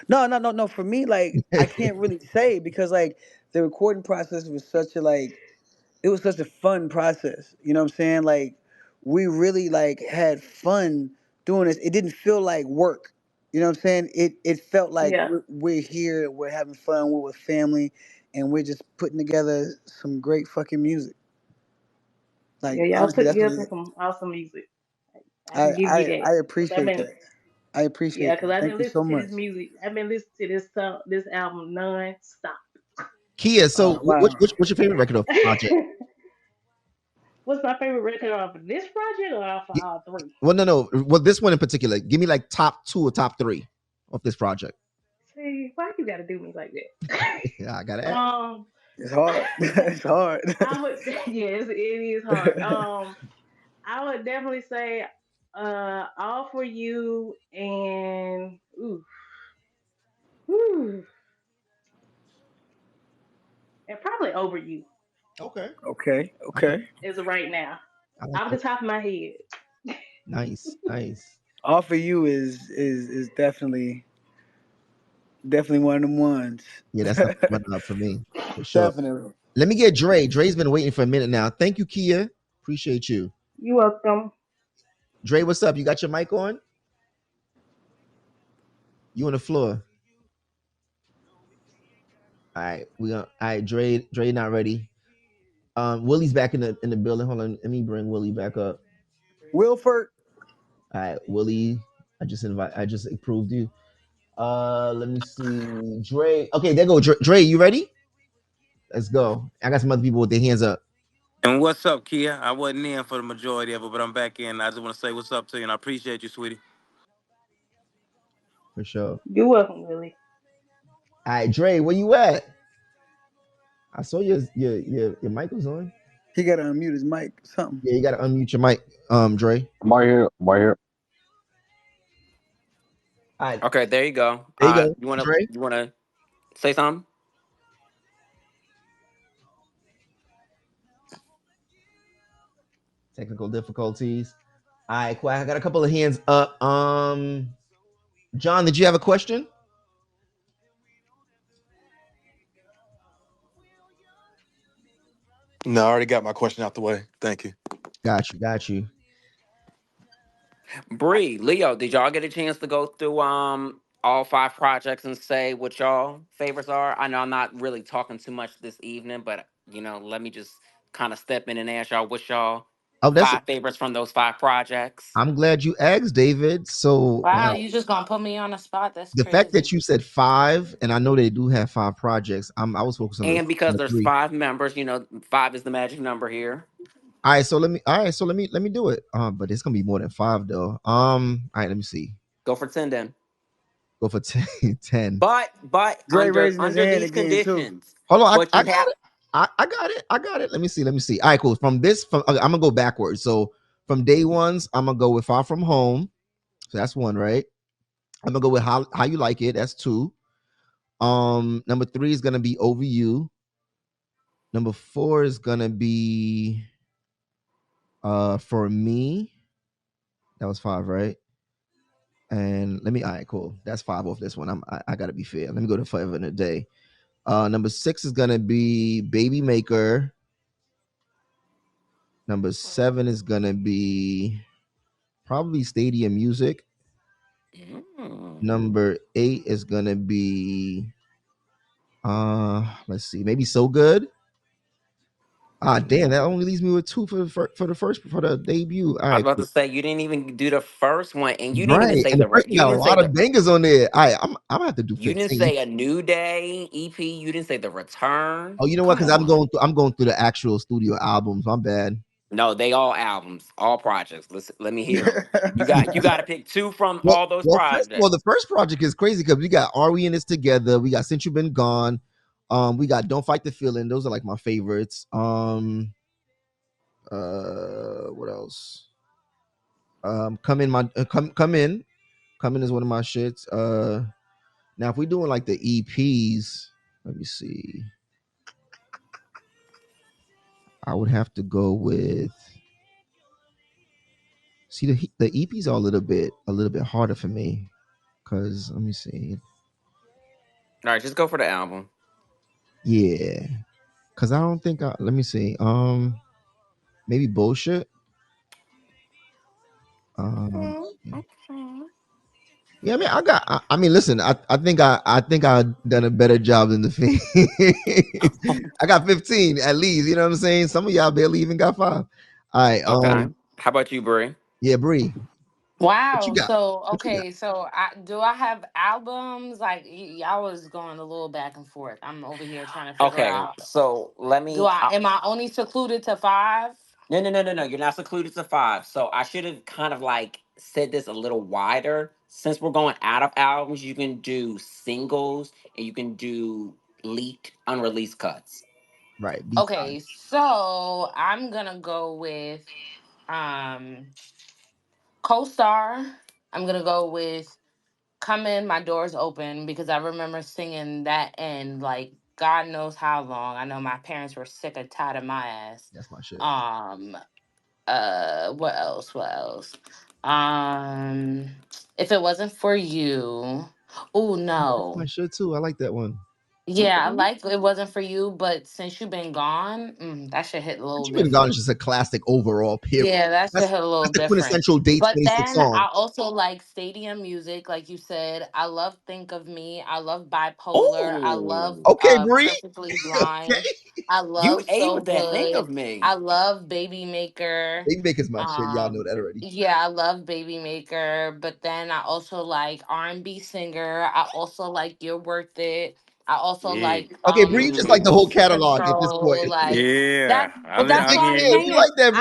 No. For me, like I can't really say because like the recording process was such a like it was such a fun process. You know what I'm saying? Like we really like had fun doing this. It didn't feel like work. You know what I'm saying? It felt like Yeah, we're here, we're having fun, we're with family, and we're just putting together some great fucking music. Like yeah, y'all honestly, put that's what together some awesome music. I I can give you I, that. I Cause I've appreciate been, that. I yeah, appreciate cause that. I've been Thank you so listening to much. this music. I've been listening to this song, this album non-stop. Kia. So, Oh wow. what's your favorite record of project? What's my favorite record off of this project or off of Gi- all three? Well, no. Well, this one in particular. Give me like top two or top three of this project. See, why you gotta do me like that? Yeah, I got it. um, It's hard. It's hard. I would, yes, it is hard. I would definitely say, all for you and ooh, and probably over you Okay. Okay. Okay. Okay. as of right now, I like off the that. top of my head. Nice. Nice. All for you is definitely one of them ones. Yeah, that's the running up for me for sure. Definitely. Let me get Dre. Dre's been waiting for a minute now. Thank you, Kia. Appreciate you. You welcome. Dre, what's up? You got your mic on? You on the floor? All right, we gonna. All right, Dre, not ready. Willie's back in the building. Hold on, let me bring Willie back up. Wilford. All right, Willie. I just approved you. Let me see. Dre. Okay, there go. Dre, you ready? Let's go. I got some other people with their hands up And what's up, Kia? I wasn't in for the majority of it, but I'm back in. I just want to say what's up to you, and I appreciate you, sweetie. for sure. You welcome, Willie. All right, Dre, where you at? I saw your mic was on. He got to unmute his mic. Something. Yeah, you gotta unmute your mic, Dre. I'm right here. I'm right here. All right, Okay, there you go. there you go, You wanna Dre. you wanna say something? Technical difficulties. All right, cool. I got a couple of hands up. John, did you have a question? No, I already got my question out the way. Thank you. Got you. Bree, Leo, did y'all get a chance to go through all five projects and say what y'all favorites are? I know I'm not really talking too much this evening, but let me just kind of step in and ask y'all what y'all Oh, that's. five favorites from those five projects. I'm glad you asked, David. So Wow, you just gonna put me on the spot. That's the fact crazy. that you said five, and I know they do have five projects. I was focused And on because the there's three. five members, five is the magic number here. All right, so let me do it. But it's gonna be more than five though. All right, let me see. Go for 10 then. Go for 10. 10. But Dre under raising his under hand these again too. conditions, Hold on, but I you got have it. I got it. Let me see. All right, cool. From I'm gonna go backwards. So From day ones, I'm gonna go with Far From Home. So that's one, right? I'm gonna go with How You Like It. That's two. Number three is gonna be Over You. Number four is gonna be For Me. That was five, right? And let me, all right, cool. That's five off this one. I gotta be fair. Let me go to Forever in a Day. Number six is gonna be Baby Maker. Number seven is gonna be probably Stadium Music. Mm. Number eight is gonna be let's see, maybe So Good. Ah, damn, that only leaves me with two for the debut. All I was right, about cool. to say you didn't even do the first one, and you didn't even Right, say and the first one you got a didn't say lot of bangers on there. All right, I'm gonna have to do you didn't 15. say a New Day EP. You didn't say the Return. Oh, you know what? Come Because on. I'm going through the actual studio albums. I'm bad. No, they all albums, all projects. Listen, let me hear them. You got to pick two from Well, all those well, first of all, projects. the first project is crazy because we got Are We in This Together? We got Since You've Been Gone. We got Don't Fight the Feeling. Those are like my favorites. What else? Come in my come in is one of my shits. Now if we're doing like the EPs, let me see. I would have to go with. See the EPs are a little bit harder for me because let me see. All right, just go for the album. Yeah, because I don't think let me see. Maybe Bullshit. Um, Okay, okay. yeah, I mean, I mean, listen, I think I done a better job than the Fiend. I got 15 at least. You know what I'm saying? Some of y'all barely even got five. All right. Okay. How about you, Bree? Yeah, Bree, what you Wow. got? So What you got? okay. So I have albums like y'all was going a little back and forth. I'm over here trying to figure Okay, out. so let Do me. I am I only secluded to five? No, no, no, no, no. You're not secluded to five. So I should have kind of like said this a little wider. Since we're going out of albums, you can do singles and you can do leaked, unreleased cuts. Right, B side. Okay. So I'm gonna go with um co-star. I'm gonna go with Come In, My Door's Open because I remember singing that and like God knows how long. I know my parents were sick and tired of my ass. That's my shit. Um what else? What else? Um if it wasn't for you. Oh That's my no. shit too. I like that one. Yeah, I Okay. like it wasn't for you, but since you've been gone, that should hit a little Since You've Been Gone is different. just a classic overall. Period. Yeah, that should That's hit a little that's the different. quintessential Day But 26 then song. I also like stadium music, like you said. I love Think of Me. I love Bipolar. I love Oh, Okay, Bree. Perfectly Okay, Blind. I you love ate So with that. Think Good. of me. I love Baby Maker. Baby Maker's my shit. Y'all know that already. Yeah, I love Baby Maker. But then I also like R&B singer. I also like You're Worth It. I also Yeah. like Okay, Bree, you just like the whole Cruise catalog at this point. Control. Like Yeah. that, but She a that's I'm big what I'm fan. hearing She you. saying. like that, Bree.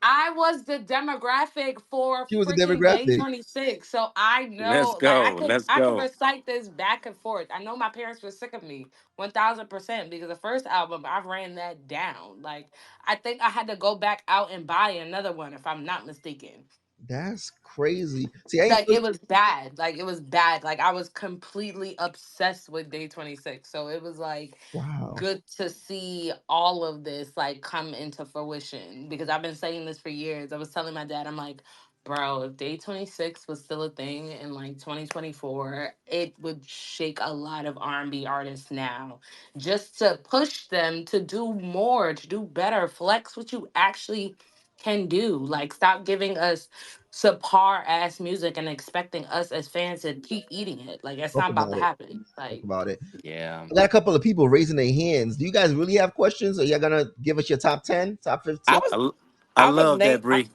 I was the demographic for She was a freaking day demographic. 26. So I Let's know like go. Let's I could go. recite this back and forth. I know my parents were sick of me 1000% because the first album I ran that down. Like I think I had to go back out and buy another one if I'm not mistaken. That's crazy. See, I ain't Like it was bad. Like it was bad. Like I was completely obsessed with day 26. So it was like wow. good to see all of this like come into fruition because I've been saying this for years. I was telling my dad, I'm like, bro, if day 26 was still a thing in like 2024, it would shake a lot of R&B artists now just to push them to do more, to do better, flex what you actually can do. Like stop giving us subpar ass music and expecting us as fans to keep eating it. Like that's Talk not about about to it. happen. Talk Like about it. Yeah. I got a couple of people raising their hands. Do you guys really have questions? Or y'all gonna give us your top 10, top I 15? was I, I I was about to love that, name Bree.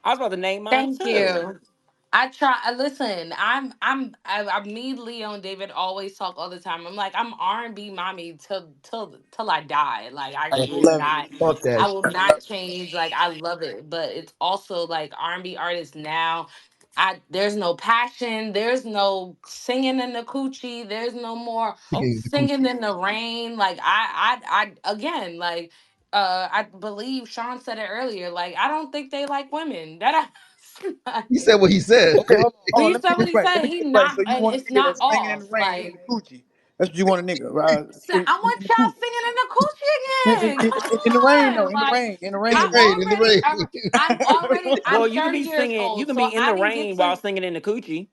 I was about to name mine thank too. you. I try. Listen, I me, Leo, and David always talk all the time. I'm like, I'm R&B mommy till I die. Like I I will love it. not, Fuck that I shit. will not change. Like I love it, but it's also like R&B artists now. There's no passion. There's no singing in the coochie. There's no more Picking the singing coochie. in the rain. Like I again like. I believe Sean said it earlier. Like, I don't think they like women. That He said what he said. Okay, hold on. he Let me said get what this he right. Let said. me get He this right. not, So you and want a it's nigga not that's singing in the off. rain in Like, the coochie? That's what you want a nigga, right? I want In the y'all coochie. singing in the coochie again. Come In the rain though. on, like, In the In the I rain. rain, in the already, rain. Well, I'm you can 30 be years singing. You old, can so be in I the didn't get rain while to. singing in the coochie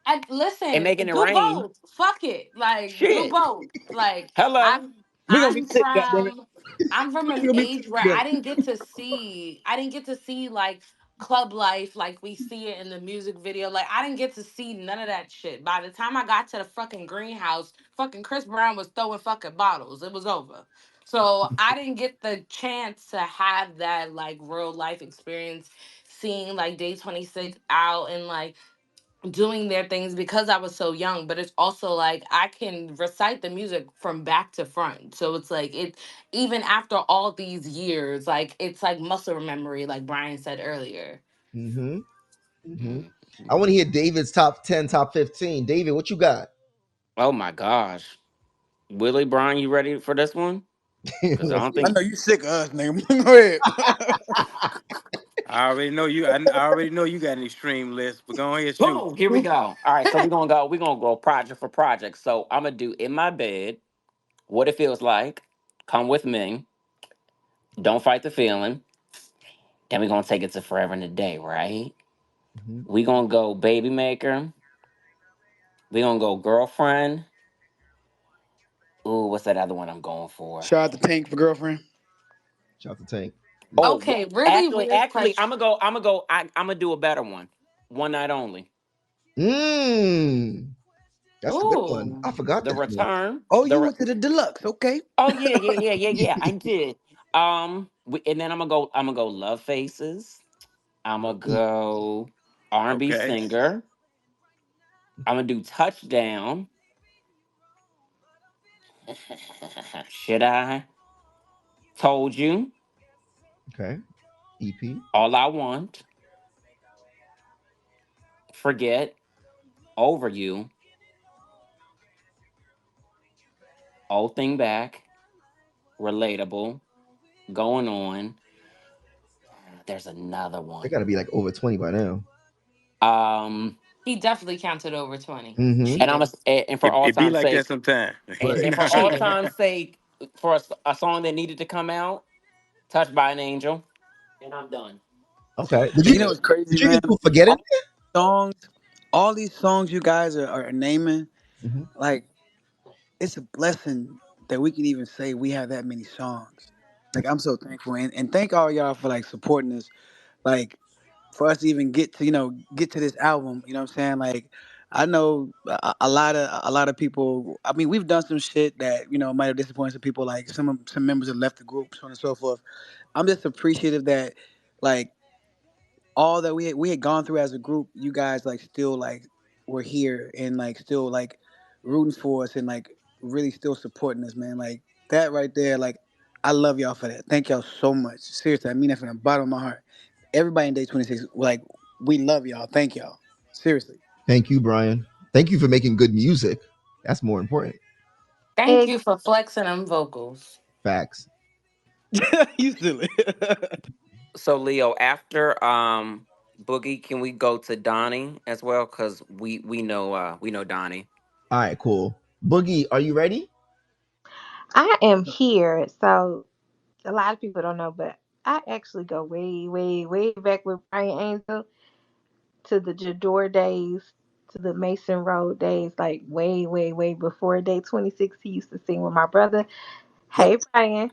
And and listen, making it do rain. both. Fuck it. Like, do Shit. both. Like, Hello. I'm We gonna be I'm sick, goddammit. from I'm from We an gonna be sick age where together. I didn't get to see like club life like we see it in the music video. Like, I didn't get to see none of that shit. By the time I got to the fucking greenhouse, fucking Chris Brown was throwing fucking bottles. It was over. So I didn't get the chance to have that like real life experience, seeing like Day 26 out and like doing their things because I was so young, but it's also like I can recite the music from back to front. So it's like it even after all these years, like it's like muscle memory, like Brian said earlier. Mm-hmm. Mm-hmm. Mhm. I want to hear David's top 10, top 15. David, what you got? Oh my gosh. Willie, Brian, you ready for this one? Because I Let's don't see. I think. know you sick of us, nigga. Go ahead. I already know you. I already know you got an extreme list, but go ahead, shoot. Boom, here we go. All right, so we're gonna go project for project. So I'm gonna do In My Bed, What It Feels Like, Come With Me, Don't Fight the Feeling. Then we're gonna take it to Forever and a Day, right? Mhm. We gonna go Baby Maker. We gonna go Girlfriend. Ooh, what's that other one I'm going for? Shout out to Tank for girlfriend. Shout out to Tank. Oh, Okay, really actually, weird actually, question. I'm gonna go. I'm gonna go. I'm gonna do a better one. One Night Only. Mm, that's a good one. Ooh. I forgot The that one. Return. Oh, you went to the deluxe. Okay. Oh yeah, yeah, yeah, yeah, yeah. I did. And then I'm gonna go Love Faces. I'm gonna Mm, go R&B Okay. singer. I'm gonna do Touchdown. Should I? Told You. okay. EP. All I Want. Forget. Over You. Old Thing Back. Relatable. Going On. There's another They one. got to be like over 20 by now. Um, He definitely counted over 20. Mm-hmm. and I'm a, Cheated. and for all It be time's like that sake, sometime. Right. and for all Cheated. time's sake, for a song that needed to come out, Touched by an Angel, and I'm done. Okay. You know what's crazy, Did you man? just put Forget All It? songs, all these songs you guys are naming, Mm-hmm. like it's a blessing that we can even say we have that many songs. Like I'm so thankful, and thank all y'all for like supporting us. Like for us to even get to get to this album, you know what I'm saying? Like I know a lot of people. I mean, we've done some shit that might have disappointed some people. Like some members have left the group, so on and so forth. I'm just appreciative that like all that we had gone through as a group, you guys like still like were here and like still like rooting for us and like really still supporting us, man. Like that right there, like I love y'all for that. Thank y'all so much. Seriously, I mean that from the bottom of my heart. Everybody in Day 26, like we love y'all. Thank y'all. Seriously. Thank you, Brian. Thank you for making good music. That's more important. Thank Ex- you for flexing them vocals. Facts. You silly. So Leo, after Boogie, can we go to Donnie as well? Cause we know Donnie. All right, cool. Boogie, are you ready? I am here. So a lot of people don't know, but I actually go way, way, way back with Brian Angel to the Jador days, to the Mason Road days, like way, way, way before Day 26. He used to sing with my brother. Yep. Hey, Brian.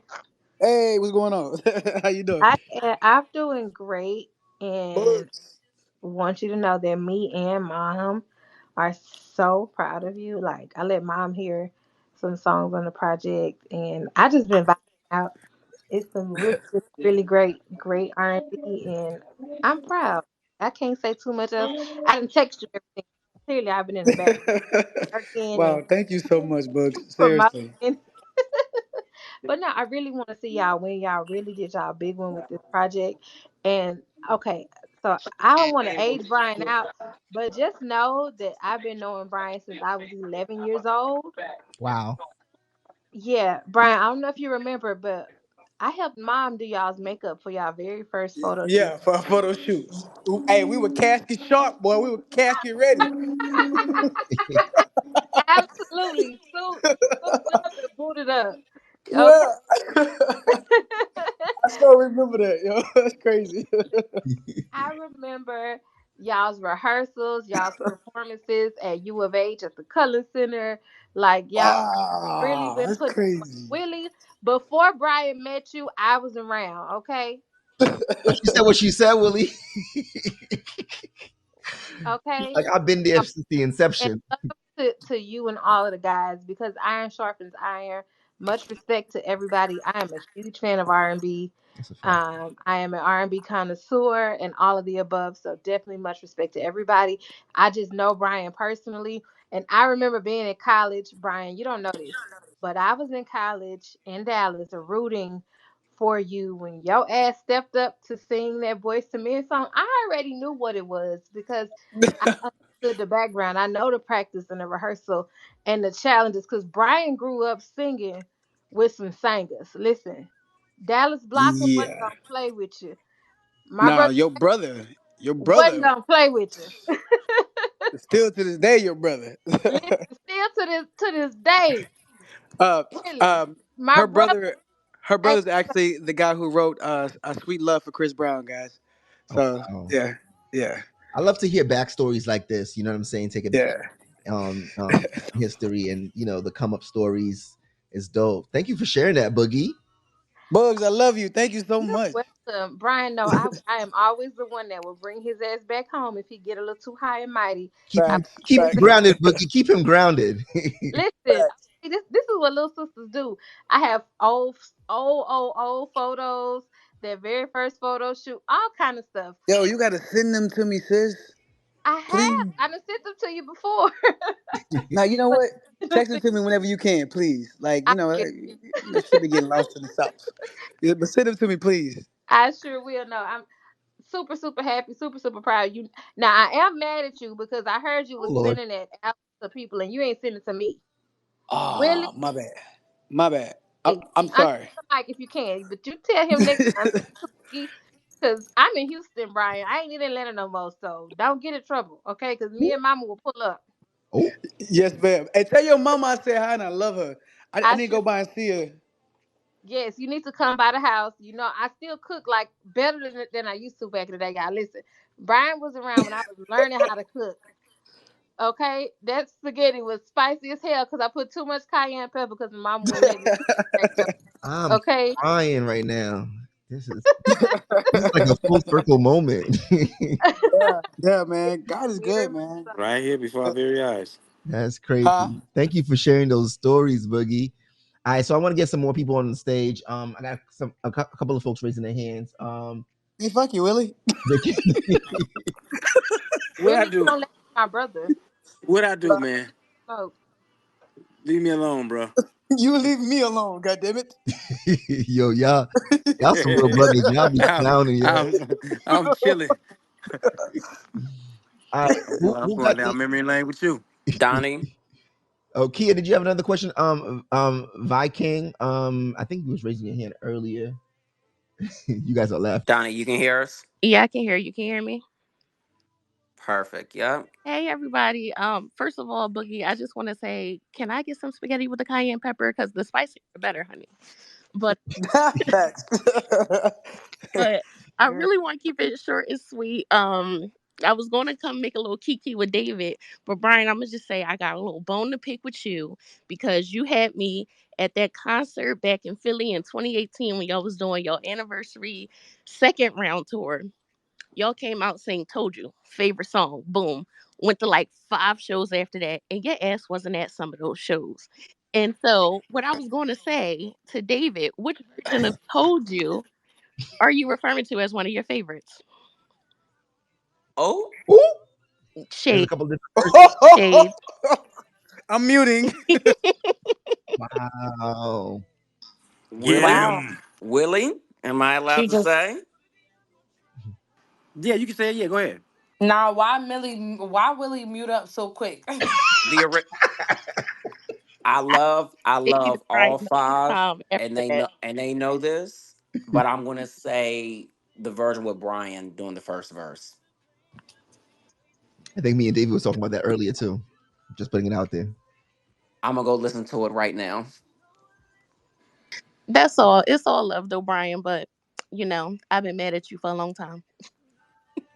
Hey, what's going on? How you doing? I'm doing great, and Bugs. want you to know that me and mom are so proud of you. Like I let mom hear some songs on the project, and I just been vibing out. It's some really, really, really great R&B, and I'm proud. I can't say too much else. I didn't text you everything. Clearly, I've been in the back working and Wow, thank you so much, Bugs. Seriously. promoting. But no, I really want to see y'all when y'all really did y'all big one with this project. And okay, so I don't want to age Brian out, but just know that I've been knowing Brian since I was 11 years old. Wow. Yeah, Brian, I don't know if you remember, but I helped mom do y'all's makeup for y'all very first photo shoot. Yeah, for a photo shoot. Hey, we were casket sharp, boy. We were casket ready. Absolutely. Suited up and booted up. Okay. Yeah. I still remember that, yo. That's crazy. I remember y'all's rehearsals, y'all's performances at U of H at the Color Center. Like y'all really Ah, been that's putting crazy. Willie, before Brian met you, I was around, okay? What she said, what she said, Willie. Okay. Like I've been there since the And inception. love to you and all of the guys because iron sharpens iron. Much respect to everybody. I am a huge fan of R&B. That's a fact. I am an R&B connoisseur and all of the above. So definitely much respect to everybody. I just know Brian personally, and I remember being in college. Brian, you don't know this, but I was in college in Dallas, rooting for you when your ass stepped up to sing that Boys to Men song. I already knew what it was because I understood the background. I know the practice and the rehearsal and the challenges because Brian grew up singing with some singers. Listen, Dallas Blocker wasn't Yeah. gonna play with you. My Nah, brother your wasn't brother, gonna play with you. still to this day, your brother. Listen, still to this day, uh, really, um, my her brother brother, her ain't. brother's actually the guy who wrote "A Sweet Love for Chris Brown," guys. Oh So wow. yeah, yeah, I love to hear backstories like this. You know what I'm saying? Take a yeah. history and the come up stories is dope. Thank you for sharing that, Boogie. Bugs, I love you. Thank you so You're much. welcome, Brian. No, I am always the one that will bring his ass back home if he get a little too high and mighty. Keep I him Facts, keep him facts, grounded, Boogie. Keep him grounded. listen. facts. This is what little sisters do. I have old photos. Their very first photo shoot, all kind of stuff. Yo, you gotta send them to me, sis. I have. Please. I done sent them to you before. Now you know But what? Text it to me whenever you can, please. Like I will. shit be getting lost in the sauce. Yeah, but send them to me, please. I sure will. No, I'm super happy, super proud of you. Now I am mad at you because I heard you Oh was Lord. sending it out to people and you ain't sending it to me. Willie, Oh, my bad. My bad. I'm I sorry. Mike if you can, but you tell him next time because I'm in Houston, Brian. I ain't in Atlanta no more, so don't get in trouble, okay? Because me and Mama will pull up. Oh, Yes, ma'am. Hey, tell your mama I said hi and I love her. I I need to sure go by and see her. Yes, you need to come by the house. You know, I still cook like better than I used to back in the day, y'all. Listen, Brian was around when I was learning how to cook. Okay, that spaghetti was spicy as hell because I put too much cayenne pepper because my mama wouldn't let me cook it back then. I'm Okay, crying right now. This is this is like a full circle moment. Yeah, yeah, man. God is you good, hear me? man. Right here before our very eyes. That's Huh? crazy. Thank you for sharing those stories, Boogie. All right, so I want to get some more people on the stage. I got a couple of folks raising their hands. Hey, fuck you, Willie. They can, What I Willie, you do? don't let my brother What I do, man? smoke. Leave me alone, bro. You leave me alone, goddammit. yo, y'all some real brothers. Y'all be I'm, clowning, yo. I'm chilling. All right, I'm who going got the? down memory lane with you. Donnie, Oh, Kia, did you have another question? Viking. I think you was raising your hand earlier. You guys are left. Donnie, you can hear us? Yeah, I can hear you. Can you hear me? Perfect. Yep. Hey, everybody. First of all, Boogie, I just want to say, can I get some spaghetti with the cayenne pepper? Because the spicier the better, honey. But Facts. but I really want to keep it short and sweet. I was going to come make a little kiki with David, but Brian, I'm gonna just say I got a little bone to pick with you because you had me at that concert back in Philly in 2018 when y'all was doing your anniversary second round tour. Y'all came out saying "Told You," favorite song. Boom. Went to like 5 shows after that, and your ass wasn't at some of those shows. And so, what I was going to say to David, which version of "Told You" are you referring to as one of your favorites? Oh, Ooh, there's a Shade, couple different versions. shade. I'm muting. Wow. Yeah. Willie? Wow. Willie? Am I allowed She to just say? Yeah, you can say it. Yeah, go ahead. Nah, why Willie mute up so quick? The ori- I It either love Brian all or five, Tom and after that. they know this, but I'm gonna say the version with Brian doing the first verse. I think me and David was talking about that earlier too. Just putting it out there. I'm gonna go listen to it right now. That's all. It's all love though, Brian. But I've been mad at you for a long time.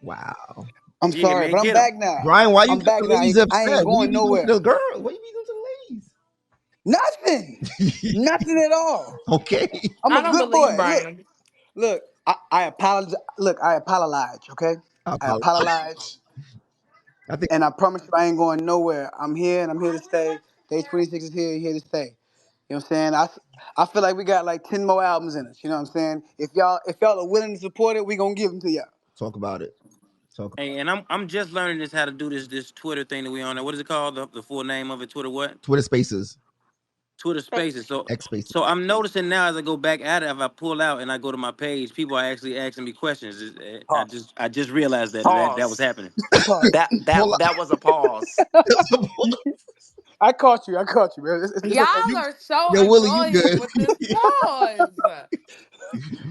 Wow. I'm Yeah, sorry, man, but I'm get them. back now. Brian, why you I'm got back the now. ladies I ain't upset? What you going be doing to nowhere. the girl? What you be doing Nothing. to the ladies? Nothing at all. Okay. I'm I a don't good believe boy. Look, Brian. look. I apologize. Look, I apologize. Okay, I I apologize. apologize, I think and I promise you, I ain't going nowhere. I'm here, and I'm here to stay. Day 26 is here to stay. You know what I'm saying? I feel like we got like 10 more albums in us. You know what I'm saying? If y'all are willing to support it, we gonna give them to y'all. talk about it. Talk about Hey, and I'm just learning this how to do this Twitter thing that we on there. What is it called? The full name of it? Twitter what? Twitter Spaces, Twitter Space. Spaces. So X Spaces. so I'm noticing now as I go back at it, if I pull out and I go to my page, people are actually asking me questions. Pause. I just realized that was Pause. happening. Pause. Pull That was a pause. out. I caught you. I caught you, man. It's Y'all okay. You, are so yo, Willie, you annoying good? with this pause.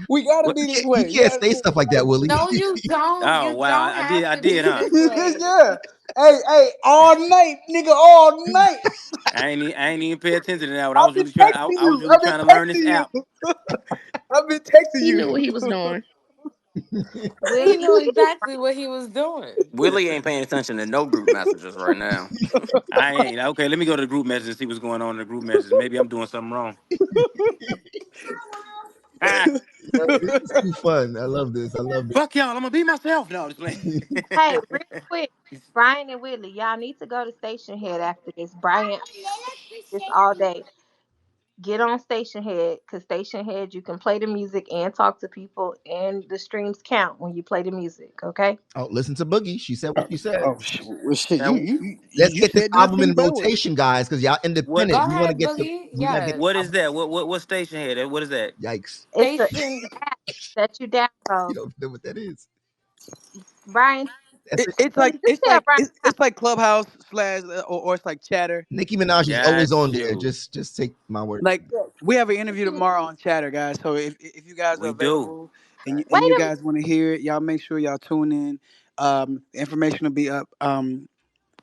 We gotta What? be this You way. can't say stuff like that, Willie. No, you don't. Oh You wow, don't have I to be did, huh? this way. Yeah. Hey, all night, nigga, all night. I ain't even pay attention to that. But I've been texting I was you. really I've been trying to learn this texting you. app. I've been texting He knew what you. he was doing. He Willie, knew exactly what he was doing. Willie ain't paying attention to no group messages right now. I ain't okay. Let me go to the group message and see what's going on in the group message. Maybe I'm doing something wrong. Ah, Yo, this is too fun. I love this. I love fuck y'all. I'm gonna be myself. No, just playing. this. hey, real quick, Brian and Willie, y'all need to go to Station Head after this. Brian, this all day. Get on Station Head because Station Head, you can play the music and talk to people, and the streams count when you play the music. Okay. Oh, listen to Boogie. She said what she said. Well, shit. You, Now, you you Let's you get this said album nothing in but what? rotation, guys, because y'all what Go independent. We want to ahead, get the. Boogie. We gotta get Yes. what the is album. that? What station here? What is that? Yikes! It's a Station. app that you download. You don't know what that is. Brian, That's it. It's like just tell Brian. it's like Clubhouse slash or it's like Chatter. Nicki Minaj is always Got on there. you. Just take my word. Like we have an interview tomorrow on Chatter, guys. So if you guys are We do. available and Wait you a minute. guys want to hear it, y'all make sure y'all tune in. The information will be up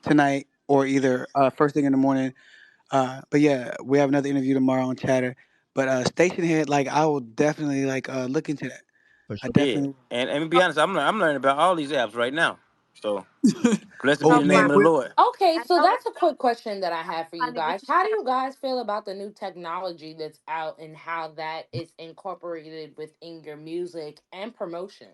tonight or either first thing in the morning. But yeah, we have another interview tomorrow on Chatter. But Station Head, like I will definitely like look into that. For I sure. Yeah, definitely. and to be honest, I'm learning about all these apps right now. So blessed be Oh So the man, name Brian, of the We, Lord. Okay, I so know we're that's a quick question that I have for you trying to get guys. you How do set you guys feel about the new technology that's out and how that is incorporated within your music and promotion?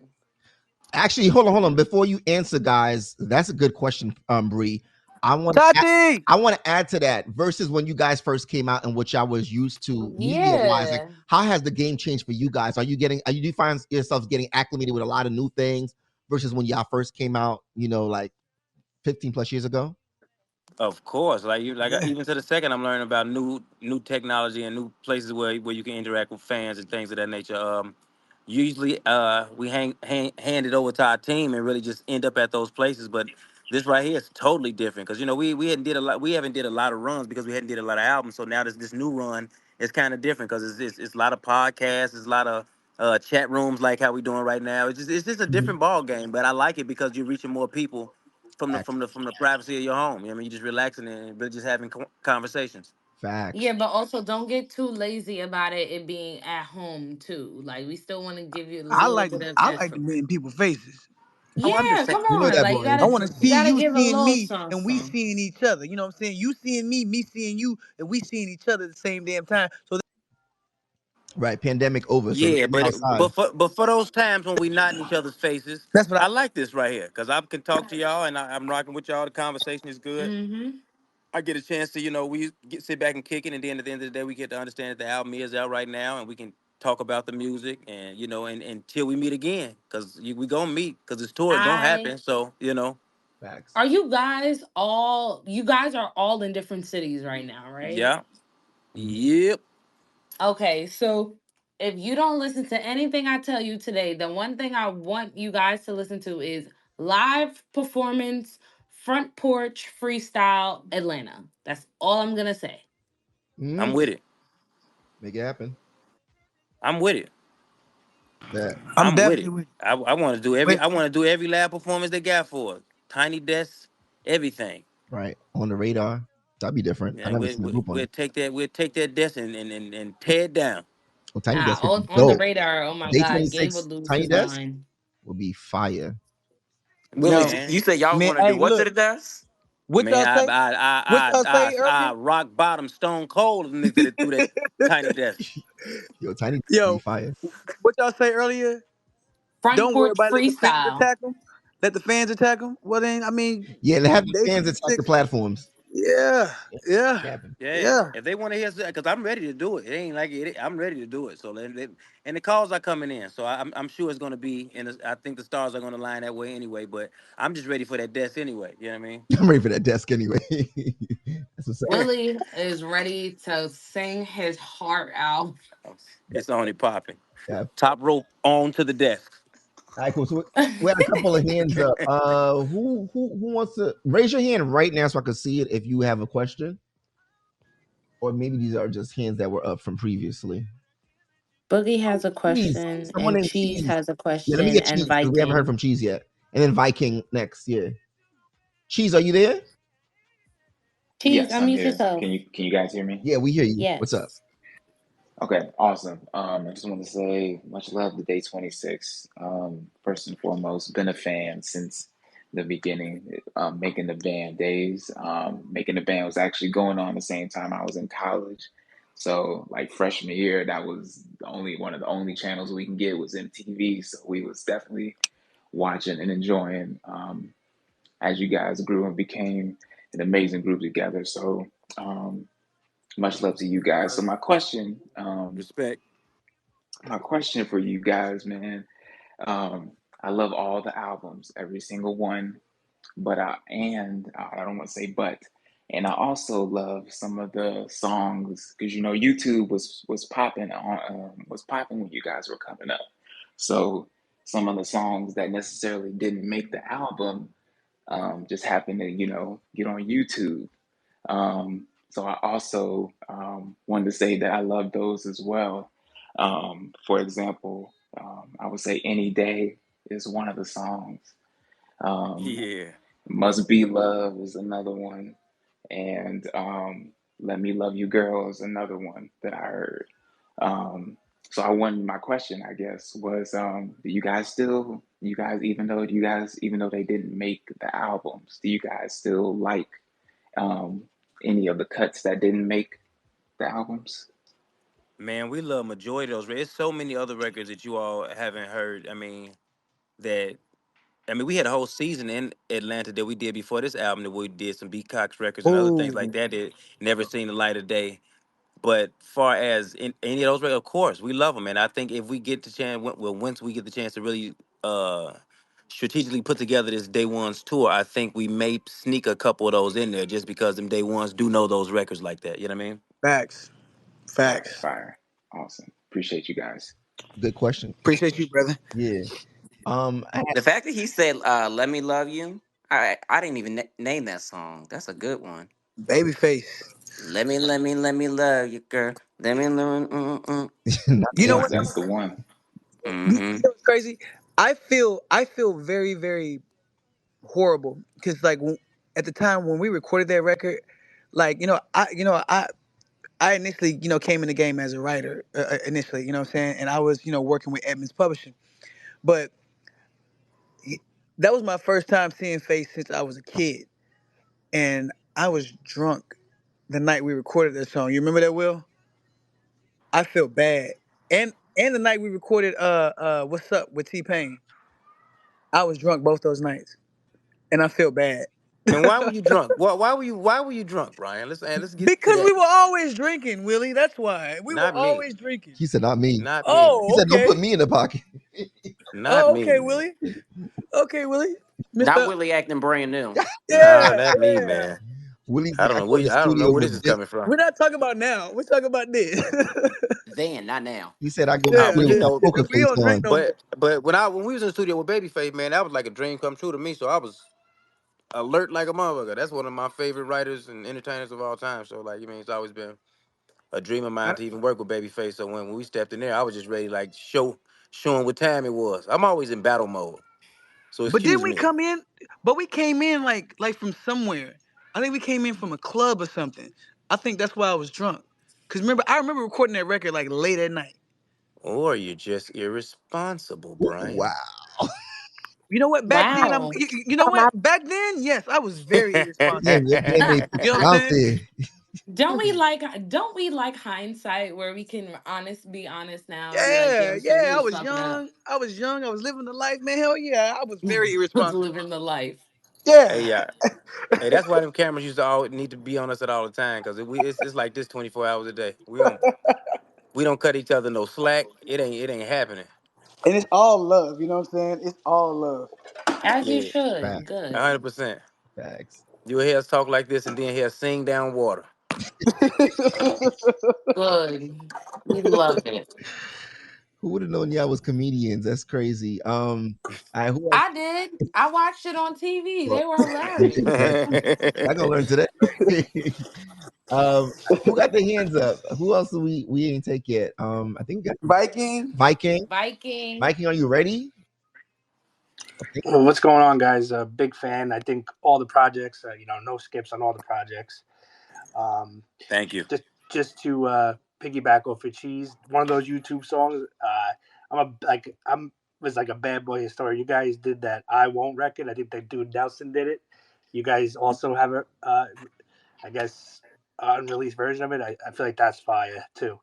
actually, hold on. Before you answer, guys, that's a good question, Bree. I want to. Tati. I want to add to that versus when you guys first came out and what y'all was used to media wise. Like, Yeah. how has the game changed for you guys? Are you do you find yourselves getting acclimated with a lot of new things versus when y'all first came out? Like 15 plus years ago. Of course, Yeah. even to the second, I'm learning about new technology and new places where you can interact with fans and things of that nature. Usually, we hand it over to our team and really just end up at those places. But this right here is totally different because we haven't did a lot of runs because we hadn't did a lot of albums. So now this new run is kind of different because it's a lot of podcasts, it's a lot of chat rooms like how we doing right now. It's just a Mhm. different ball game, but I like it because you're reaching more people Facts. from the privacy of your home. You know what I mean, you're just relaxing and really just having conversations. Facts. Yeah, but also don't get too lazy about it being at home too. Like we still want to give you a little bit of I like extra. to be in people's faces. Oh, I'm just Yeah, saying. come You know on. that Like you boy. I gotta want to you see gotta you give a seeing little me something. and we Something. seeing each other. You know what I'm saying? You seeing me seeing you, and we seeing each other at the same damn time. So Right. Pandemic over. So Yeah, get outside. but for those times when we not in each other's faces, that's what I I like this right here because I can talk to y'all and I'm rocking with y'all. The conversation is good. Mm-hmm. I get a chance to sit back and kick it, and then at the end of the day, we get to understand that the album is out right now, and we can talk about the music and and until we meet again because we gonna meet because this tour gonna I happen. So Facts. are you guys are all in different cities right now, right? yeah, Mhm. yep. Okay, so if you don't listen to anything I tell you today, the one thing I want you guys to listen to is live performance, front porch freestyle Atlanta. That's all I'm gonna say. I'm Mm, with it. make it happen. I'm with it. That I'm I'm with definitely it. with. I want to do every. Wait, I want to do every live performance they got for it. Tiny desks, everything. right on the radar. That'd be different. I Yeah, never seen a group on we'll it. take that. We'll take that desk and tear it down. Oh, Tiny Desk would be On the dope. radar. Oh my Day God, Gabe would 26 lose Tiny his Desk mind. would be fire. Hey Willie, no, man, you said y'all man. want to do Hey, what to look, the desk? what man, y'all say? What y'all say I earlier? rock bottom stone cold and nigga through that tiny desk. Yo, Tiny Desk would be Yo, fire. what y'all say earlier? Front Don't worry porch about it, let the fans freestyle. attack them. Let the fans attack them. Well then, I mean, Yeah, and have the day fans attack the 26. platforms. Yeah, Yeah, yeah, make it happen. Yeah, yeah. if they want to hear, because I'm ready to do it. It ain't like it. I'm ready to do it. So and the calls are coming in. So I'm sure it's gonna be. And I think the stars are gonna line that way anyway. But I'm just ready for that desk anyway. You know what I mean? I'm ready for that desk anyway. That's what's up. Willie is ready to sing his heart out. It's only popping. Yeah. Top rope on to the desk. All right, cool. So we had a couple of hands up. Who wants to raise your hand right now so I can see it if you have a question, or maybe these are just hands that were up from previously. Boogie has a Cheese. question, Someone and named Cheese Cheese. has a Yeah, let me question, get and Cheese because we haven't heard Viking. from Cheese yet. And then Viking next. Yeah. Cheese, are you there? Cheese, Yes, I'm unmute here. yourself. Can you guys hear me? Yeah, we hear you. What's up? Yes. Okay, awesome. I just want to say much love to Day 26. First and foremost, been a fan since the beginning, making the band days. Making the band was actually going on the same time I was in college. So like freshman year, that was the only one of the only channels we can get was MTV. So we was definitely watching and enjoying as you guys grew and became an amazing group together. So much love to you guys. So Respect. my question for you guys, man. I love all the albums, every single one, but I don't want to say but, and I also love some of the songs because YouTube was popping was popping when you guys were coming up. So some of the songs that necessarily didn't make the album just happened to get on YouTube. So I also wanted to say that I love those as well. For example, I would say Any Day is one of the songs. Um, Yeah. Must Be Love is another one. And Let Me Love You Girl is another one that I heard. Um, so my question, I guess, was do you guys, even though they didn't make the albums, do you guys still like um, any of the cuts that didn't make the albums? Man, we love majority of those. There's so many other records that you all haven't heard. That we had a whole season in Atlanta that we did before this album that we did some B Cox records and other things like Oh, that that never seen the light of day. But far as in any of those records, of course, we love them. And I think if we get the chance, once we get the chance to really strategically put together this Day One's tour, I think we may sneak a couple of those in there just because them Day Ones do know those records like that. You know what I mean? facts, Fire, facts. fire. Awesome. Appreciate you guys. Good question. Appreciate you, brother. Yeah. I had, The fact that he said "Let Me Love You," I didn't even name that song. That's a good one. Babyface. Let me love you, girl. Let me love. not You know baby That's what face. though? that's the one. You Mm-hmm. know what's crazy? I feel very very horrible because at the time when we recorded that record, like I initially came in the game as a writer initially, you know what I'm saying, and I was working with Edmonds Publishing, but he- that was my first time seeing Face since I was a kid, and I was drunk the night we recorded that song. You remember that, Will? I feel bad, and the night we recorded What's Up with T Pain, I was drunk both those nights, and I feel bad. Man, why were you drunk? Why were you drunk, Brian? Let's get to Because that. we were always drinking, Willie. That's why. We were Not me. always drinking. He said, not me. Not me. He Oh, said, don't put okay. me in the pocket. Not Oh, me, okay, man. Willie. Okay, Willie. Not Mister. Willie acting brand new. Nah, Yeah, not me, yeah. man. Willie's I like, don't I know go in the I don't know studio where with this is this. coming from. We're not talking about now. We're talking about this. Then, not now. He said, I go in the Nah, Yeah, but studio you with know, poker we face don't drink on. no more. but when we was in the studio with Babyface, man, that was like a dream come true to me. So I was alert like a motherfucker. That's one of my favorite writers and entertainers of all time. So like, it's always been. a dream of mine to even work with Babyface. So when we stepped in there, I was just ready to like showing what time it was. I'm always in battle mode, so But didn't excuse we me. come in? But we came in like from somewhere. I think we came in from a club or something. I think that's why I was drunk. Cause I remember recording that record like late at night. Or you're just irresponsible, Ooh, Brian. wow. You know what? Back then, Wow. you know what? Back then, yes, I was very Yeah, irresponsible. they put You know you what I'm out saying? there. Don't we like hindsight where we can be honest now and be like, Yeah, yo, shit, we yeah. I was was fucking up. young. I was young. I was living the life, man. Hell yeah, I was very Was irresponsible. living the life. Hey, Yeah. yeah. Hey, that's why them cameras used to always need to be on us at all the time, because it's like this 24 hours a day. We don't cut each other no slack. It ain't happening. And it's all love. You know what I'm saying? It's all love. As you Yeah, should. Facts, 100%. facts. You'll hear us talk like this and then hear us sing down water. Good. We love it. Who would have known y'all was comedians? That's crazy. I who else? I did. I watched it on TV. Well, They were yeah, hilarious. I gonna learn today. Who got their hands up? Who else do we ain't take yet? I think we got Viking. Viking. Viking. Viking, are you ready? Okay. Well, what's going on, guys? Big fan. I think all the projects, no skips on all the projects. Um, Thank you. just to piggyback off of Cheese, one of those YouTube songs. I'm was like a bad boy story. You guys did that "I Won't" record. I think that dude Nelson did it. You guys also have a, I guess, unreleased version of it. I feel like that's fire too.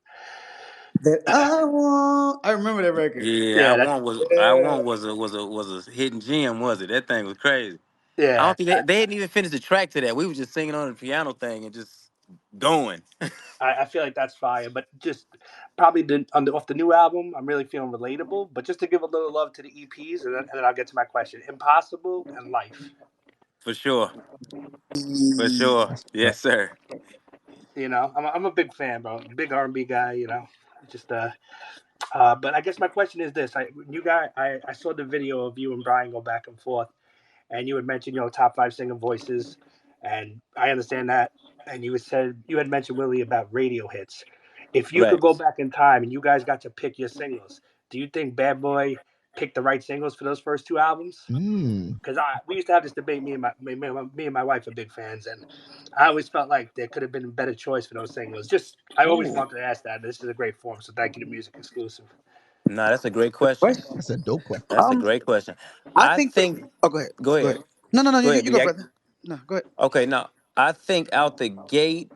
That I want. I remember that record. Yeah, I Yeah, that want was I Yeah. want was a hidden gem, was it? That thing was crazy. I yeah. don't think they hadn't even finished the track to that. We were just singing on the piano thing and just going. I feel like that's fire, but just probably off the new album, I'm really feeling relatable. But just to give a little love to the EPs, and then I'll get to my question. Impossible and Life. For sure. For sure. That's right. Yes, sir. I'm a big fan, bro. Big R&B guy. Just But I guess my question is this: I saw the video of you and Brian go back and forth, and you had mentioned top five singer voices, and I understand that. And you had mentioned Willie about radio hits. If you could Right. go back in time and you guys got to pick your singles, do you think Bad Boy picked the right singles for those first two albums? Mm, Because we used to have this debate. Me and my wife are big fans, and I always felt like there could have been a better choice for those singles. Just I always Ooh. wanted to ask that. This is a great forum, so thank you to Music Exclusive. No, that's a great question. Question. that's a dope question. That's a great question. I I think. think Oh, go ahead. go Go ahead. ahead. No, no, no. Go You, ahead. you go, Yeah. brother. No, go ahead. Okay, now I think out the gate,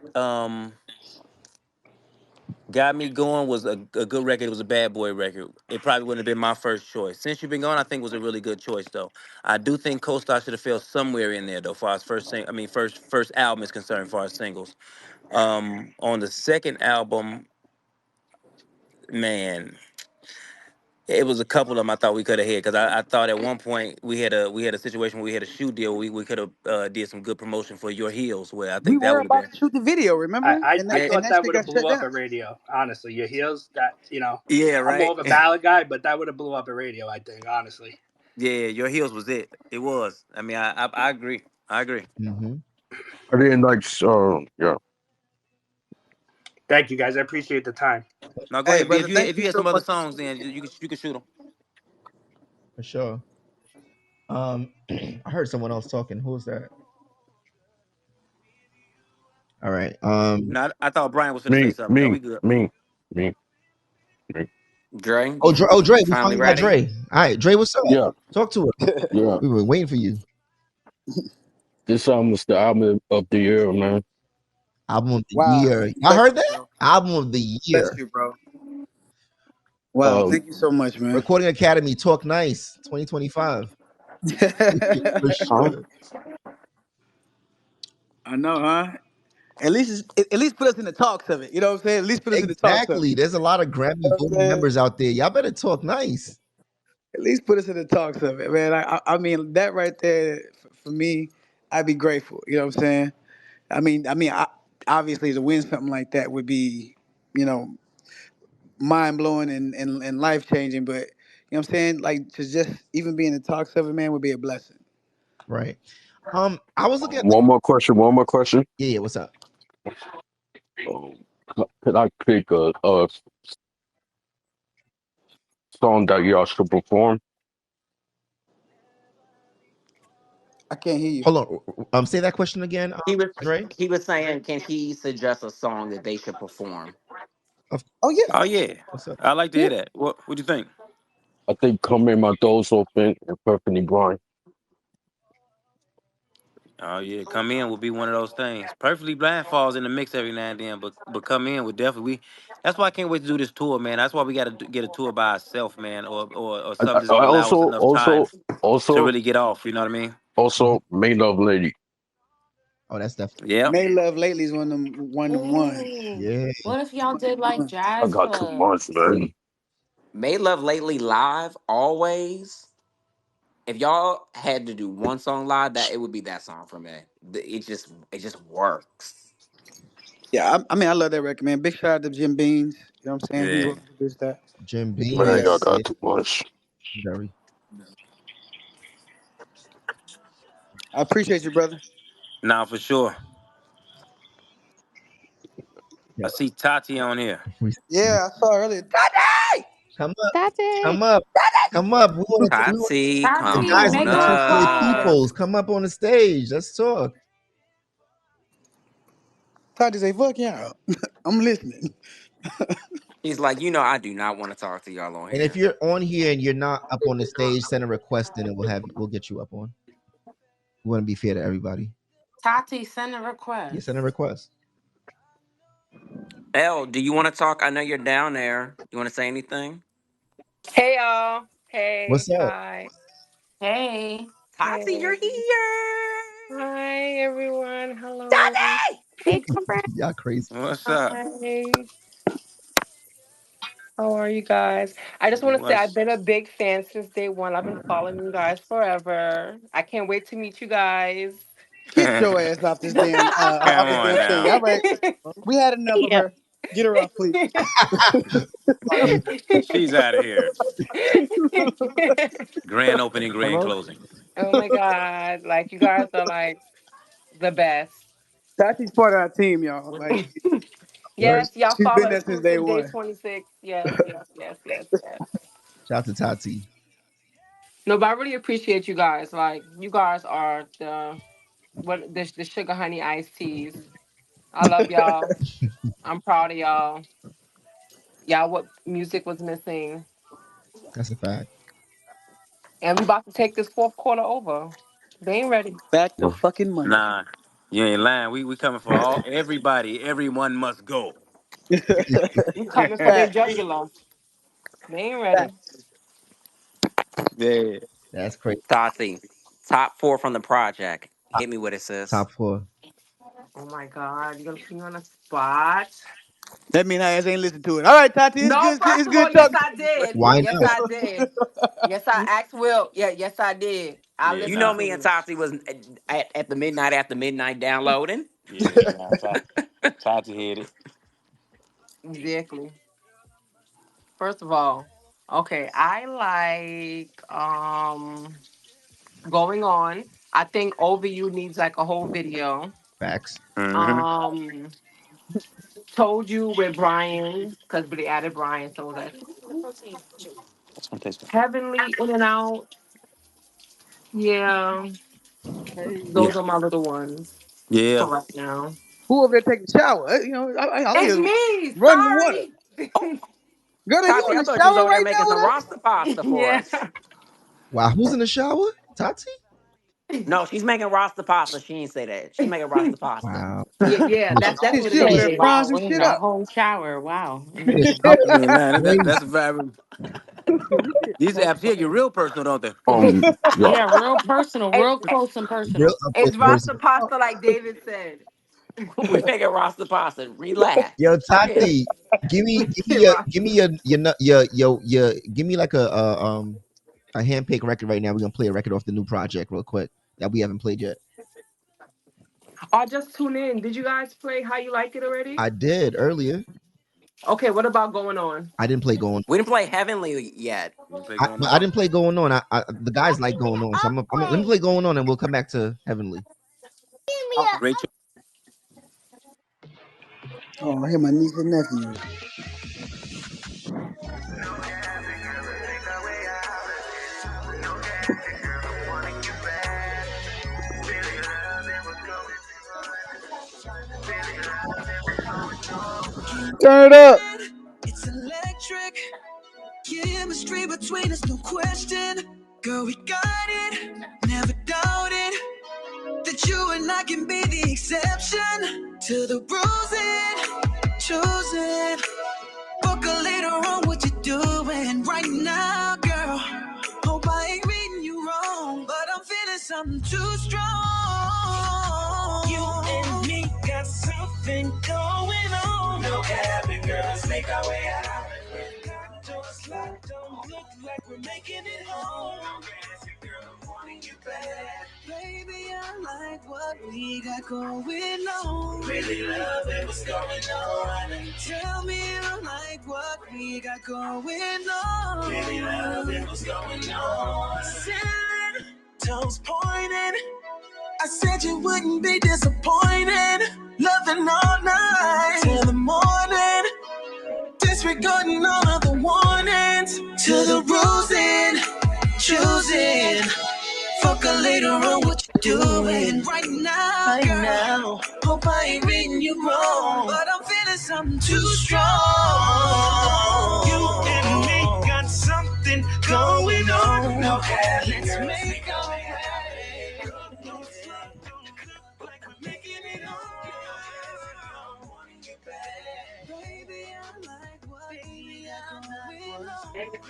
got me going was a good record. It was a Bad Boy record. It probably wouldn't have been my first choice. Since You've Been Gone, I think was a really good choice though. I do think Co-Star should have fell somewhere in there though, far as first album is concerned, far as singles. On the second album, man, it was a couple of them I thought we could have hit, because I thought at one point we had a situation where we had a shoe deal. We could have did some good promotion for Your Heels, where I We think that were would have about been. to shoot the video, remember? And I that Yeah, and thought that that shit would have got blew shut up down. at radio. Honestly, Your Heels. yeah, I'm more right. of a ballad guy, but that would have blew up at radio. I think honestly. Yeah, Your Heels was it. It was. I mean, I agree. I agree. Mm-hmm. I didn't like. Yeah. Thank you guys. I appreciate the time. Now go Hey, ahead, B. brother, If you thank if you you had so some other much. songs, then you can shoot them. For sure. I heard someone else talking. Who was that? All right. No, I thought Brian was going to say Me, something. No, me, we good. me, me, me. Dre, Dre, you we finally finally got ready? Dre. All right, Dre, what's up? Yeah, Talk to us. yeah. We were waiting for you. This album is the album of the year, man. Album of the Wow. year. Y'all Bless heard you, that? bro. Album of the Bless year. you, bro. Wow, Um, thank you so much, man. Recording Academy, Talk Nice, 2025. For huh? sure. I know, huh? At least put us in the talks of it. You know what I'm saying? At least put us in the talks of it. Exactly. There's a lot of Grammy You know what I'm voting saying? members out there. Y'all better talk nice. At least put us in the talks of it, man. I mean that right there for me, I'd be grateful. You know what I'm saying? Obviously to win something like that would be, you know, mind blowing and life changing. But you know what I'm saying? Like to just even be in the talks of it, man, would be a blessing. Right. I was looking at One more question. One more question. yeah, what's up? Um, could I pick a song that y'all should perform? I can't hear you. Hold on. Say that question again, He was Dre. he was saying, can he suggest a song that they should perform? Of Oh yeah, Oh yeah, what's up? I like to yeah. hear that. What do you think? I think "Come In My Doors Open" and "Perfectly Blind." Oh yeah, come in will be one of those things. Perfectly blind falls in the mix every now and then, but come in would definitely. That's why I can't wait to do this tour, man. That's why we got to get a tour by ourselves, man, or something that's I gonna allow us also enough time also to also really get off. You know what I mean? also "Made Love Lady." Oh, that's definitely Yep. Made Love Lately is one of them ones. Ooh. yeah. What if y'all One of did them like ones. I jazz got too club? much, man. Made Love Lately live always. If y'all had to do one song live, that it would be that song for me. It just works. Yeah, I mean, I love that record, man. Big shout out to Jim Beans. You know what I'm saying? He Yeah. wrote and produced that. Jim But Man, yeah, y'all Beans. got Yeah, too much. very. I appreciate you, brother. Now for sure. Yeah. I see Tati on here. Yeah, I saw earlier. Tati! Come up. Tati. Come up. Come up. Tati, The come Tati, guys on make want to a talk to their up. request. peoples. Come up on the stage. Let's talk. Tati say, fuck y'all. I'm listening. He's like, I do not want to talk to y'all on And if here. you're on here and you're not up on the stage, send a request in and we'll get you up on. We want to be fair to everybody. Tati, send a Yeah, request. send a request. Elle, do you want to talk? I know you're down there. You want to say anything? Hey y'all. Hey. What's up? Hi. Hey. Tati, you're Hey. here. Hi everyone. Hello. Tati! Hey, girlfriend. Y'all crazy. What's up? Hi. How are you guys? I just want to say I've What's been a big fan since day one. I've been following you guys forever. I can't wait to meet you guys. Get your ass off this damn Come off this on damn thing. now. All right. We had enough of Yeah. her. Get her off, please. She's out of here. Grand opening, grand Hello? closing. Oh my God. Like you guys are like the best. Tati's part of our team, y'all. Like Word. Yes, y'all she's been follow there since day exclusive day one. 26. Yes, yes, yes, yes, yes. Shout out to Tati. No, but I really appreciate you guys. Like you guys are the sugar honey iced teas. I love y'all. I'm proud of y'all. Y'all what music was missing. That's a fact. And we about to take this fourth quarter over. They ain't ready. Back to fucking Monday. Nah, you ain't lying. We coming for all everybody. Everyone must go. We coming for their Facts. jugular. They ain't ready. Facts. Yeah. That's crazy. Tati, top four from the project. Hit me with it, sis. Top four. Oh my God, you're gonna put me on a spot. That mean I ass ain't listen to it. All right, Tati, it's No, good. first It's of all, good yes talking to I did. Why Yes not? I did. Yes I asked Will. Yeah, yes I did. I Yeah, You know listened nah. me and to it. Tati was at the midnight after midnight downloading. Yeah, nah. Tati hit it. Exactly. First of all, okay, I like going on. I think OVU needs like a whole video. Facts. Mm-hmm. Um Told You with Brian, because they added Brian, so that's That's fantastic. Heavenly In and Out. Yeah, Yeah. those are my little ones Yeah. for right now. Who over there taking a shower? You know, I It's hear me. running water. Oh, Girl, are you Tati, in I the thought you was shower over there right making now some with us? rasta pasta for Yeah. us. Wow, who's in the shower? Tati? No, she's making rasta pasta. She ain't say that. She's making rasta pasta. Wow. Yeah, yeah, that's what it She over there Shit, is. frying wow, some we're in shit a up. whole shower. Wow. You ain't lying. Crazy. That's a vibe. These apps here get real personal, don't they? Yeah. Yeah, real personal, It, real close and Real personal. up close it's and Rasta personal. pasta, like David said. We making rasta pasta. Relax. Yo, Chill. Tati, give me give me like a hand pick record right now. We're gonna play a record off the new project real quick that we haven't played yet. Or just tune in. Did you guys play How You Like It already? I did earlier. Okay, what about Going On? I didn't play going. We didn't play Heavenly yet. You play I, going but I on. didn't play going on. The guys like going on, so let me play going on, and we'll come back to Heavenly. Okay. Great. Oh, I hear my niece and nephews. Turn it up. It's electric. Chemistry between us, no question. Girl, we got it. Never doubted that you and I can be the exception to the rules and choosing. Book a later on what you're doing right now, girl. Hope I ain't reading you wrong, but I'm feeling something too strong. You and me got something going on. No cabin, girl, let's make our way out. Doors locked, don't look like we're making it home. Girl, I'm wanting you back. Baby, I like what we got going on. Really love it, what's going on? Tell me you like what we got going on. Really love it, what's going on? Said, toes pointing. I said you wouldn't be disappointed. Loving all night till the morning. Disregarding all of the warnings. To the rules and choosing. Fuck her later on what you doing. Right now, right girl. Now. Hope I ain't reading you wrong, but I'm feeling something too strong. You and me got something going on. No cap, let's make our way. Don't stop, don't look like we're making it on. I'm wanting you back. Baby, I like what we got going on. Baby,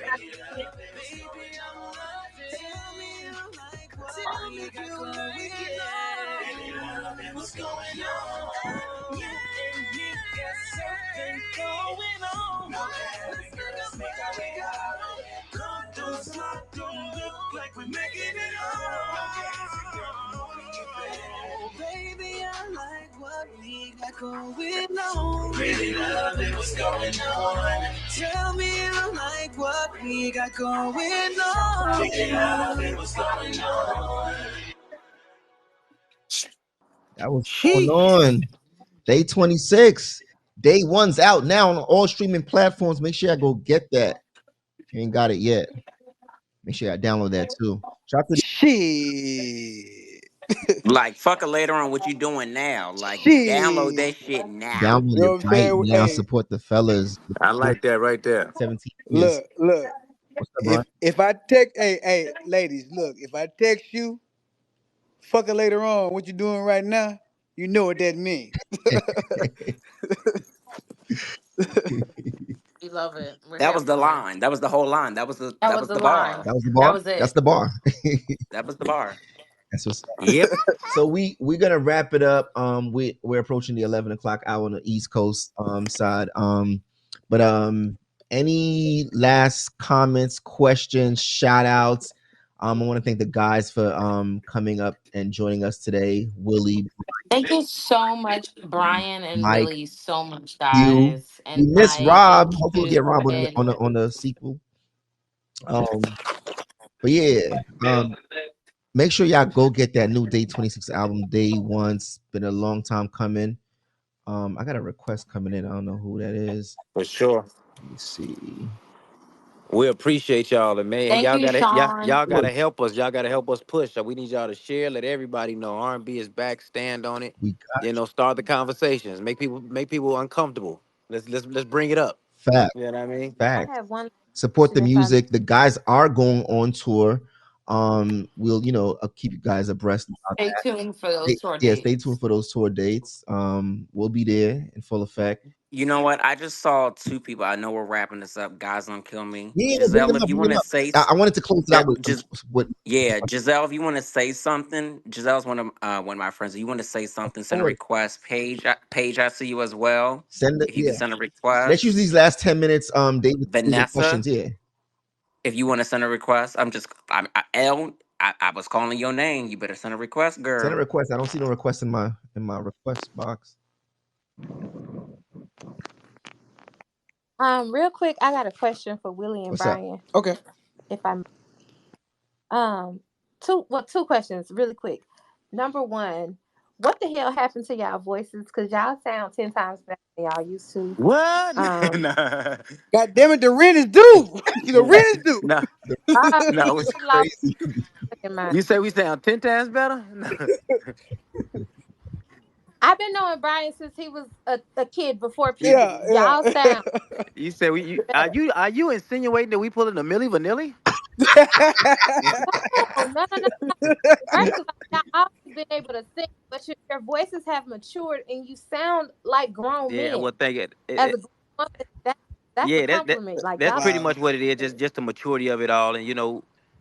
I'm loving. Tell me you like what we got going on. Baby, love it, what's going on? You and me got something going on. Let's make our way out. Don't stop, don't look like we're making it on. Baby, I like what we got going on. Really love it, what's going on? Tell me you like what we got going on. Really love it, what's going on? That was going Sheesh. on. Day 26. Day one's out now on all streaming platforms. Make sure I go get that. If you ain't got it yet, make sure I download that too. Shout out to Shit. Like, fuck it later on what you doing now. Like, download Shit. that shit now. download You know it what I'm right saying? now. Hey, Support the fellas. I like that right there. 17 years. look. What's up, Brian? If I text, hey, ladies, look. If I text you, fuck it later on. What you doing right now? You know what that means. We love it. We're That here was the for it. line. That was the whole line. That was That that was was the the line. bar. That was the That bar. was That's it. the bar. That was the bar. That's what's up. Yep. So we're gonna wrap it up. We're approaching the 11 o'clock hour on the East Coast side. But any last comments, questions, shout outs? I want to thank the guys for coming up and joining us today. Willie, Thank you so much, Brian and Mike, Willie, so much, you. guys. We And miss Mike Rob. and Hopefully we'll Q get Rob on and the sequel. But yeah, make sure y'all go get that new Day 26 album. Day One's been a long time coming. I got a request coming in. I don't know who that is. For sure. Let me see. We appreciate y'all, and man, thank y'all you, gotta Sean. y'all gotta Course. help us. Y'all gotta help us push. So we need y'all to share. Let everybody know R&B is back. Stand on it. We got You know, start the conversations. Make people uncomfortable. Let's bring it up. fact, You know what I mean? I fact. have one Support the question if I may. music. The guys are going on tour. We'll keep you guys abreast about Stay that. tuned for those tour Yeah, stay dates. tuned for those tour dates. We'll be there in full effect. You know what? I just saw two people. I know we're wrapping this up. Guys, don't kill me. Yeah, bring Giselle, them if up, you bring want them to up. say, I wanted to close it out with yeah, Giselle, if you want to say something, Giselle's one of my friends. If you want to say of something, send a course. request. Paige, I see you as well. Send it. If you can Yeah. send a Let's use request, these last 10 minutes. David, the Vanessa, questions. Yeah. if you want to send a request, I was calling your name. You better send a request, Send a girl. request. I don't see no request in my request box. Real quick, I got a question for Willie and What's up? Brian. Okay. If I two questions really quick. Number one, what the hell happened to y'all voices? Cause y'all sound 10 times better. y'all used to. What? Um, nah, God damn it, the rent is due. The rent is due. nah, Rob, no. he lost Crazy. his fucking mind. You say we sound 10 times better? I've been knowing Brian since he was a kid before you, puberty. Yeah, Y'all yeah. sound you say we? better. Are you insinuating that we pulling a Milli Vanilli? No, no, no, no. First of all, y'all always been able to sing, but your voices have matured and you sound like grown Yeah. men. Well, thank it. As a grown woman, that that's a Yeah, compliment. Like that's y'all. pretty Wow. much what it is. Just the maturity of it all, and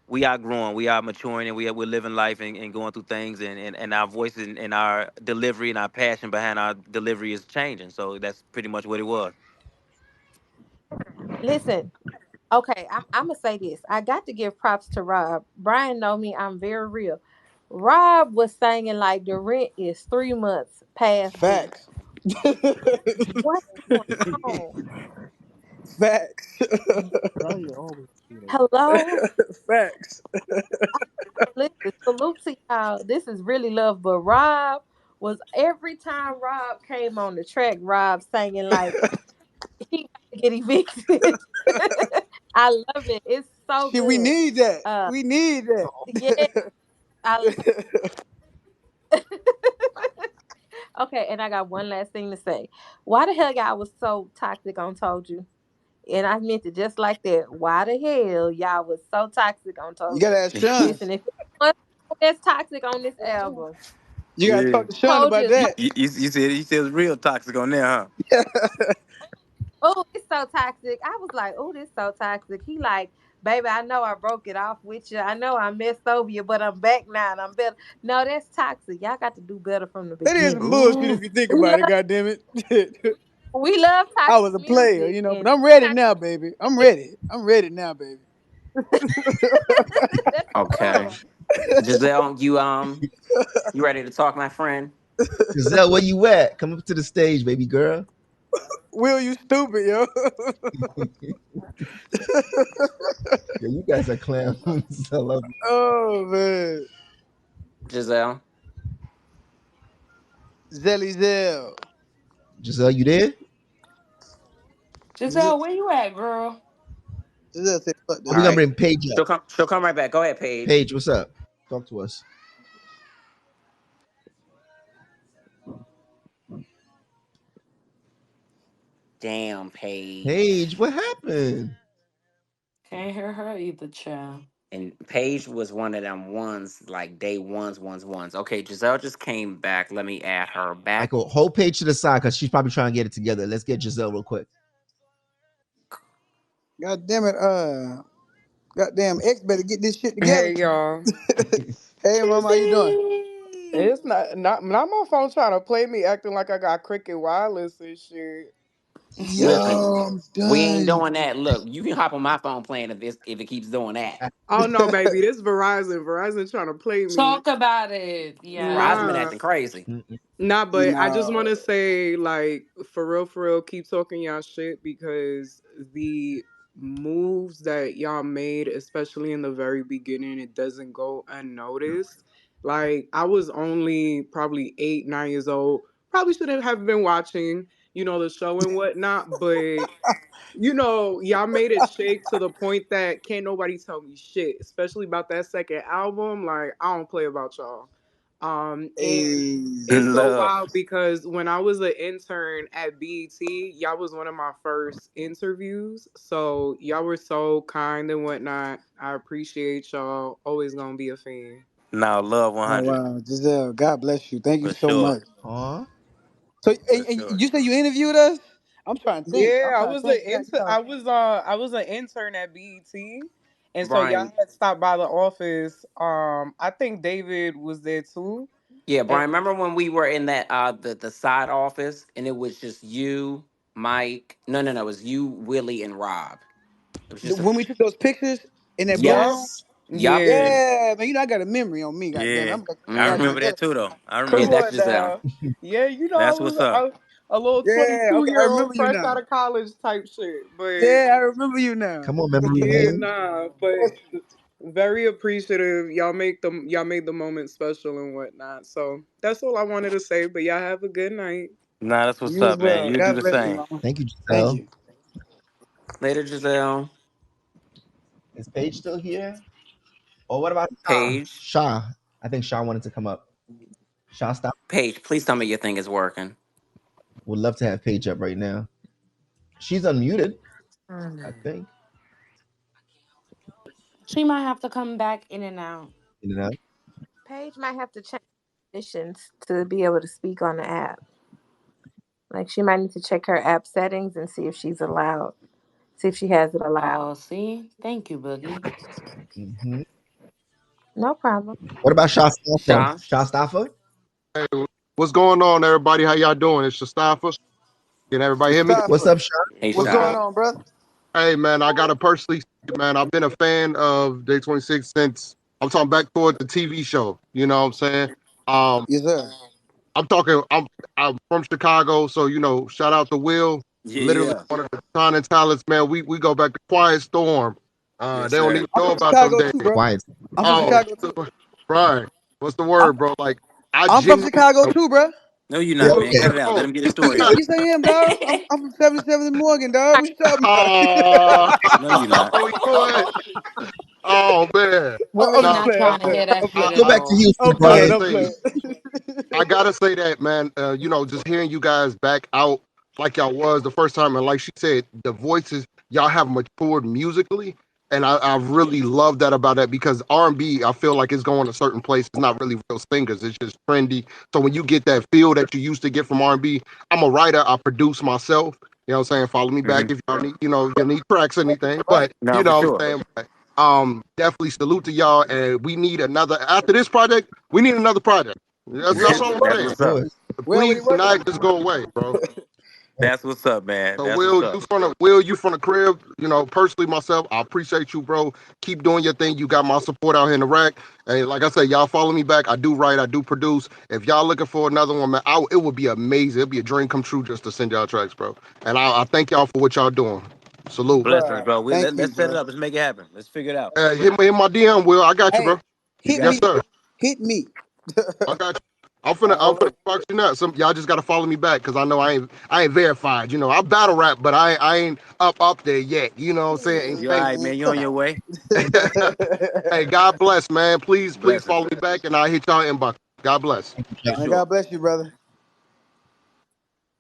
we are growing, we are maturing, and we're living life and going through things, and our voices and our delivery and our passion behind our delivery is changing. So that's pretty much what it was. Listen, okay, I'm gonna say this. I got to give props to Rob. Brian know me. I'm very real. Rob was singing like the rent is 3 months past due. Facts. What's going on? Facts. Brian always do that. Hello. Facts. Listen, salute to y'all. This is really love. But Rob was every time Rob came on the track, Rob singing like he about to get evicted. I love it. It's so Shit, we good. need that. Uh, We need yeah, that. I okay. And I got one last thing to say. Why the hell y'all was so toxic on Told You? And I meant it just like that. Why the hell y'all was so toxic on You Told gotta You? ask Sean. Listen, if anyone that's toxic on this album, You gotta Yeah. talk to Sean Told about You is that. You said it's real toxic on there, huh? oh, it's so toxic. I was like, oh, this so toxic. He like, baby, I know I broke it off with you. I know I messed over you, but I'm back now and I'm better. No, that's toxic. Y'all got to do better from the That is some beginning. bullshit if Ooh. you think We about it, love, God damn it. we love I was toxic a player, music, but and I'm ready toxic now, baby. I'm ready. I'm ready now, baby. that's Okay, love. Giselle, you ready to talk, my friend? Giselle, where you at? Come up to the stage, baby girl. Will, you stupid, yo. Yeah, you guys are clowns. I love it. Oh man. Giselle. Zelly Zell. Giselle, you there? Giselle, where you at, girl? Giselle said, fuck Oh, All we that. gonna right, bring Paige up. she'll come right back. Go ahead, Paige. Paige, what's up? Talk to us. Damn, Paige. Paige, what happened? Can't hear her either, child. And Paige was one of them ones, like day ones. Okay, Giselle just came back. Let me add her back. Michael, hold Paige to the side because she's probably trying to get it together. Let's get Giselle real quick. God damn it, goddamn X better get this shit together. Hey y'all. Hey mama, how you doing? Kizzy! It's not my phone trying to play me acting like I got cricket wireless and shit. Listen, Yo, I'm we ain't done. doing that. Look, you can hop on my phone playing if it keeps doing that. Oh no, baby, this Verizon. Verizon trying to play me. Talk about it. Verizon been Yes. Nah. acting crazy. Nah, but I just No. want to say, like, for real, keep talking y'all shit because the moves that y'all made, especially in the very beginning, it doesn't go unnoticed. Like, I was only probably 8, 9 years old. Probably should have been watching, the show and whatnot, but y'all made it shake to the point that can't nobody tell me shit, especially about that second album. Like, I don't play about y'all. And Hey. it's so Love. wild because when I was an intern at BET, y'all was one of my first interviews. So y'all were so kind and whatnot. I appreciate y'all. Always gonna be a fan. No, love Oh 100 wow, Giselle, God bless you. Thank you for so sure, much. Aw. So, for and sure. you said you interviewed us? I'm trying to think. Yeah, I'm trying to think. I was an intern at BET. And so y'all Brian, had stopped by the office. I think David was there too. yeah, And Brian, remember when we were in that the side office and it was just you, Mike? No, it was you, Willie, and Rob. It was just When we took those pictures in that blue Yup. room. yes. Yup. Yeah. Yeah, man. I got a memory on me. God damn it. Yeah, I I got Mm-hmm. remember that Giselle. too, though. I Come Yeah, remember. that's on Giselle. now. Yeah, I That's was what's up. a little Yeah, okay, I 22-year-old remember you fresh now. out of college type shit. But Yeah, I remember you now. Come on, memory yeah, lane. nah. But very appreciative. Y'all made the moment special and whatnot. So that's all I wanted to say. But y'all have a good night. Nah, that's what's You as up, man. well. You do God the bless you, same. mama. Thank you, Thank Giselle. you. Later, Giselle. Is Paige still here? Or what about Shah? Paige. Shah. I think Shah wanted to come up. Shah, stop. Paige, please tell me your thing is working. Would love to have Paige up right now. She's unmuted, I think. She might have to come back in and out. You know? Paige might have to change permissions to be able to speak on the app. Like she might need to check her app settings and see if she's allowed. See if she has it allowed. Oh, see? Thank you, Boogie. Mm-hmm. No problem. What about Shastafa? Shaw. Shastafa? Hey, what's going on, everybody? How y'all doing? It's Shastafas. Can everybody hear me? What's Mustafa, up, Shah? Hey, what's What's going going? Shaw. on, brother? Hey, man, I got to personally say, man, I've been a fan of Day26 since I'm talking back toward the TV show. You know what I'm saying? Um, Yes, sir. I'm talking. I'm from Chicago, so shout out to Will. Yeah, Literally yeah. one of the shining talents, man. We go back to Quiet Storm. Yes, They don't even sir. I'm know from about them Chicago days. too, bro. Quiet. I'm from Oh, Chicago too. Brian, what's the I'm word, bro? Like I I'm from genuinely. Chicago too, bro. No, you're Yeah, not, man. okay. Cut it out. Let him get his You story got. out. Yes, I am, dog. I'm from 77 Morgan, dog. What you talking about? Oh, No, you're not. go ahead. Oh man. Willie I'm just No, not playing. I'm trying to playing. hear that I'm shit playing. at Go back to all. Houston, I'm I gotta playing. Brian. I'm say, playing. I gotta say that, man. Just hearing you guys back out like y'all was the first time, and like she said, the voices y'all have matured musically, and I really love that about that because R&B, I feel like it's going a certain place. It's not really real singers. It's just trendy. So when you get that feel that you used to get from R&B, I'm a writer. I produce myself. You know what I'm saying? Follow me back Hmm. if y'all need, if you need tracks or anything. Right. But No, you for know what sure. I'm saying? But, definitely salute to y'all, and we need another after this project. We need another project. We That's all already I'm That's working saying. on Let's what's it. do up. it. We Please already do working on not just go away, bro. That's what's up, man. So That's what's Will, up. you from the crib, personally myself, I appreciate you, bro. Keep doing your thing. You got my support out here in the rack. And like I said, y'all follow me back. I do write, I do produce. If y'all looking for another one, man, it would be amazing. It'd be a dream come true just to send y'all tracks, bro. And I thank y'all for what y'all doing. Salute. Blessings, Bruh. bro. Thank you, Let's set it bro. up. Let's make it happen. Let's figure it out. Hit my DM, Will. I got you, Hey, bro. You hit got Yes, me. it. sir. Hit me. I got you. I'm finna box you now. Y'all just gotta follow me back because I know I ain't verified. I battle rap, but I ain't up there yet. You know what I'm saying? Ain't You all right, famous. man. You on your way. Hey, God bless, man. Please Blessings. follow me back, and I'll hit y'all inbox. God bless. For Man, sure. God bless you, brother.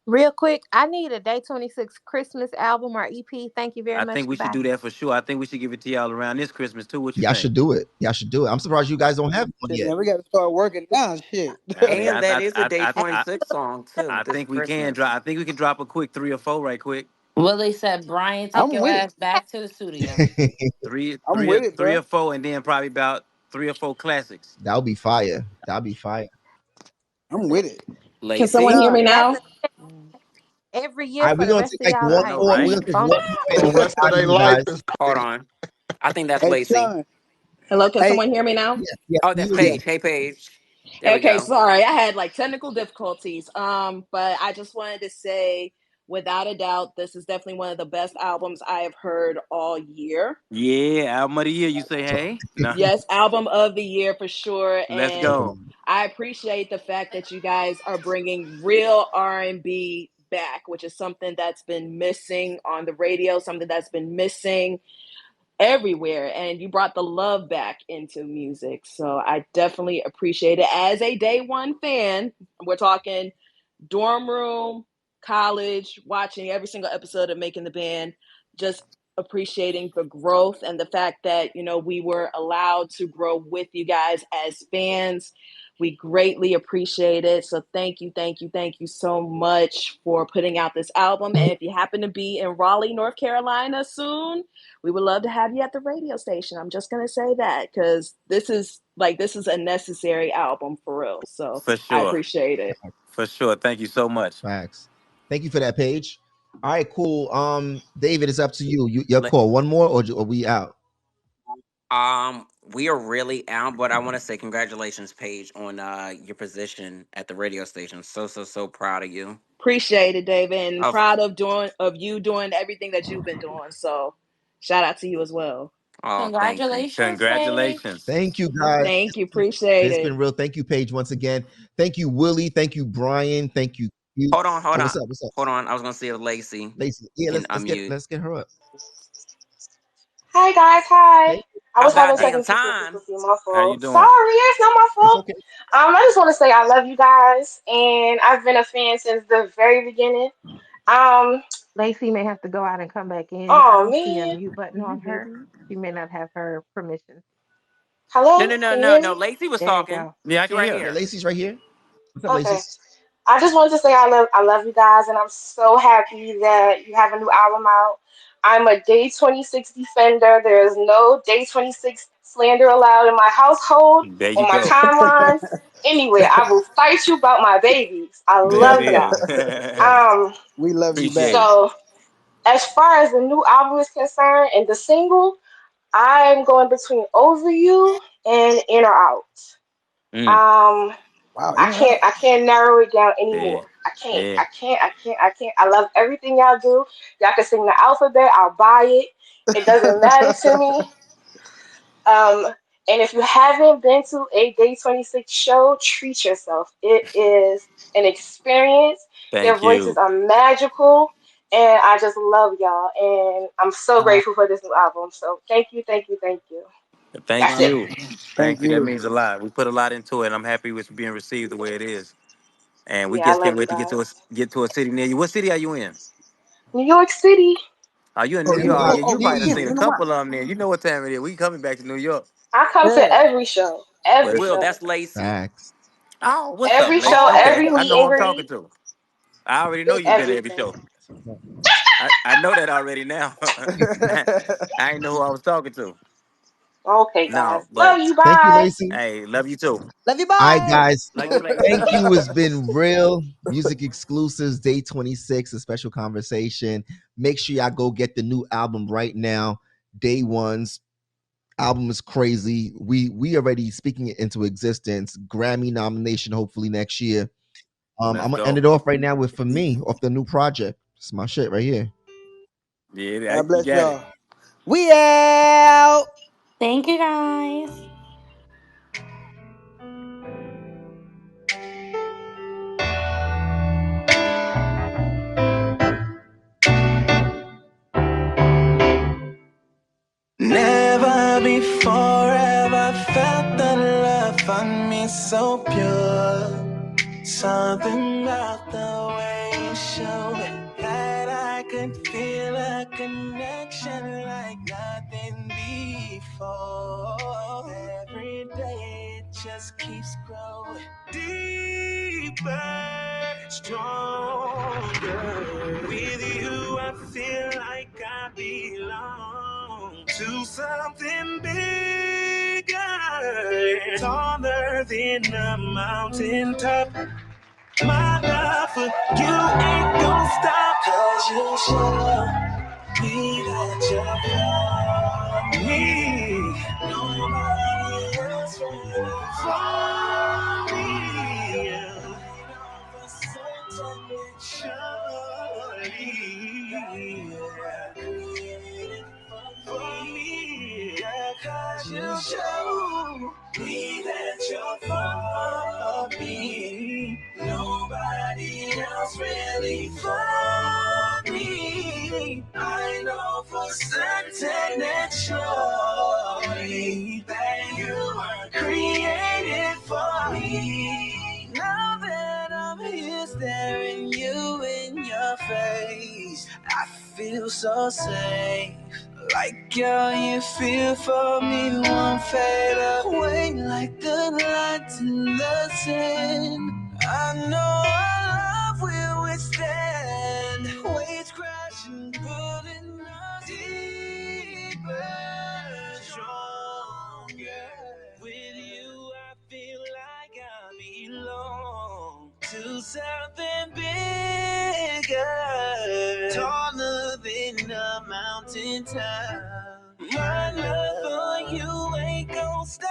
Real quick, I need a Day26 Christmas album or EP. Thank you very I much. think we should Goodbye. do that for sure. I think we should give it to y'all around this Christmas too. What you Y'all think? should do it. Y'all should do it. I'm surprised you guys don't have one Shit, yet. man, we got to start working now. Shit. I mean, And that is a day And 26 song, too, I this think we can Christmas. drop. I think we can drop a quick 3 or 4 right quick. Willie said, Brian, take I'm your with it. ass back to the studio. Three, I'm three, with it, three bro. or four, and then probably about 3 or 4 classics. That'll be fire. That'll be fire. I'm with it. Can someone Lacey. hear so me that's now? every All year right, for we're the gonna rest take of like y'all I one know, life. more. This We're right? gonna is take fun. one more, and The then we're rest of out of their you life guys. is Hold crazy. on. I think that's Hey, Lacey. Sean. Hello, can Hey, someone hear me now? Yeah, yeah, Oh, that's you, yeah. Paige. Hey, Paige. There we Okay, go. sorry, I had like technical difficulties. But I just wanted to say, without a doubt, this is definitely one of the best albums I have heard all year. Yeah, album of the year. You say, hey, no, Yes, album of the year for sure, let's and go. I appreciate the fact that you guys are bringing real R&B back, which is something that's been missing on the radio, something that's been missing everywhere, and you brought the love back into music. So I definitely appreciate it. As a day one fan, we're talking dorm room, college, watching every single episode of Making the Band, just appreciating the growth and the fact that, we were allowed to grow with you guys as fans. We greatly appreciate it. So thank you, thank you, thank you so much for putting out this album. And if you happen to be in Raleigh, North Carolina soon, we would love to have you at the radio station. I'm just going to say that because this is a necessary album for real. So For I sure. appreciate it. For sure. Thank you so much. Facts. Thank you for that page. All right, cool. David, it's up to you. Your Le- call. One more, or are we out? We are really out, but I want to say congratulations, Paige, on your position at the radio station. So proud of you. Appreciate it, David, and Of proud of you doing everything that you've been doing. So shout out to you as well. Oh, thank you. Congratulations, Paige. Congratulations. Thank you, guys. Thank you. Appreciate It's it. been real. Thank you, Paige, once again. Thank you, Willie. Thank you, Brian. Thank you, Hold on, hold Oh, on, what's up? What's up? hold on. I was gonna see if Lacey Lacey. Yeah, can let's unmute. let's get her up. Hi guys, hi. Hey, I was having About damn technical time. difficulty, my How you fault. doing? Sorry, it's not my it's fault. okay. I just want to say I love you guys, and I've been a fan since the very beginning. Um, Lacey may have to go out and come back in. I oh don't see a man, mute button on her. She may not have her permission. No, hello, no, no, can you no, hear no. me? Lacey was There you talking. go. Yeah, I can right Yeah, here. Lacey's right here. What's up, Okay. Lacey? I just wanted to say I love you guys, and I'm so happy that you have a new album out. I'm a Day 26 defender. There is no Day 26 slander allowed in my household, There you on my go. timeline, anywhere. I will fight you about my babies. I There it love y'all. is. Um, We love you back. Appreciate it. so as far as the new album is concerned and the single, I'm going between Over You and In or Out. Mm. Um, Wow, in I or can't out. I can't narrow it down Yeah, anymore. I can't. yeah. I can't. I can't. I can't. I love everything y'all do. Y'all can sing the alphabet. I'll buy it. It doesn't matter to me. Um, and if you haven't been to a Day 26 show, treat yourself. It is an experience. Their Thank voices you. are magical, and I just love y'all. And I'm so Uh, grateful for this new album. So thank you, thank you, thank you. Thank That's it. uh, you. thank Thank you. That you. means a lot. We put a lot into it. I'm happy it's being received the way it is. And we Yeah, I just can't love you wait to guys. get to a city near you. What city are you in? New York City. Are you in Oh, New you York? Oh, oh yeah, oh you yeah probably done yeah. seen It's a been a while. couple of them there. You know what time it is. We coming back to New York. I come to Yeah. every show. Well, Every Will, show. that's Lacey. Facts. Oh, what's up, Every Lacey? show, Okay, every I meet know who and I'm talking greet, to. I already know you've been to every everything. show. I know that already now. I ain't know who I was talking to. Okay, guys. No, but Love you. Thank you, Bye. Lacey. hey, love you too. Love you, All right, bye. guys. Love you, Thank Lacey. you. It's been real music exclusives, Day 26, a special conversation. Make sure y'all go get the new album right now. Day One's album is crazy. We already speaking it into existence. Grammy nomination, hopefully next year. Let's I'm gonna end go. it off right now with For Me off the new project. It's my shit right here. Yeah, God you bless got it. y'all. We out. Thank you guys. Never before have I felt the love on me so pure. Something about the way you show it that I could feel a connection like nothing before. Every day it just keeps growing deeper, stronger. With you, I feel like I belong to something bigger, taller than a mountaintop. My love for you ain't gon' stop, 'cause you show me that you're for me. Nobody else will for me. I know for certain that surely you're created for me. Yeah, 'cause you show me that you're for me. Nobody else really for me. I know for certain and surely that you were created for me. Now that I'm here staring you in your face, I feel so safe. Like how you feel for me won't fade away like the lights in the sand. I know our love will withstand waves crashing, pulling us deeper, stronger. With you, I feel like I belong to something bigger, taller than a mountain top. My love for you ain't gon' stop.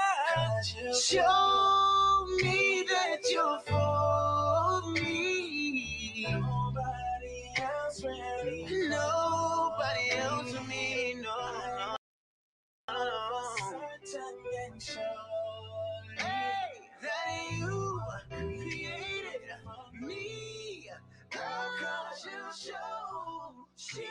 Show me that you're for me. Nobody else really. Nobody else for me. No, no, no. Certain and surely that you created me. She'll show. She